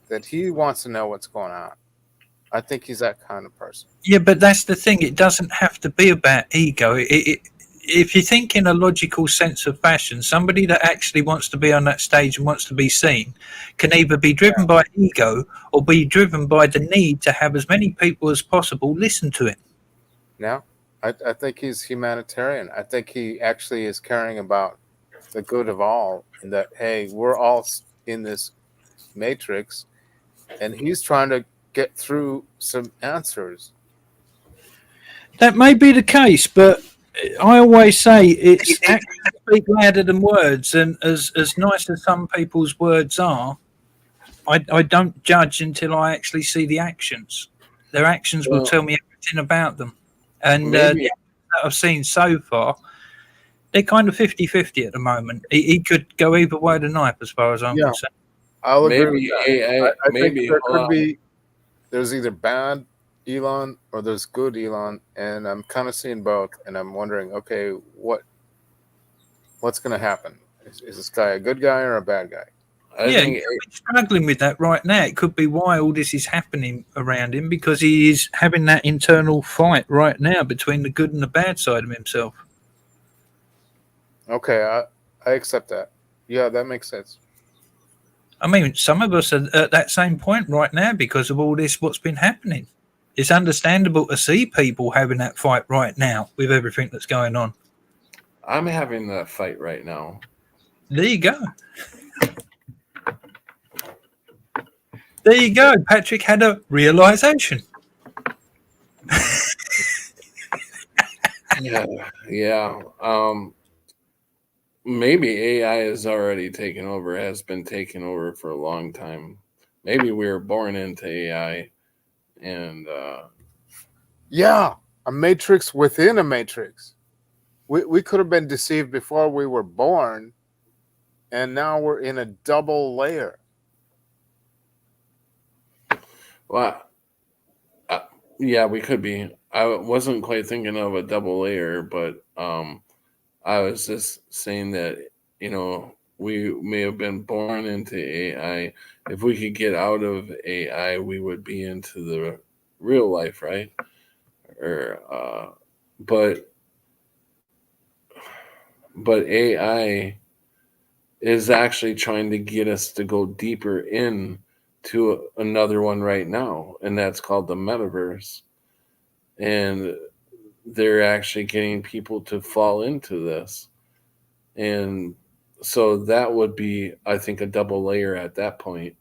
that he wants to know what's going on. I think he's that kind of person. Yeah, but that's the thing. It doesn't have to be about ego. If you think in a logical sense of fashion, somebody that actually wants to be on that stage and wants to be seen can either be driven by ego or be driven by the need to have as many people as possible listen to him. No, I think he's humanitarian. I think he actually is caring about the good of all, and that, hey, we're all in this matrix, and he's trying to get through some answers. That may be the case, but I always say it's actions speak louder than words, and as nice as some people's words are, I don't judge until I actually see the actions. Their actions will tell me everything about them. And that I've seen so far, they're kind of 50-50 at the moment. He could go either way of the knife, as far as I'm concerned. I'll agree with that. I think there could be, there's either bad Elon or there's good Elon, and I'm kind of seeing both, and I'm wondering, okay, what's going to happen? Is this guy a good guy or a bad guy? He's struggling with that right now. It could be why all this is happening around him, because he is having that internal fight right now between the good and the bad side of himself. Okay, I accept that. Yeah, that makes sense. I mean, some of us are at that same point right now because of all this, what's been happening. it's understandable to see people having that fight right now with everything that's going on. I'm having that fight right now. There you go. There you go. Patrick had a realization. Yeah. Maybe AI is already taken over, has been taken over for a long time. Maybe we were born into AI, and Yeah, a matrix within a matrix. We could have been deceived before we were born, and now we're in a double layer. well, yeah, we could be. I wasn't quite thinking of a double layer, but I was just saying that, we may have been born into AI. If we could get out of AI, we would be into the real life, right? But AI is actually trying to get us to go deeper in to another one right now, and that's called the metaverse. And they're actually getting people to fall into this. And so that would be, I think, a double layer at that point.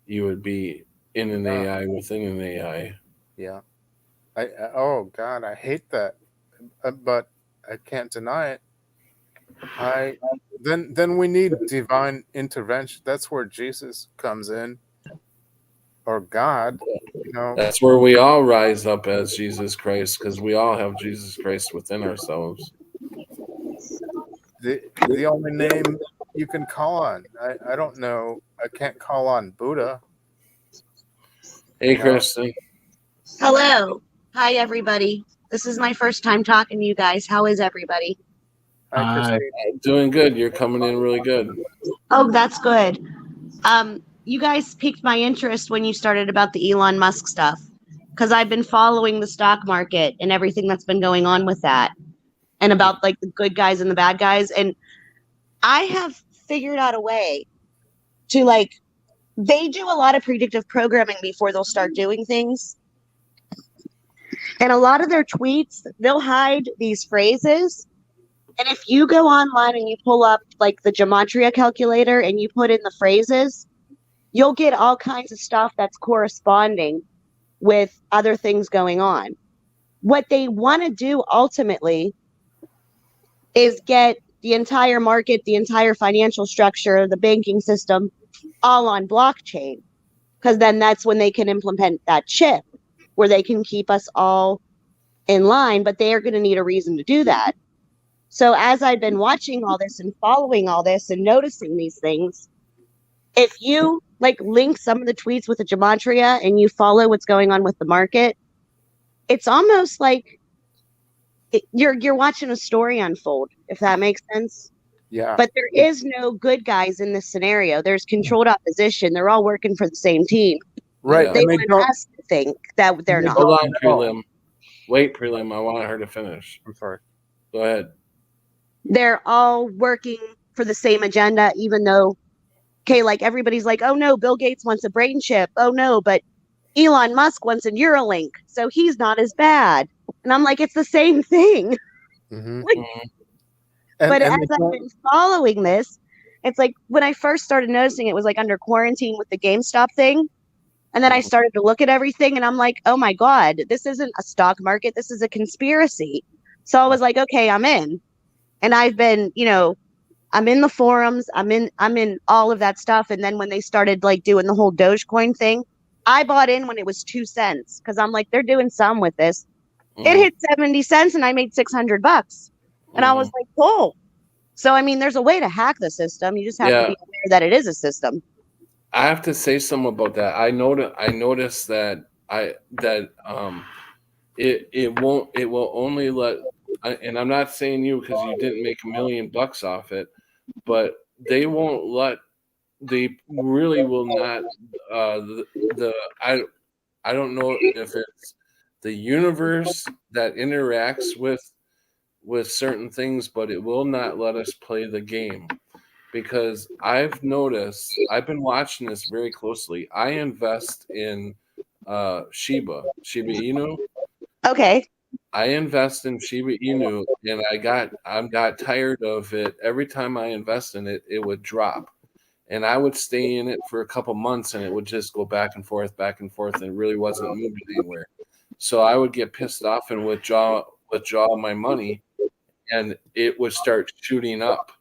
You would be in an AI within an AI. Yeah. Oh God, I hate that, but I can't deny it. Then we need divine intervention. That's where Jesus comes in, or God. That's where we all rise up as Jesus Christ, because we all have Jesus Christ within ourselves. The only name you can call on. I don't know. I can't call on Buddha. Hey, Kristen. Hello. Hi, everybody. This is my first time talking to you guys. How is everybody? Hi, Doing good. You're coming in really good. Oh, that's good. You guys piqued my interest when you started about the Elon Musk stuff, because I've been following the stock market and everything that's been going on with that, and about like the good guys and the bad guys. And I have figured out a way to they do a lot of predictive programming before they'll start doing things. And a lot of their tweets, they'll hide these phrases. And if you go online and you pull up like the gematria calculator and you put in the phrases, you'll get all kinds of stuff that's corresponding with other things going on. What they want to do ultimately is get the entire market, the entire financial structure, the banking system, all on blockchain. Because then that's when they can implement that chip where they can keep us all in line, but they are going to need a reason to do that. So as I've been watching all this and following all this and noticing these things, if you link some of the tweets with the gematria and you follow what's going on with the market, it's almost like you're watching a story unfold, if that makes sense. Yeah. But there is no good guys in this scenario. There's controlled opposition. They're all working for the same team. Right. They want us to think that they're not. Hold on, Prelim. Wait, Prelim. I want her to finish. I'm sorry. Go ahead. They're all working for the same agenda, even though, everybody's like, oh no, Bill Gates wants a brain chip. Oh no, but Elon Musk wants a Neuralink, so he's not as bad. And I'm like, it's the same thing. Mm-hmm. But as I've been following this, it's like when I first started noticing it was under quarantine with the GameStop thing. And then I started to look at everything and I'm like, oh my God, this isn't a stock market. This is a conspiracy. So I was like, okay, I'm in. And I've been, I'm in the forums. I'm in all of that stuff. And then when they started doing the whole Dogecoin thing, I bought in when it was 2 cents because I'm like, they're doing some with this. It hit 70 cents and I made $600. And I was like, cool. So, I mean, there's a way to hack the system. You just have to be aware that it is a system. I have to say something about that. I noticed that it will only let, and I'm not saying you because you didn't make $1 million off it, but they won't let, they really will not, I don't know if it's the universe that interacts with certain things, but it will not let us play the game. Because I've noticed, I've been watching this very closely. I invest in Shiba Inu. Okay. I invest in Shiba Inu, and I got tired of it. Every time I invest in it, it would drop, and I would stay in it for a couple months, and it would just go back and forth, and it really wasn't moving anywhere. So I would get pissed off and withdraw my money, and it would start shooting up,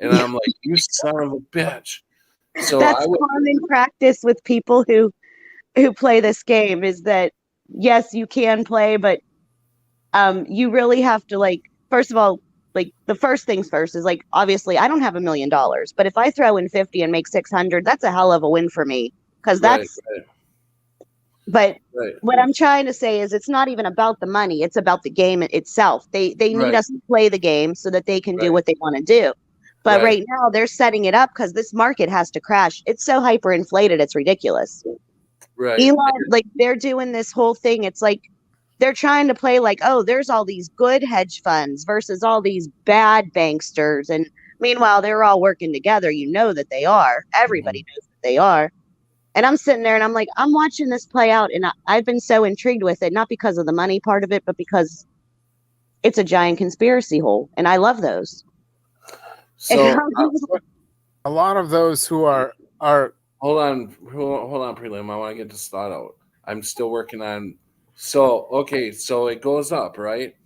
and I'm like, "You son of a bitch!" So That's common practice with people who play this game. Is that yes, you can play, but you really have to, like, first of all, like, the first things first is, like, obviously I don't have $1 million, but if I throw in 50 and make 600, that's a hell of a win for me, because that's but what I'm trying to say is it's not even about the money, it's about the game itself. They need us to play the game so that they can do what they want to do. But right now they're setting it up because this market has to crash. It's so hyperinflated, it's ridiculous. Elon, like, they're doing this whole thing. It's like they're trying to play like, oh, there's all these good hedge funds versus all these bad banksters. And meanwhile, they're all working together. You know that they are. Everybody knows that they are. And I'm sitting there and I'm like, I'm watching this play out. And I've been so intrigued with it, not because of the money part of it, but because it's a giant conspiracy hole. And I love those. So a lot of those who are hold on, prelim. I want to get this thought out. I'm still working on. So it goes up, right?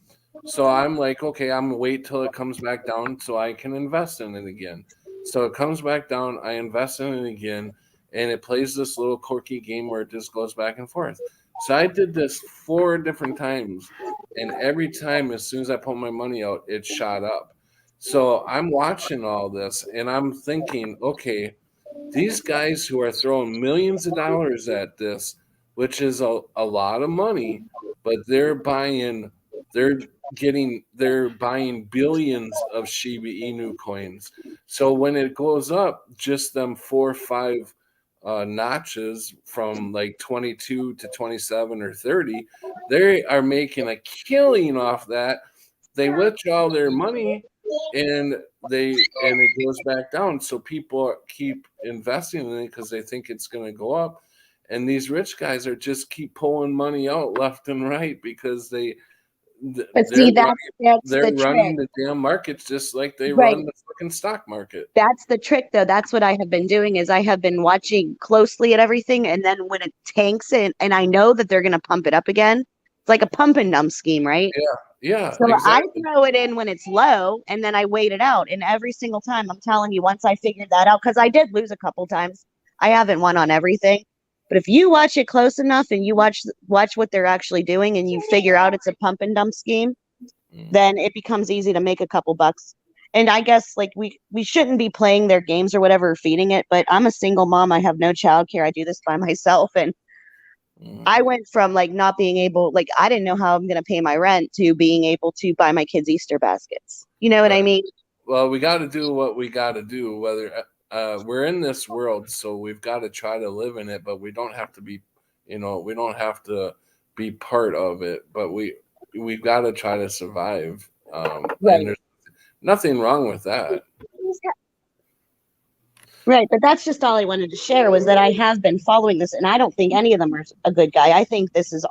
So I'm like, okay, I'm gonna wait till it comes back down so I can invest in it again. So it comes back down, I invest in it again, and it plays this little quirky game where it just goes back and forth. So I did this 4 different times, and every time, as soon as I put my money out, it shot up. So I'm watching all this, and I'm thinking, okay, these guys who are throwing millions of dollars at this, which is a lot of money, but they're buying billions of Shiba Inu coins. So when it goes up, just them 4 or 5 notches from like 22 to 27 or 30, they are making a killing off that. They withdraw their money, and it goes back down. So people keep investing in it because they think it's going to go up. And these rich guys are just keep pulling money out left and right because they're running the damn markets just like they run the fucking stock market. That's the trick, though. That's what I have been doing is I have been watching closely at everything, and then when it tanks and I know that they're going to pump it up again, it's like a pump and dump scheme, right? Yeah. So exactly. I throw it in when it's low, and then I wait it out. And every single time, I'm telling you, once I figured that out, because I did lose a couple times, I haven't won on everything. But if you watch it close enough and you watch what they're actually doing and you figure out it's a pump and dump scheme, then it becomes easy to make a couple bucks. And I guess like we shouldn't be playing their games or whatever, feeding it. But I'm a single mom. I have no childcare. I do this by myself. And I went from like not being able, like I didn't know how I'm going to pay my rent to being able to buy my kids Easter baskets. You know what I mean? Well, we got to do what we got to do, whether we're in this world, so we've got to try to live in it, but we don't have to be, we don't have to be part of it, but we've got to try to survive. And there's nothing wrong with that. Right, but that's just all I wanted to share was that I have been following this, and I don't think any of them are a good guy. I think this is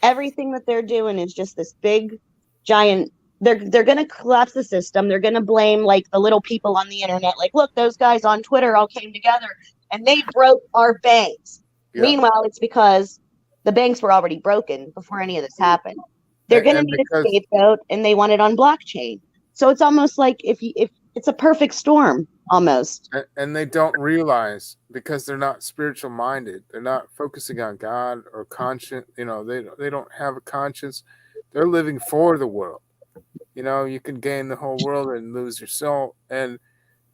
everything that they're doing is just this big, giant. They're going to collapse the system. They're going to blame like the little people on the internet. Like, look, those guys on Twitter all came together and they broke our banks. Yeah. Meanwhile, it's because the banks were already broken before any of this happened. They're going to need a scapegoat, and they want it on blockchain. So it's almost like if it's a perfect storm, almost. And they don't realize because they're not spiritual minded. They're not focusing on God or conscience. They don't have a conscience. They're living for the world. You can gain the whole world and lose your soul. And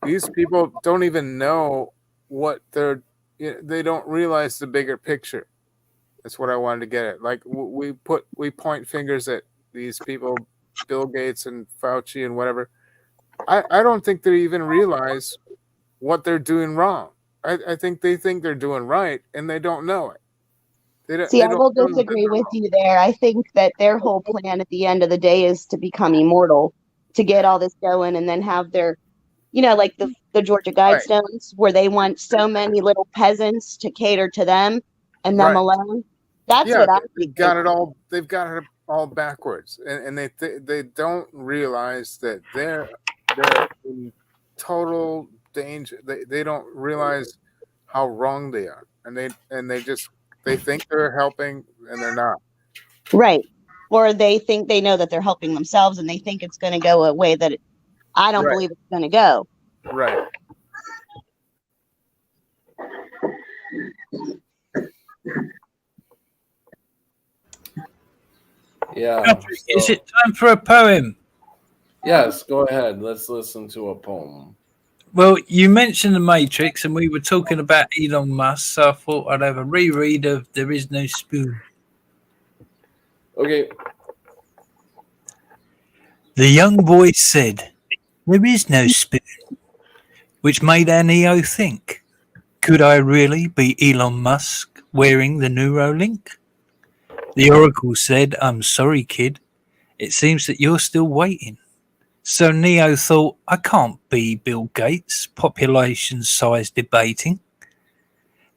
these people don't even know what they don't realize the bigger picture. That's what I wanted to get at. Like we point fingers at these people, Bill Gates and Fauci and whatever. I don't think they even realize what they're doing wrong. I think they think they're doing right and they don't know it. I will disagree with you there. I think that their whole plan at the end of the day is to become immortal, to get all this going and then have their, like the Georgia Guidestones, where they want so many little peasants to cater to them. and them Right. alone. That's Yeah, what I they've think. got it all. They've got it all backwards, and they don't realize that they're in total danger. They don't realize how wrong they are, and they think they're helping, and they're not. Right. Or they think they know that they're helping themselves, and they think it's going to go a way that I don't Right. believe it's going to go. Right. Yeah. Patrick, is so- it time for a poem? Yes, go ahead. Let's listen to a poem. Well, you mentioned the Matrix, and we were talking about Elon Musk, so I thought I'd have a reread of "There Is No Spoon." Okay. The young boy said, "There is no spoon," which made our Neo think, could I really be Elon Musk wearing the Neuralink? The Oracle said, "I'm sorry, kid. It seems that you're still waiting." So Neo thought, I can't be Bill Gates, population size debating.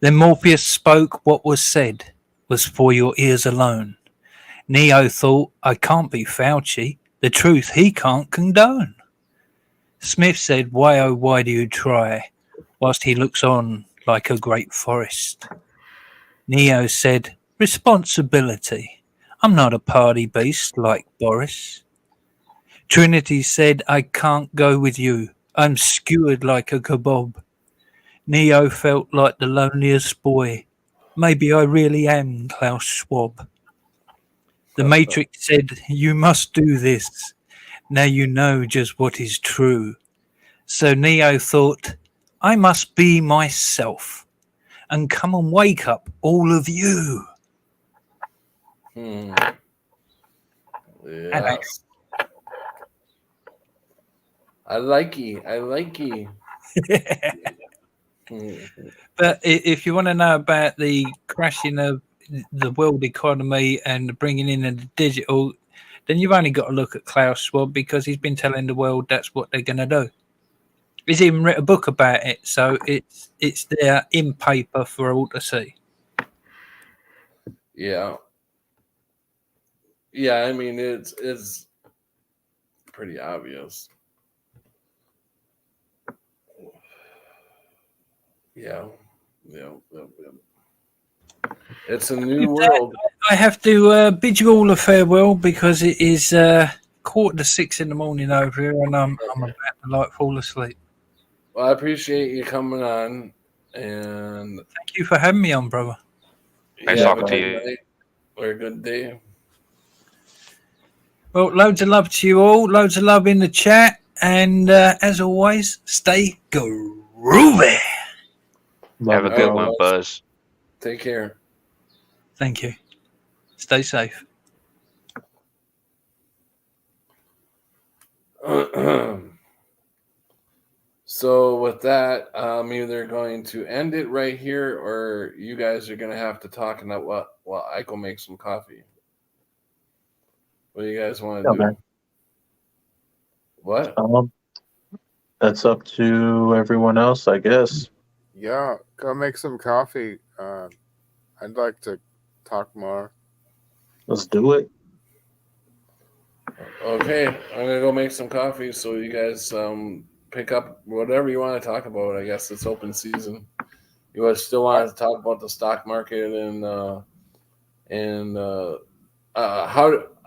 Then Morpheus spoke, what was said was for your ears alone. Neo thought, I can't be Fauci, the truth he can't condone. Smith said, why oh why do you try, whilst he looks on like a great forest? Neo said, responsibility. I'm not a party beast like Boris. Trinity said, I can't go with you. I'm skewered like a kebab. Neo felt like the loneliest boy. Maybe I really am Klaus Schwab. The Matrix said, you must do this. Now you know just what is true. So Neo thought, I must be myself and come and wake up all of you. Yes. I like you. But if you want to know about the crashing of the world economy and the bringing in of the digital, then you've only got to look at Klaus Schwab, because he's been telling the world that's what they're going to do. He's even written a book about it, so it's there in paper for all to see. Yeah. Yeah, I mean it's pretty obvious. Yeah. It's a new world. I have to bid you all a farewell, because it is 5:45 in the morning over here, and I'm about to fall asleep. Well, I appreciate you coming on, and thank you for having me on, brother. Nice talking to you. Night or a good day. Well, loads of love to you all. Loads of love in the chat, and as always, stay groovy. Have a good one, Buzz. Take care. Thank you. Stay safe. So with that, I'm either going to end it right here, or you guys are going to have to talk about while I go make some coffee. What do you guys want to do? Man. What? That's up to everyone else, I guess. Yeah, go make some coffee. I'd like to talk more. Let's do it. Okay, I'm gonna go make some coffee. So you guys pick up whatever you want to talk about. I guess it's open season. You guys still want to talk about the stock market and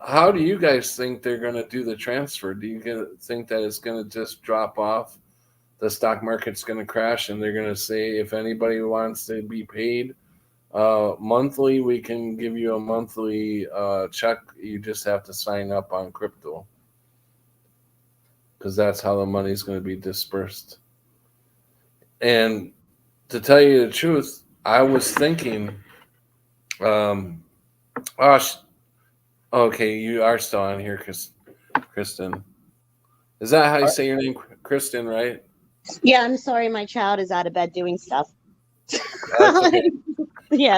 how do you guys think they're going to do the transfer? Do you think that it's going to just drop off? The stock market's going to crash, and they're going to say, if anybody wants to be paid monthly, we can give you a monthly check. You just have to sign up on crypto, because that's how the money's going to be dispersed. And to tell you the truth, I was thinking, okay, you are still on here, Kristen. Is that how you say your name, Kristen, right? Yeah, I'm sorry, my child is out of bed doing stuff. That's okay. Yeah.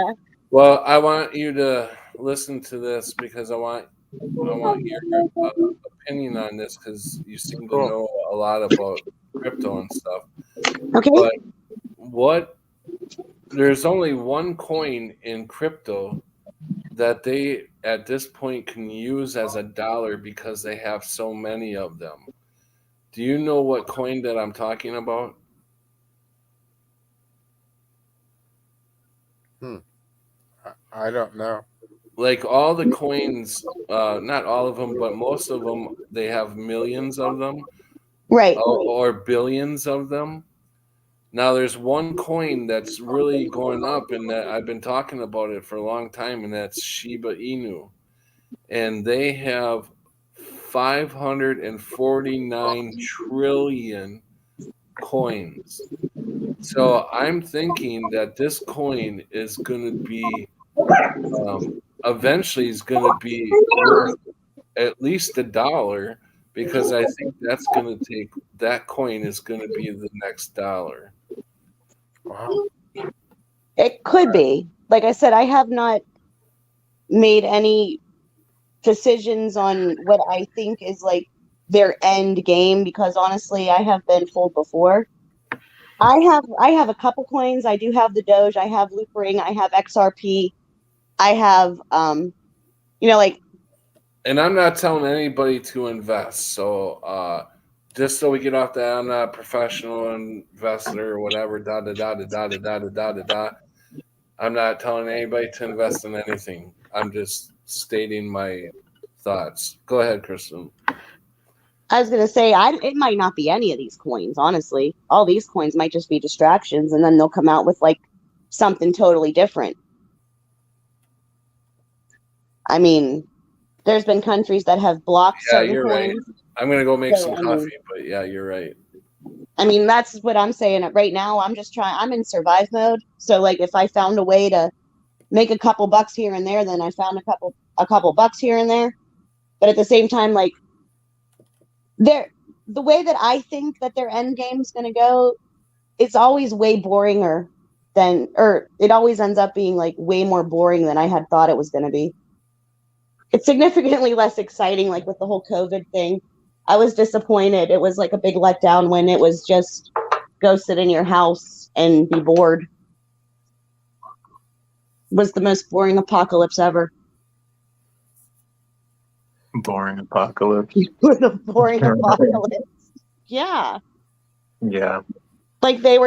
Well, I want you to listen to this, because I want your opinion on this, because you seem to know a lot about crypto and stuff. Okay. But what there's only one coin in crypto that they at this point can use as a dollar because they have so many of them. Do you know what coin that I'm talking about? I don't know. Like all the coins, not all of them, but most of them, they have millions of them, Right. or billions of them. Now, there's one coin that's really going up, and that I've been talking about it for a long time, and that's Shiba Inu. And they have 549 trillion coins. So I'm thinking that this coin is going to be, eventually is going to be worth at least $1, because I think that's going to take, that coin is going to be the next dollar. Wow. It could be. Like I said, I have not made any decisions on what I think is like their end game, because honestly, I have been fooled before. I have a couple coins. I do have the Doge, I have Loop Ring, I have XRP, I have like. And I'm not telling anybody to invest. So just so we get off that, I'm not a professional investor or whatever. I'm not telling anybody to invest in anything. I'm just stating my thoughts. Go ahead, Kristen. I was gonna say, it might not be any of these coins, honestly. All these coins might just be distractions, and then they'll come out with like something totally different. I mean, there's been countries that have blocked certain you're coins. right. I'm gonna go make So, some coffee, but yeah, you're right. I mean, that's what I'm saying. Right now, I'm just trying. I'm in survive mode. So, like, if I found a way to make a couple bucks here and there, then I found a couple bucks here and there. But at the same time, like, the way that I think that their end game is going to go, it's always way boringer or it always ends up being like way more boring than I had thought it was going to be. It's significantly less exciting, like with the whole COVID thing. I was disappointed. It was like a big letdown when it was just go sit in your house and be bored. It was the most boring apocalypse ever. Boring apocalypse. With a boring apocalypse. Yeah. Yeah. Like they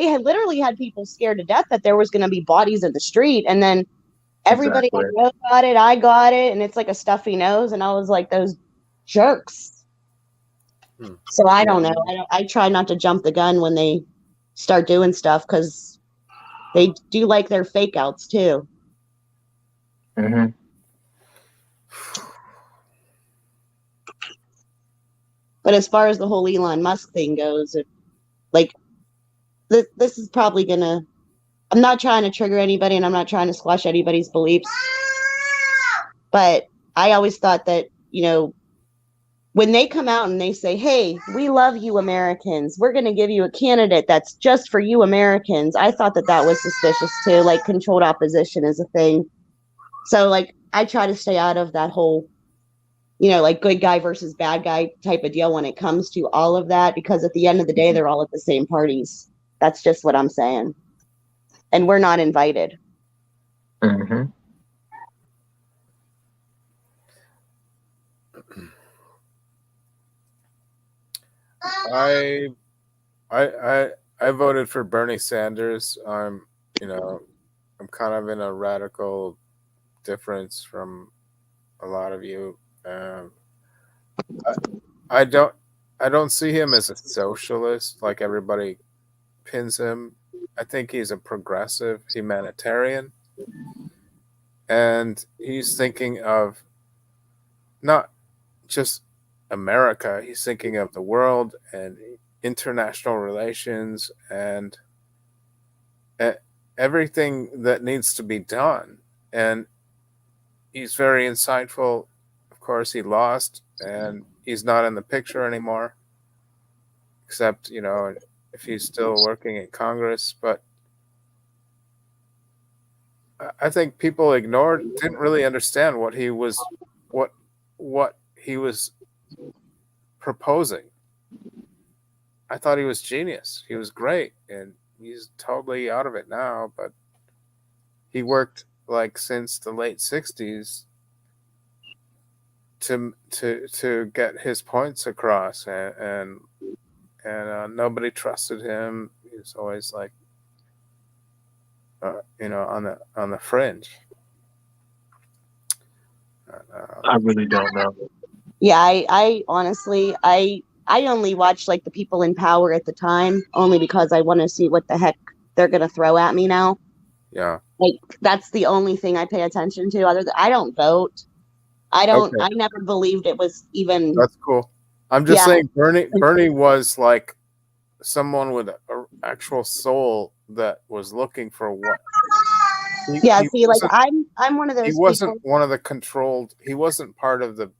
had literally had people scared to death that there was going to be bodies in the street, and then everybody I know got it, I got it, and it's like a stuffy nose, and I was like, those jerks. So I don't know. I try not to jump the gun when they start doing stuff, because they do like their fake outs too. Mm-hmm. But as far as the whole Elon Musk thing goes, this is probably gonna. I'm not trying to trigger anybody, and I'm not trying to squash anybody's beliefs. But I always thought that, when they come out and they say, "Hey, we love you, Americans. We're going to give you a candidate that's just for you, Americans," I thought that was suspicious too. Like, controlled opposition is a thing. So, like, I try to stay out of that whole, like good guy versus bad guy type of deal when it comes to all of that, because at the end of the day, they're all at the same parties. That's just what I'm saying. And we're not invited. Mm-hmm. I voted for Bernie Sanders. I'm kind of in a radical difference from a lot of you. I don't see him as a socialist like everybody pins him. I think he's a progressive humanitarian, and he's thinking of not just America. He's thinking of the world and international relations and everything that needs to be done. And he's very insightful. Of course, he lost, and he's not in the picture anymore, except, if he's still working in Congress. But I think people didn't really understand what he was proposing. I thought he was genius. He was great, and he's totally out of it now, but he worked like since the late 60s to get his points across, and nobody trusted him. He was always like on the fringe. I really don't know. Yeah, I honestly, I only watch like the people in power at the time, only because I want to see what the heck they're gonna throw at me now. Yeah. Like that's the only thing I pay attention to. Other than I don't vote. I don't. Okay. I never believed it was even. That's cool. I'm just Yeah. saying, Bernie was like someone with an actual soul that was looking for what. Yeah. See, like wasn't- I'm one of those. He wasn't people. one of the controlled. He wasn't part of the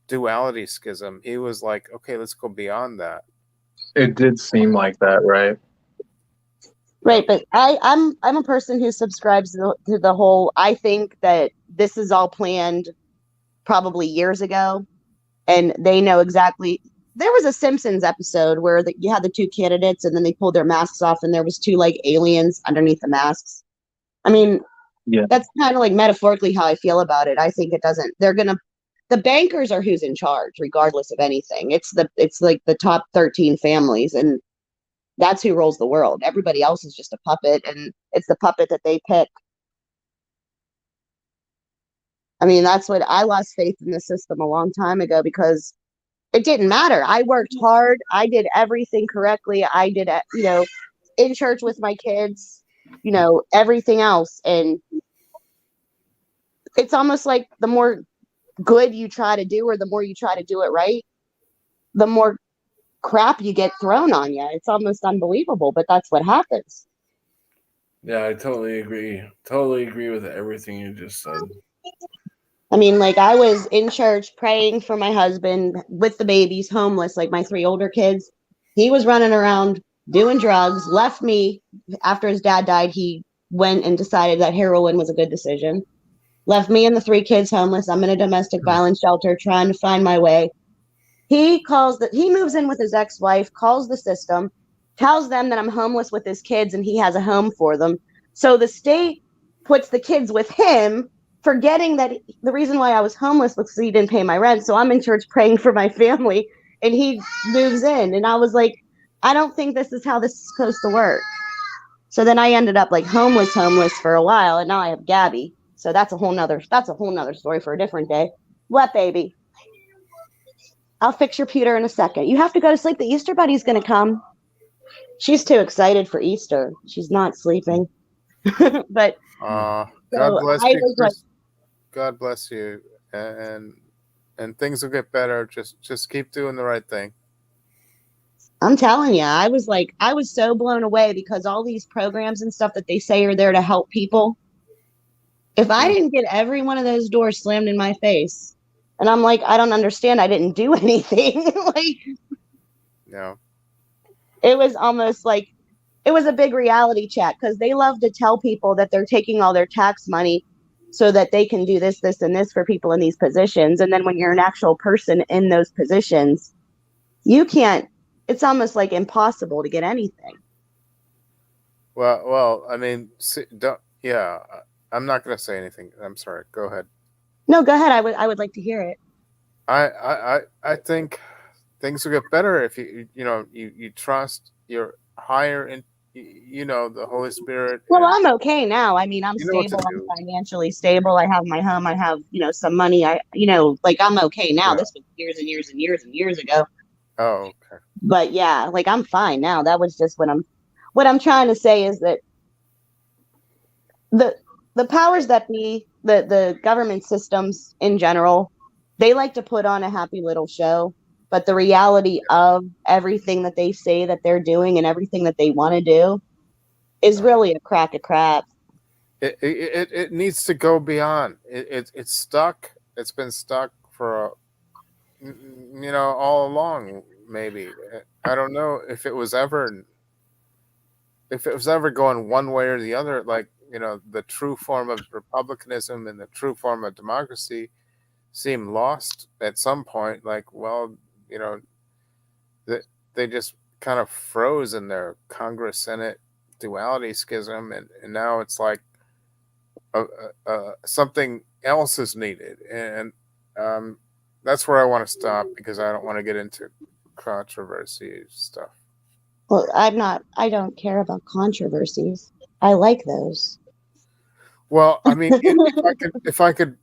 duality schism. He was like, okay, let's go beyond that. It did seem like that, right? Right, but I'm a person who subscribes to the whole. I think that this is all planned, probably years ago, and they know exactly. There was a Simpsons episode where you had the two candidates, and then they pulled their masks off, and there was two like aliens underneath the masks. I mean, Yeah. that's kind of like metaphorically how I feel about it. I think it doesn't. The bankers are who's in charge, regardless of anything. It's like the top 13 families, and that's who rules the world. Everybody else is just a puppet, and it's the puppet that they pick. I mean, that's what I lost faith in the system a long time ago because it didn't matter. I worked hard. I did everything correctly. I did, in church with my kids, everything else. And it's almost like the more good you try to do or the more you try to do it right, the more crap you get thrown on you. It's almost unbelievable, but that's what happens. Yeah, I totally agree. Totally agree with everything you just said. I mean, like I was in church praying for my husband with the babies, homeless, like my 3 older kids. He was running around doing drugs, left me after his dad died. He went and decided that heroin was a good decision. Left me and the 3 kids homeless. I'm in a domestic violence shelter trying to find my way. He moves in with his ex-wife, calls the system, tells them that I'm homeless with his kids and he has a home for them. So the state puts the kids with him, forgetting that the reason why I was homeless was because he didn't pay my rent. So I'm in church praying for my family and he moves in. And I was like, I don't think this is how this is supposed to work. So then I ended up like homeless for a while. And now I have Gabby. So that's a whole nother story for a different day. What, baby? I'll fix your pewter in a second. You have to go to sleep. The Easter Bunny's going to come. She's too excited for Easter. She's not sleeping. But God so bless I you. was like, God bless you, and things will get better. Just keep doing the right thing. I'm telling you, I was so blown away because all these programs and stuff that they say are there to help people. If I didn't get every one of those doors slammed in my face, and I'm like, I don't understand. I didn't do anything. Like, No. it was almost like it was a big reality check because they love to tell people that they're taking all their tax money so that they can do this, this, and this for people in these positions. And then when you're an actual person in those positions, you can't. It's almost like impossible to get anything. Well. I mean, I'm not going to say anything. I'm sorry. Go ahead. No, go ahead. I would like to hear it. I think things will get better if you trust your higher in the Holy Spirit. Well, I'm okay now. I mean, I'm You know what to stable. I'm do. financially stable. I have my home. I have some money. Like I'm okay now. Yeah. This was years and years and years and years ago. Oh, okay. But yeah, like I'm fine now. That was just what I'm trying to say is that the powers that be, the government systems in general, they like to put on a happy little show, but the reality of everything that they say that they're doing and everything that they want to do is really a crock of crap. It needs to go beyond. It's stuck. It's been stuck for all along. Maybe I don't know if it was ever going one way or the other. Like the true form of republicanism and the true form of democracy seem lost at some point. Like, well, they just kind of froze in their Congress, Senate duality schism, and now it's like something else is needed, and that's where I want to stop because I don't want to get into controversy stuff. Well, I don't care about controversies. I like those. Well, I mean, if I could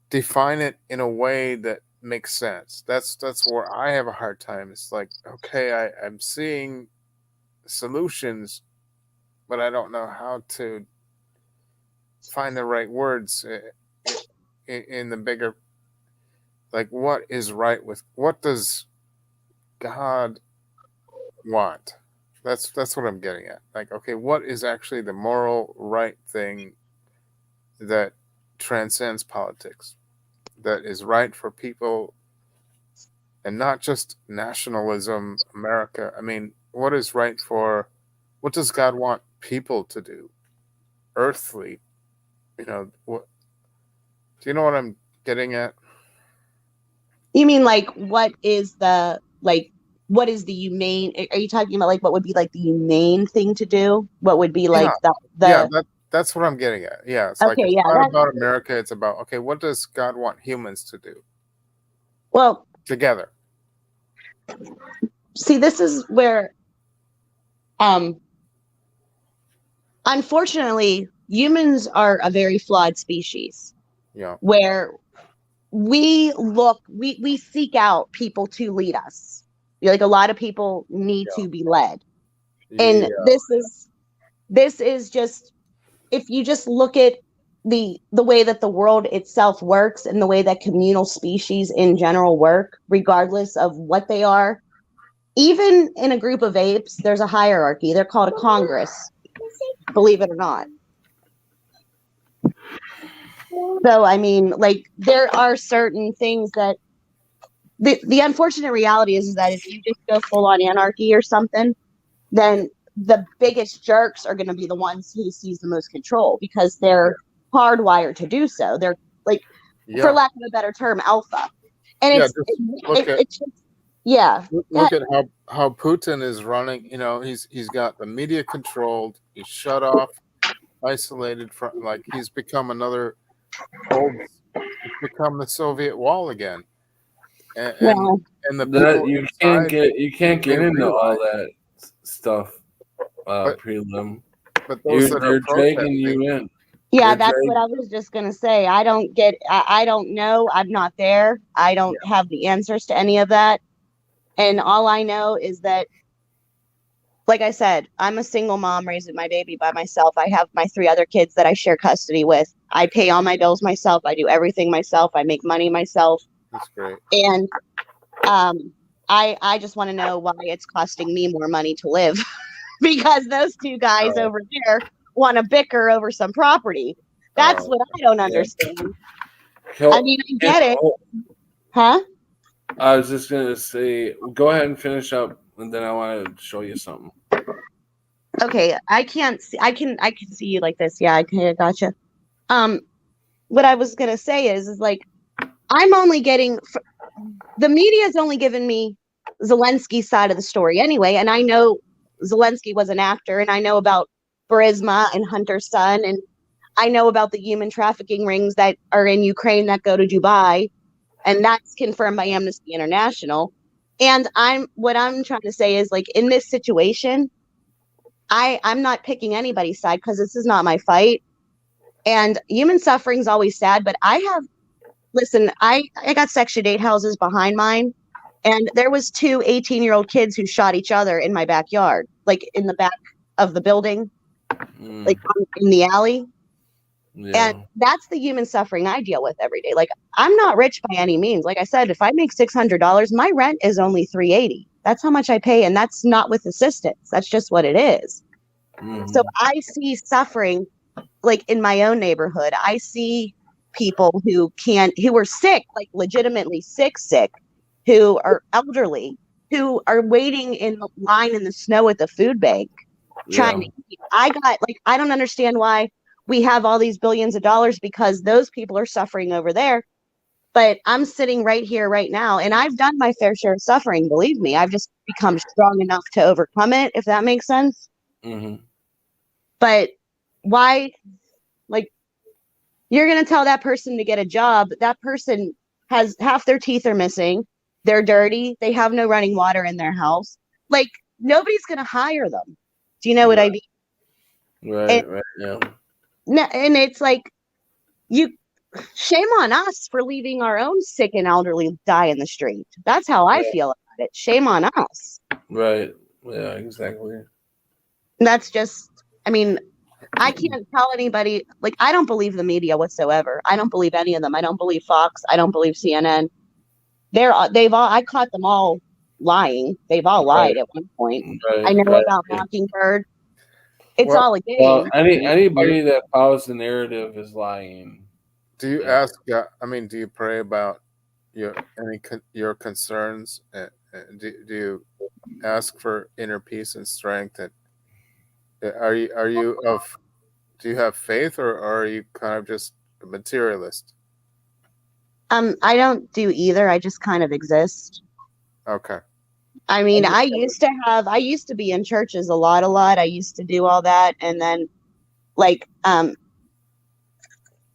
define it in a way that makes sense, that's where I have a hard time. It's like, okay, I'm seeing solutions, but I don't know how to find the right words in the bigger, like, what is right with, what does God want? That's what I'm getting at. Like, okay, what is actually the moral right thing that transcends politics, that is right for people, and not just nationalism, America? I mean, what is right for, what does God want people to do? Earthly, what? Do you know what I'm getting at? You mean like what is the humane? Are you talking about like what would be like the humane thing to do? What would be like That's what I'm getting at. Yeah, it's Okay, like it's yeah, not about America. It's about, okay, what does God want humans to do? Well, together. See, this is where, unfortunately, humans are a very flawed species. Yeah. Where we seek out people to lead us. Like a lot of people need to be led. And this is just, if you just look at the way that the world itself works and the way that communal species in general work, regardless of what they are, even in a group of apes, there's a hierarchy. They're called a congress, believe it or not. So, I mean, like, there are certain things that the unfortunate reality is that if you just go full on anarchy or something, then the biggest jerks are going to be the ones who seize the most control because they're hardwired to do so. They're like, for lack of a better term, alpha. And look at how Putin is running. He's got the media controlled. He's shut off, isolated from, like, he's become another he's become the Soviet wall again. And the people you can't get into all that stuff. Prelim. But those they're dragging you in. Yeah, that's what I was just gonna say. I don't know. I'm not there. I don't have the answers to any of that. And all I know is that, like I said, I'm a single mom raising my baby by myself. I have my 3 other kids that I share custody with. I pay all my bills myself. I do everything myself. I make money myself. That's great. And I just want to know why it's costing me more money to live. Because those 2 guys over there want to bicker over some property. That's what I don't understand. I mean, I get it. Huh? I was just going to say, go ahead and finish up, and then I want to show you something. Okay, I can't see. I can see you like this. Yeah, I gotcha. What I was going to say is like, I'm only getting, the media's only given me Zelensky's side of the story anyway, and I know Zelensky was an actor, and I know about Burisma and Hunter's son, and I know about the human trafficking rings that are in Ukraine that go to Dubai, and that's confirmed by Amnesty International. And what I'm trying to say is, like, in this situation, I'm not picking anybody's side because this is not my fight. And human suffering is always sad, but I got Section 8 houses behind mine. And there was 2 18-year-old kids who shot each other in my backyard, like in the back of the building, like in the alley. Yeah. And that's the human suffering I deal with every day. Like, I'm not rich by any means. Like I said, if I make $600, my rent is only $380. That's how much I pay. And that's not with assistance. That's just what it is. So I see suffering, like, in my own neighborhood. I see people who are sick, like legitimately sick, who are elderly, who are waiting in the line in the snow at the food bank trying to eat. I don't understand why we have all these billions of dollars, because those people are suffering over there. But I'm sitting right here, right now, and I've done my fair share of suffering. Believe me, I've just become strong enough to overcome it, if that makes sense. But why, like, you're going to tell that person to get a job. That person has half their teeth are missing. They're dirty. They have no running water in their house. Like, nobody's going to hire them. Do you know what I mean? Right, right, yeah. And it's like, shame on us for leaving our own sick and elderly die in the street. That's how I feel about it. Shame on us. Right. Yeah, exactly. That's just, I mean, I can't tell anybody, like, I don't believe the media whatsoever. I don't believe any of them. I don't believe Fox. I don't believe CNN. I caught them all lying. They've all lied at one point. I know about Mockingbird. It's all a game. Well, anybody that follows the narrative is lying. Do you ask? Do you pray about your concerns? Do you ask for inner peace and strength? And do you have faith, or are you kind of just a materialist? I don't do either. I just kind of exist. Okay. I mean, I used to be in churches a lot. I used to do all that, and then, like,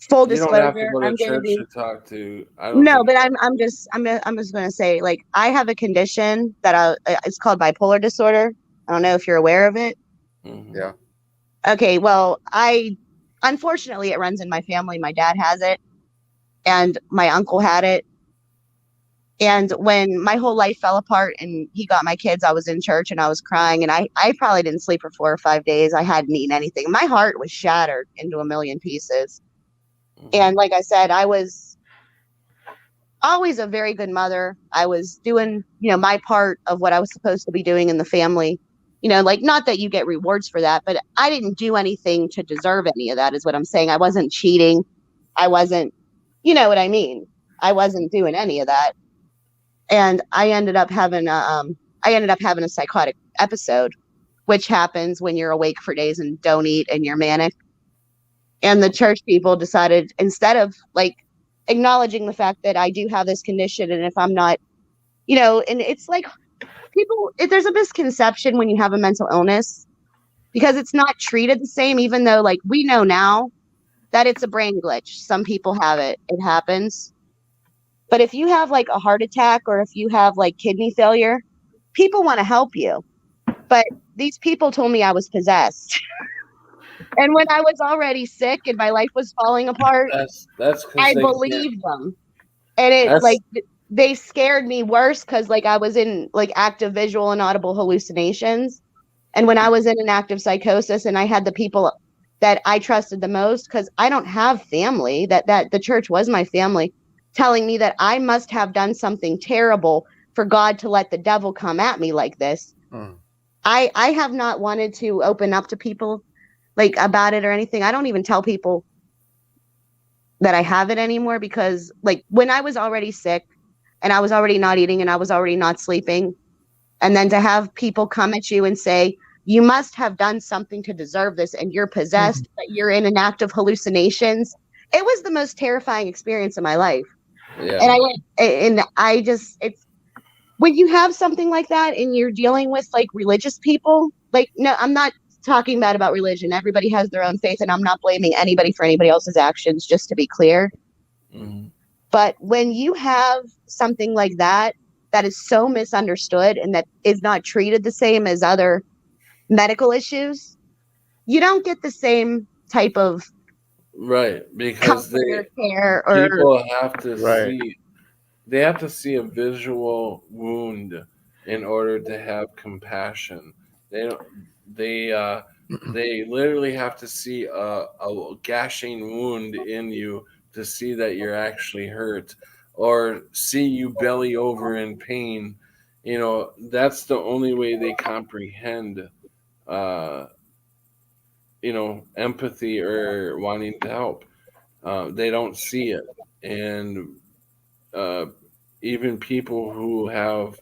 full disclosure, don't have to go to church to talk to. I'm just going to say, like, I have a condition that it's called bipolar disorder. I don't know if you're aware of it. Mm-hmm. Yeah. Okay. Well, unfortunately, it runs in my family. My dad has it, and my uncle had it. And when my whole life fell apart and he got my kids, I was in church and I was crying, and I probably didn't sleep for 4 or 5 days. I hadn't eaten anything. My heart was shattered into a million pieces. And like I said, I was always a very good mother. I was doing, my part of what I was supposed to be doing in the family. Like, not that you get rewards for that, but I didn't do anything to deserve any of that, is what I'm saying. I wasn't cheating. I wasn't, you know what I mean? I wasn't doing any of that. And I ended up having a psychotic episode, which happens when you're awake for days and don't eat and you're manic. And the church people decided, instead of, like, acknowledging the fact that I do have this condition, and if I'm not, and it's like there's a misconception when you have a mental illness, because it's not treated the same, even though, like, we know now that it's a brain glitch. Some people have it. It happens. But if you have, like, a heart attack, or if you have, like, kidney failure, people want to help you. But these people told me I was possessed. And when I was already sick and my life was falling apart, I believed them. And they scared me worse, because, like, I was in, like, active visual and audible hallucinations. And when I was in an active psychosis, and I had the people that I trusted the most, because I don't have family, that the church was my family, telling me that I must have done something terrible for God to let the devil come at me like this. I have not wanted to open up to people, like, about it or anything. I don't even tell people that I have it anymore, because, like, when I was already sick and I was already not eating and I was already not sleeping, and then to have people come at you and say, you must have done something to deserve this, and you're possessed, but you're in an act of hallucinations. It was the most terrifying experience of my life. Yeah. And it's when you have something like that and you're dealing with, like, religious people, like, no, I'm not talking bad about religion. Everybody has their own faith, and I'm not blaming anybody for anybody else's actions, just to be clear. Mm-hmm. But when you have something like that is so misunderstood and that is not treated the same as other medical issues, you don't get the same type of because people have to see, they have to see a visual wound in order to have compassion. They literally have to see a gashing wound in you to see that you're actually hurt, or see you belly over in pain. That's the only way they comprehend empathy or wanting to help. They don't see it. And even people who have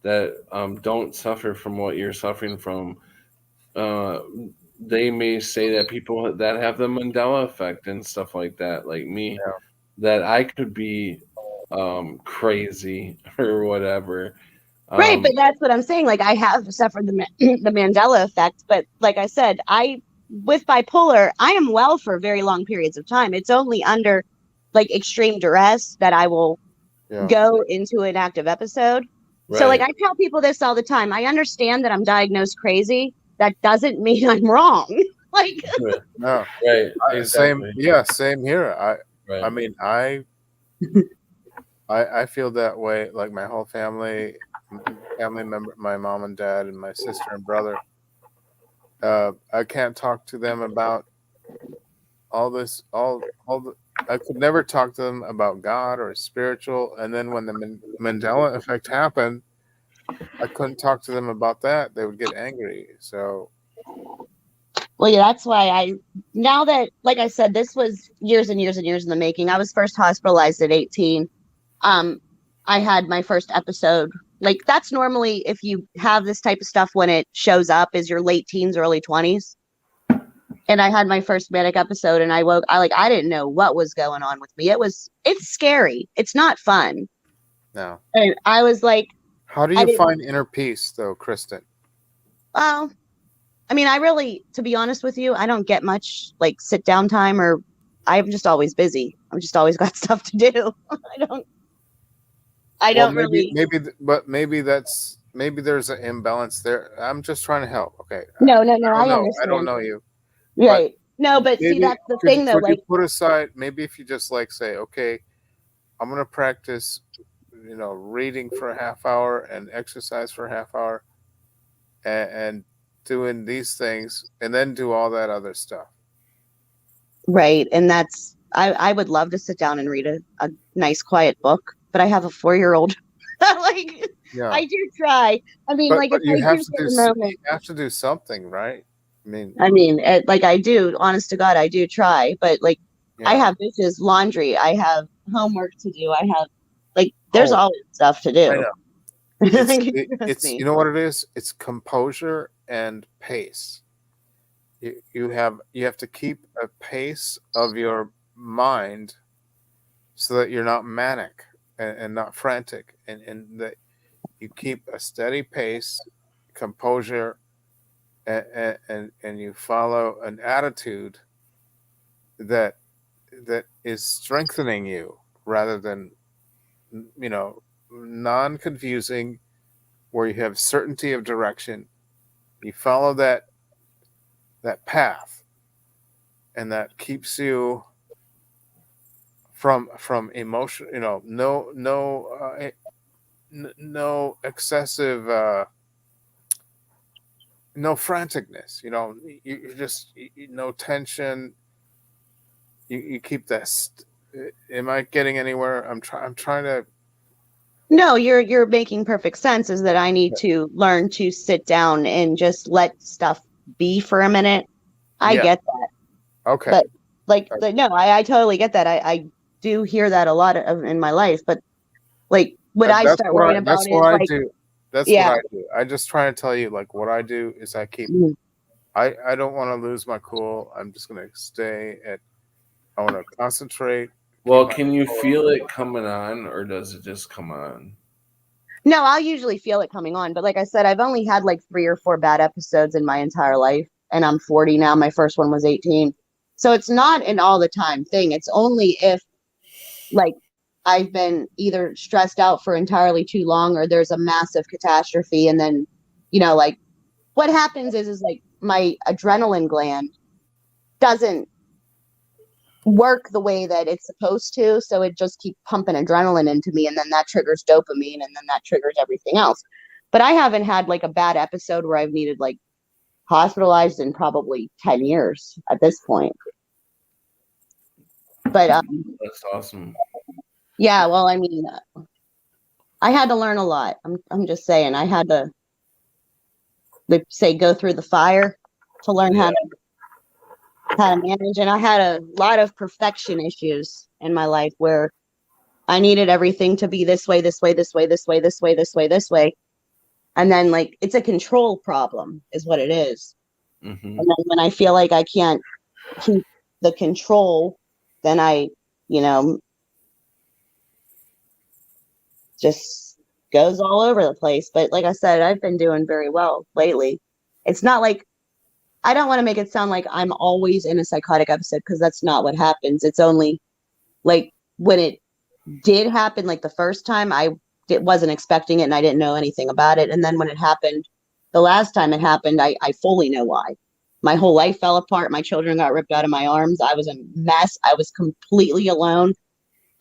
that don't suffer from what you're suffering from, they may say that people that have the Mandela effect and stuff like that, like me, that I could be crazy or whatever. Right, but that's what I'm saying. Like, I have suffered the Mandela effect, but like I said, I with bipolar, I am well for very long periods of time. It's only under like extreme duress that I will go into an active episode. So like I tell people this all the time. I understand that I'm diagnosed crazy. That doesn't mean I'm wrong. Like no, right, same, exactly. same here. I mean, I feel that way. Like my whole family member, my mom and dad, and my sister and brother. I can't talk to them about all this. I could never talk to them about God or spiritual. And then when the Mandela effect happened, I couldn't talk to them about that. They would get angry. So. Well, yeah, that's why now that, like I said, this was years and years and years in the making. I was first hospitalized at 18. I had my first episode. Like that's normally if you have this type of stuff when it shows up is your late teens, early 20s. And I had my first manic episode and I didn't know what was going on with me. It's scary. It's not fun. No. And I was like, how do you find inner peace though, Kristen? Well, I mean, to be honest with you, I don't get much like sit down time, or I'm just always busy. I'm just always got stuff to do. I don't really. Maybe there's an imbalance there. I'm just trying to help. Okay. No. I understand. I don't know you. Right. No, but see, that's the thing though. Could you put aside, maybe if you just like say, okay, I'm going to practice, reading for a half hour and exercise for a half hour and doing these things and then do all that other stuff. Right. And that's, I would love to sit down and read a nice quiet book, but I have a 4-year-old. I do try. I mean, but you have to do something, right? I do, honest to God, I do try, but I have dishes, laundry, I have homework to do. I have there's always stuff to do. I know. It's you know what it is? It's composure and pace. You have to keep a pace of your mind so that you're not manic and not frantic, and that you keep a steady pace, composure, and you follow an attitude that is strengthening you rather than non-confusing, where you have certainty of direction. You follow that path, and that keeps you from emotion. No excessive. No franticness, you just no tension. You keep that. Am I getting anywhere? I'm trying to. No, you're making perfect sense. Is that I need to learn to sit down and just let stuff be for a minute. I get that. Okay. But no, I totally get that. I do hear that a lot in my life, but what I start worrying about is what I do. That's what I do. I just try to tell you, what I do is I keep. I don't want to lose my cool. I'm just going to stay at. I want to concentrate. Well, can you feel it coming on, or does it just come on? No, I'll usually feel it coming on, but like I said, I've only had 3 or 4 bad episodes in my entire life, and I'm 40 now. My first one was 18, so it's not an all the time thing. It's only if, I've been either stressed out for entirely too long, or there's a massive catastrophe. And then, what happens is my adrenaline gland doesn't work the way that it's supposed to. So it just keeps pumping adrenaline into me. And then that triggers dopamine, and then that triggers everything else. But I haven't had a bad episode where I've needed hospitalized in probably 10 years at this point. But that's awesome. Yeah, well, I had to learn a lot. I'm just saying, I had to, go through the fire to learn how to manage. And I had a lot of perfection issues in my life where I needed everything to be this way, this way, this way, this way, this way, this way, this way. And then it's a control problem is what it is. Mm-hmm. And then when I feel like I can't keep the control, then I, just goes all over the place. But like I said, I've been doing very well lately. It's not I don't want to make it sound like I'm always in a psychotic episode, because that's not what happens. It's only like when it did happen, like the first time, wasn't expecting it and I didn't know anything about it. And then when it happened, the last time it happened, I fully know why. My whole life fell apart. My children got ripped out of my arms. I was a mess. I was completely alone.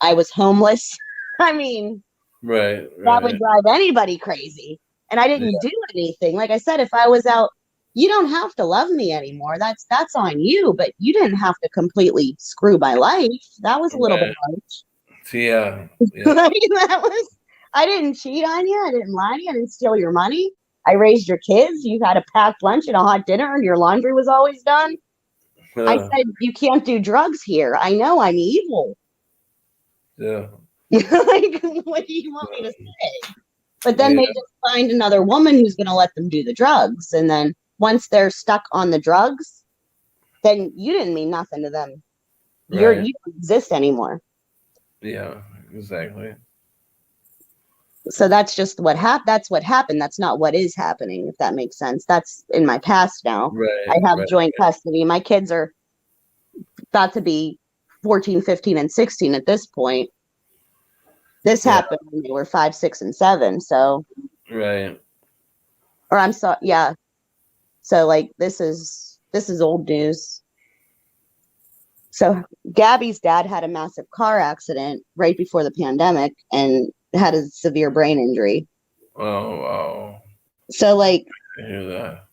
I was homeless. I mean, Right. that would drive anybody crazy. And I didn't do anything. Like I said, if I was out, you don't have to love me anymore. That's on you, but you didn't have to completely screw my life. That was a little bit much. Yeah. Like, I didn't cheat on you. I didn't lie to you. I didn't steal your money. I raised your kids. You had a packed lunch and a hot dinner, and your laundry was always done. I said, you can't do drugs here. I know I'm evil. Yeah. Like, what do you want me to say? But then they just find another woman who's going to let them do the drugs. And then once they're stuck on the drugs, then you didn't mean nothing to them. You don't exist anymore. Yeah, exactly. So that's just what happened. That's what happened. That's not what is happening, if that makes sense. That's in my past now. I have joint custody. My kids are about to be 14, 15, and 16 at this point. This happened when they were 5, 6, and 7. So, or I'm sorry, yeah. So like this is old news. So Gabby's dad had a massive car accident right before the pandemic and had a severe brain injury. Oh wow. So like, I hear that.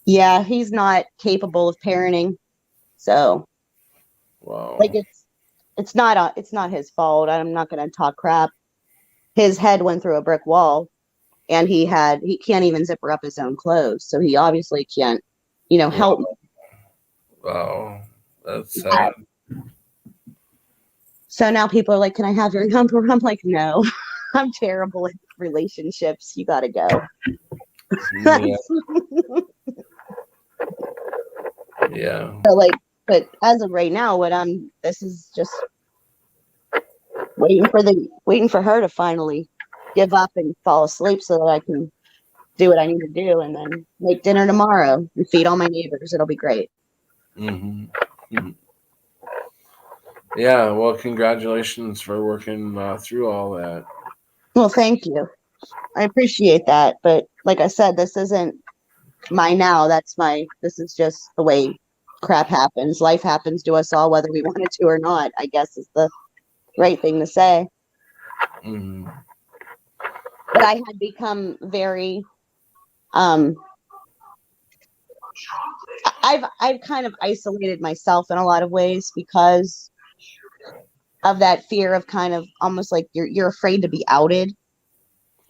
Yeah, he's not capable of parenting. So, wow. Like it's not his fault. I'm not going to talk crap. His head went through a brick wall, and he can't even zipper up his own clothes. So he obviously can't, help me. Wow, that's sad. So now people are like, "Can I have your number?" I'm like, "No, I'm terrible at relationships. You got to go." Yeah. So but as of right now, this is just waiting for her to finally give up and fall asleep so that I can do what I need to do, and then make dinner tomorrow and feed all my neighbors. It'll be great. Mm-hmm. Yeah. Well, congratulations for working through all that. Well, thank you. I appreciate that. But like I said, this isn't my now. This is just the way crap happens. Life happens to us all, whether we want it to or not, I guess is the right thing to say. Mm-hmm. But I had become very, I've kind of isolated myself in a lot of ways because of that fear of kind of almost like you're afraid to be outed.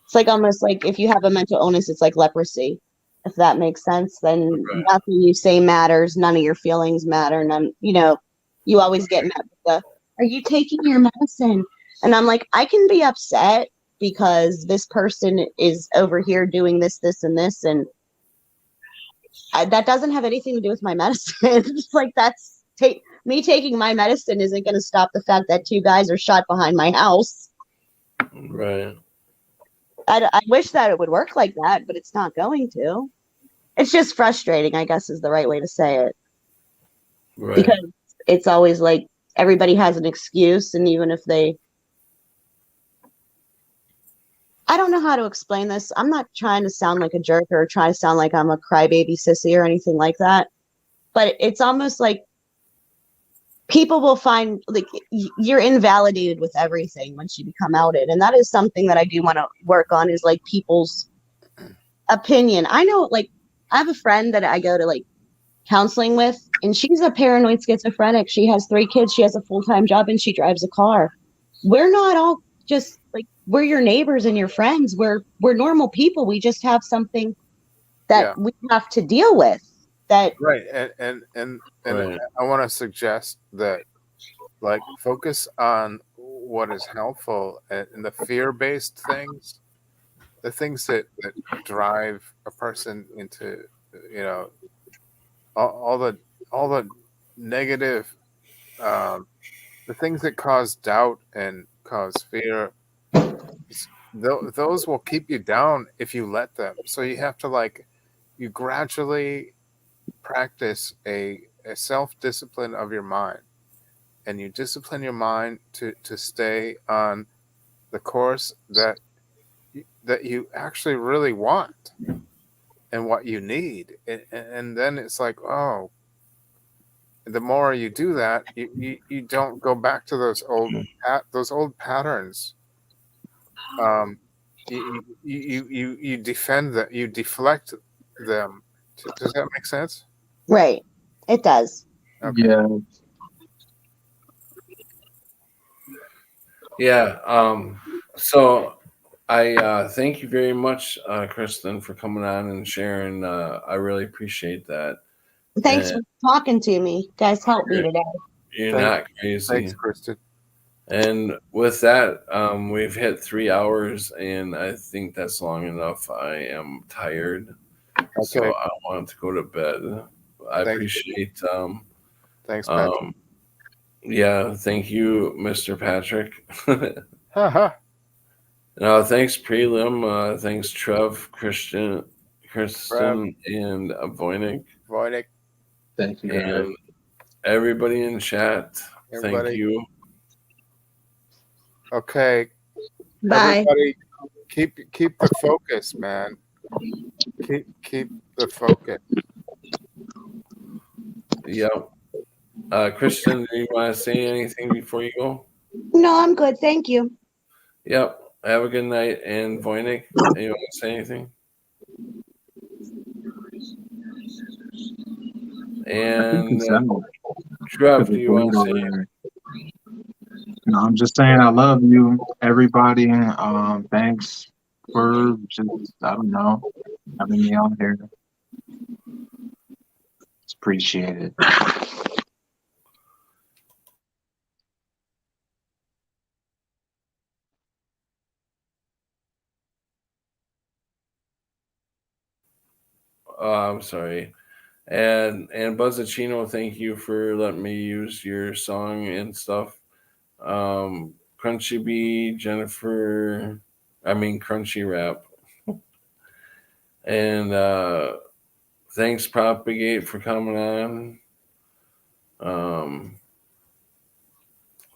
It's like almost like if you have a mental illness, it's like leprosy, if that makes sense. Then nothing you say matters. None of your feelings matter. None, you always get met with the, "Are you taking your medicine?" And I'm like, I can be upset because this person is over here doing this, this, and this. And that doesn't have anything to do with my medicine. It's like me taking my medicine isn't going to stop the fact that 2 guys are shot behind my house. Right. I wish that it would work like that, but it's not going to. It's just frustrating, I guess is the right way to say it. Right. Because it's always like everybody has an excuse, and even if I don't know how to explain this. I'm not trying to sound like a jerk or try to sound like I'm a crybaby sissy or anything like that. But it's almost like people will find like you're invalidated with everything once you become outed. And that is something that I do want to work on, is like people's opinion. I know, like, I have a friend that I go to like counseling with, and she's a paranoid schizophrenic. She has 3 kids. She has a full-time job, and she drives a car. We're not all just like, we're your neighbors and your friends. We're normal people. We just have something that we have to deal with. That right. And Right. I want to suggest that, like, focus on what is helpful and the fear-based things, the things that drive a person into, all the negative, the things that cause doubt and cause fear. Those will keep you down if you let them. So you have to, like, you gradually practice a self-discipline of your mind, and you discipline your mind to stay on the course that you actually really want and what you need, and then it's like, oh, the more you do that, you don't go back to those old patterns. You defend that, you deflect them. Does that make sense? Right. It does. Okay. Yeah. Yeah. So I thank you very much, Kristen, for coming on and sharing. I really appreciate that. Thanks And for talking to me. You guys helped me today. you're not crazy. Thanks, Kristen. And with that, we've hit 3 hours, and I think that's long enough. I am tired, so Okay. I want to go to bed. I Thanks. appreciate. Thanks, Patrick. Yeah, thank you, Mr. Patrick. Haha. No, thanks, Prelim. Thanks, Trev, Kristen, and Voynich. Voynich. Thank you, guys. And everybody in chat. Thank Everybody. you. Okay. Bye. Everybody, keep the focus, man. Keep the focus. Yep. Kristen, do you want to say anything before you go? No, I'm good. Thank you. Yep. Have a good night. And Voynich, you want to say anything? And Trev, do you want to say anything? No, I'm just saying I love you, everybody. Thanks for just, I don't know, having me on here. It's appreciated. I'm sorry. And Buzzacino, thank you for letting me use your song and stuff. Crunchy Bee, Jennifer, Crunchy Rap. And thanks, Propagate, for coming on.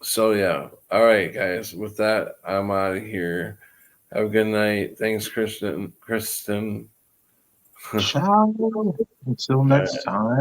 So yeah. All right, guys. With that, I'm out of here. Have a good night. Thanks, Kristen. Ciao. Until next time.